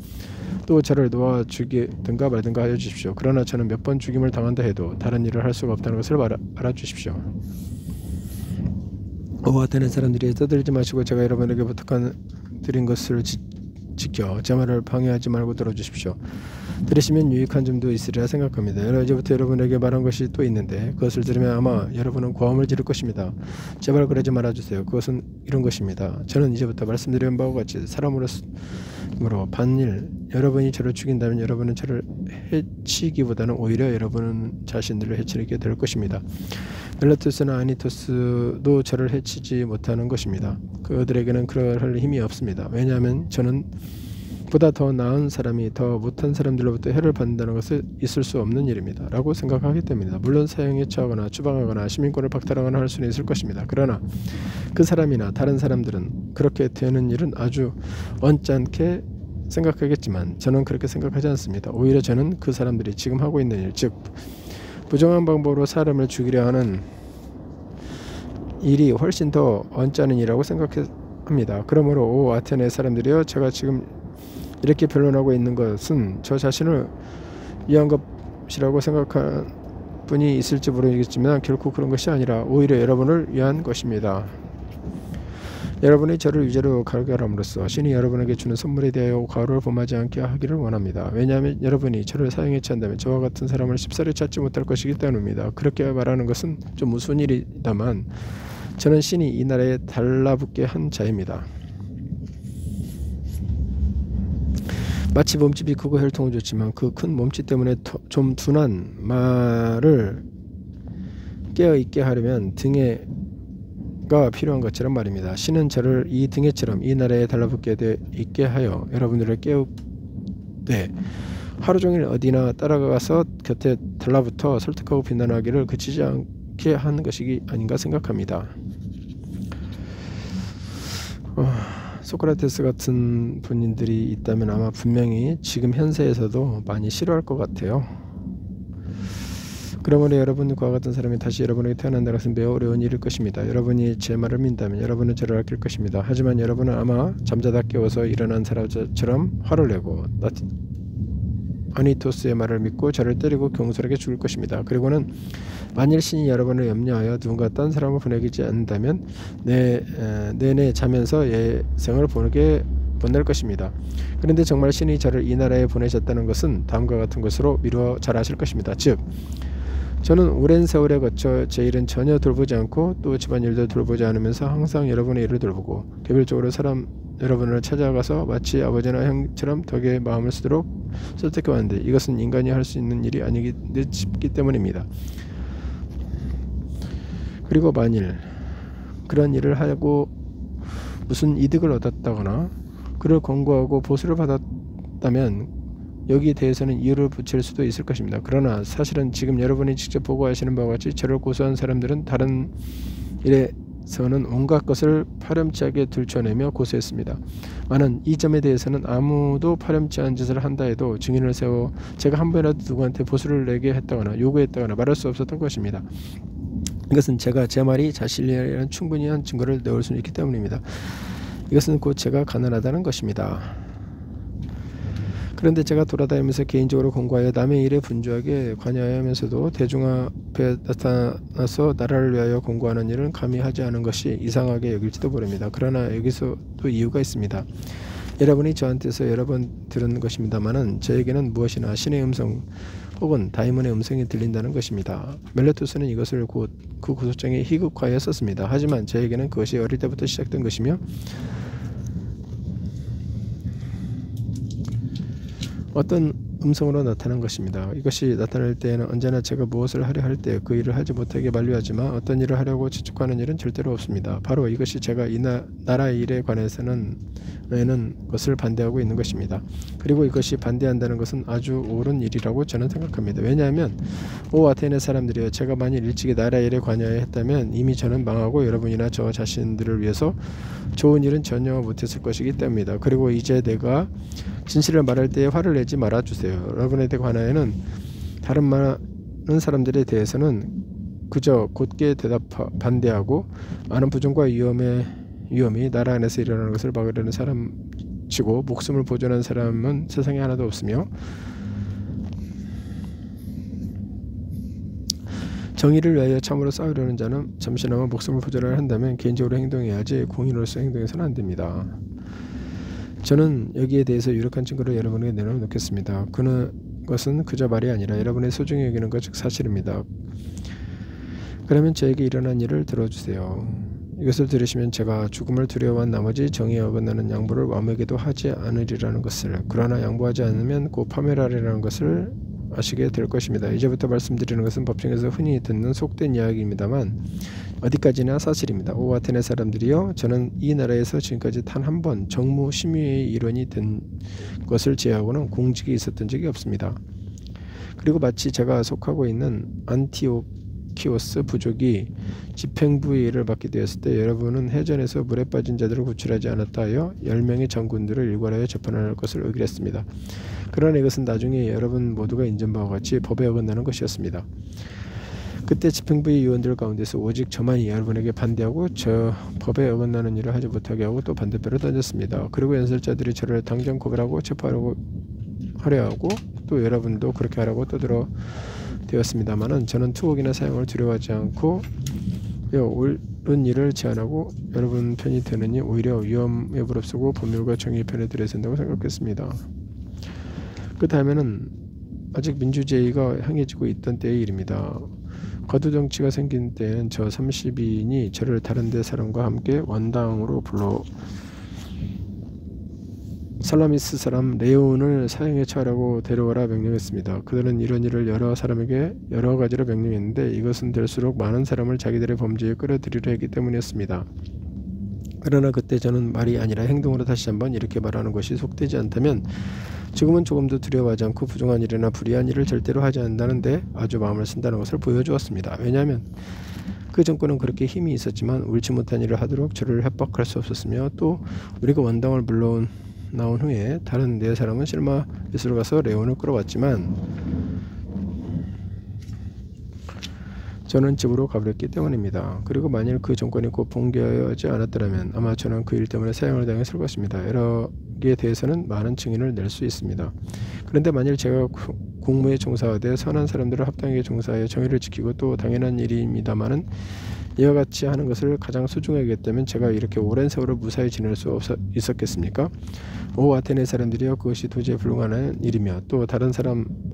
또 저를 놓아 죽이든가 말든가 하여 주십시오. 그러나 저는 몇 번 죽임을 당한다 해도 다른 일을 할 수가 없다는 것을 알아주십시오. 오 아테네 사람들이 떠들지 마시고 제가 여러분에게 부탁드린 것을 지켜 제 말을 방해하지 말고 들어주십시오. 들으시면 유익한 점도 있으리라 생각합니다. 이제부터 여러분에게 말한 것이 또 있는데 그것을 들으면 아마 여러분은 고함을 지를 것입니다. 제발 그러지 말아주세요. 그것은 이런 것입니다. 저는 이제부터 말씀드린 바와 같이 사람으로서 반일 여러분이 저를 죽인다면 여러분은 저를 해치기보다는 오히려 여러분은 자신들을 해치게 될 것입니다. 멜라투스나 아니토스도 저를 해치지 못하는 것입니다. 그들에게는 그럴 힘이 없습니다. 왜냐하면 저는 보다 더 나은 사람이 더 못한 사람들로부터 해를 받는다는 것은 있을 수 없는 일입니다. 라고 생각하기 때문이다. 물론 사형에 처하거나 추방하거나 시민권을 박탈하거나 할 수는 있을 것입니다. 그러나 그 사람이나 다른 사람들은 그렇게 되는 일은 아주 언짢게 생각하겠지만 저는 그렇게 생각하지 않습니다. 오히려 저는 그 사람들이 지금 하고 있는 일, 즉 부정한 방법으로 사람을 죽이려 하는 일이 훨씬 더 언짢은 일이라고 생각합니다. 그러므로 오 아테네 사람들이여, 제가 지금 이렇게 변론하고 있는 것은 저 자신을 위한 것이라고 생각하는 분이 있을지 모르겠지만 결코 그런 것이 아니라 오히려 여러분을 위한 것입니다. 여러분이 저를 위자료 갈갈함으로써 신이 여러분에게 주는 선물에 대하여 과오를 범하지 않게 하기를 원합니다. 왜냐하면 여러분이 저를 사형에 처한다면 저와 같은 사람을 쉽사리 찾지 못할 것이기 때문입니다. 그렇게 말하는 것은 좀 우스운 일이다만 저는 신이 이 나라에 달라붙게 한 자입니다. 마치 몸집이 크고 혈통은 좋지만 그 큰 몸집 때문에 좀 둔한 말을 깨어있게 하려면 등에가 필요한 것처럼 말입니다. 신은 저를 이 등에처럼 이 나라에 달라붙게 있게 하여 여러분들을 깨우되 하루 종일 어디나 따라가서 곁에 달라붙어 설득하고 비난하기를 그치지 않게 한 것이 아닌가 생각합니다. 소크라테스 같은 분들이 있다면 아마 분명히 지금 현세에서도 많이 싫어할 것 같아요. 그러므로 여러분과 같은 사람이 다시 여러분에게 태어난다는 것은 매우 어려운 일일 것입니다. 여러분이 제 말을 믿다면 여러분은 저를 아낄 것입니다. 하지만 여러분은 아마 잠자다 깨워서 일어난 사람처럼 화를 내고 아니토스의 말을 믿고 저를 때리고 경솔하게 죽을 것입니다. 그리고는 만일 신이 여러분을 염려하여 누군가 딴 사람을 보내지 않는다면 내내 자면서 예생을 보낼 것입니다. 그런데 정말 신이 저를 이 나라에 보내셨다는 것은 다음과 같은 것으로 미루어 잘 아실 것입니다. 즉 저는 오랜 세월에 거쳐 제 일은 전혀 돌보지 않고 또 집안일도 돌보지 않으면서 항상 여러분의 일을 돌보고 개별적으로 여러분을 찾아가서 마치 아버지나 형처럼 덕에 마음을 쓰도록 설득해 왔는데 이것은 인간이 할 수 있는 일이 아니기 싶기 때문입니다. 그리고 만일 그런 일을 하고 무슨 이득을 얻었다거나 그를 권고하고 보수를 받았다면 여기에 대해서는 이유를 붙일 수도 있을 것입니다. 그러나 사실은 지금 여러분이 직접 보고하시는 바와 같이 저를 고소한 사람들은 다른 일에서는 온갖 것을 파렴치하게 들춰내며 고소했습니다. 나는 이 점에 대해서는 아무도 파렴치 않은 짓을 한다 해도 증인을 세워 제가 한 번이라도 누구한테 보수를 내게 했다거나 요구했다거나 말할 수 없었던 것입니다. 이것은 제가 제 말이 자신이라는 충분히 한 증거를 내올 수 있기 때문입니다. 이것은 곧 제가 가난하다는 것입니다. 그런데 제가 돌아다니면서 개인적으로 공부하여 남의 일에 분주하게 관여해야 하면서도 대중 앞에 나타나서 나라를 위하여 공부하는 일은 감히 하지 않은 것이 이상하게 여길지도 모릅니다. 그러나 여기서도 이유가 있습니다. 여러분이 저한테서 여러 번 들은 것입니다만은 저에게는 무엇이나 신의 음성 혹은 다이몬의 음성이 들린다는 것입니다. 멜레토스는 이것을 곧 그 고소장에 희극화하여 썼습니다. 하지만 저에게는 그것이 어릴 때부터 시작된 것이며 어떤 음성으로 나타난 것입니다. 이것이 나타날 때에는 언제나 제가 무엇을 하려 할 때 그 일을 하지 못하게 만류하지만 어떤 일을 하려고 재촉하는 일은 절대로 없습니다. 바로 이것이 제가 이 나라의 일에 관해서는 것을 반대하고 있는 것입니다. 그리고 이것이 반대한다는 것은 아주 옳은 일이라고 저는 생각합니다. 왜냐하면 오 아테네 사람들이여, 제가 만일 일찍이 나라의 일에 관여해야 했다면 이미 저는 망하고 여러분이나 저 자신들을 위해서 좋은 일은 전혀 못했을 것이기 때문입니다. 그리고 이제 내가 진실을 말할 때에 화를 내지 말아주세요. 여러분에 관하여는 다른 많은 사람들에 대해서는 그저 곧게 반대하고 많은 부정과 위험이 나라 안에서 일어나는 것을 막으려는 사람치고 목숨을 보존하는 사람은 세상에 하나도 없으며 정의를 위하여 참으로 싸우려는 자는 잠시나마 목숨을 보존하려 한다면 개인적으로 행동해야지 공인으로서 행동해서는 안 됩니다. 저는 여기에 대해서 유력한 증거를 여러분에게 내놓겠습니다. 그것은 그저 말이 아니라 여러분의 소중히 여기는 것 즉 사실입니다. 그러면 저에게 일어난 일을 들어주세요. 이것을 들으시면 제가 죽음을 두려워한 나머지 정의에 어긋나는 양보를 아무에게도 하지 않으리라는 것을, 그러나 양보하지 않으면 곧 파멸하리라는 것을 아시게 될 것입니다. 이제부터 말씀드리는 것은 법정에서 흔히 듣는 속된 이야기입니다만 어디까지나 사실입니다. 오 아테네 사람들이여, 저는 이 나라에서 지금까지 단 한 번 정무 심의의 일원이 된 것을 제외하고는 공직에 있었던 적이 없습니다. 그리고 마치 제가 속하고 있는 안티오키오스 부족이 집행부의 일을 맡게 되었을 때 여러분은 해전에서 물에 빠진 자들을 구출하지 않았다 하여 10명의 장군들을 일괄하여 재판할 것을 의결했습니다. 그러나 이것은 나중에 여러분 모두가 인정 바와 같이 법에 어긋나는 것이었습니다. 그때 집행부의 위원들 가운데서 오직 저만이 여러분에게 반대하고 저 법에 어긋나는 일을 하지 못하게 하고 또 반대표를 던졌습니다. 그리고 연설자들이 저를 당장 고발하고 체포하려고 하려 하고 또 여러분도 그렇게 하라고 떠들어 되었습니다만은 저는 투옥이나 사형을 두려워하지 않고 옳은 일을 제안하고 여러분 편이 되느니 오히려 위험에 무릅쓰고 법률과 정의 편에 들어야 된다고 생각했습니다. 그 다음에는 아직 민주주의가 향해지고 있던 때의 일입니다. 거두정치가 생긴 때에는 저 30인이 저를 다른 데 사람과 함께 원당으로 불러 살라미스 사람 레온을 사형에 처하라고 데려와라 명령했습니다. 그들은 이런 일을 여러 사람에게 여러 가지로 명령했는데 이것은 될수록 많은 사람을 자기들의 범죄에 끌어들이려 했기 때문이었습니다. 그러나 그때 저는 말이 아니라 행동으로 다시 한번 이렇게 말하는 것이 속되지 않다면 지금은 조금도 두려워하지 않고 부정한 일이나 불의한 일을 절대로 하지 않는다는데 아주 마음을 쓴다는 것을 보여주었습니다. 왜냐하면 그 정권은 그렇게 힘이 있었지만 옳지 못한 일을 하도록 저를 협박할 수 없었으며 또 우리가 원당을 나온 후에 다른 네 사람은 실마 빗으로 가서 레온을 끌어왔지만 저는 집으로 가버렸기 때문입니다. 그리고 만일 그 정권이 곧 붕괴하지 않았더라면 아마 저는 그 일 때문에 사형을 당했을 것입니다. 여러기에 대해서는 많은 증인을 낼 수 있습니다. 그런데 만일 제가 공무에 종사하되 선한 사람들을 합당하게 종사하여 정의를 지키고 또 당연한 일입니다마는 이와 같이 하는 것을 가장 소중하게 했다면 제가 이렇게 오랜 세월을 무사히 지낼 수 있었겠습니까? 오 아테네 사람들이여, 그것이 도저히 불가능한 일이며 또 다른 사람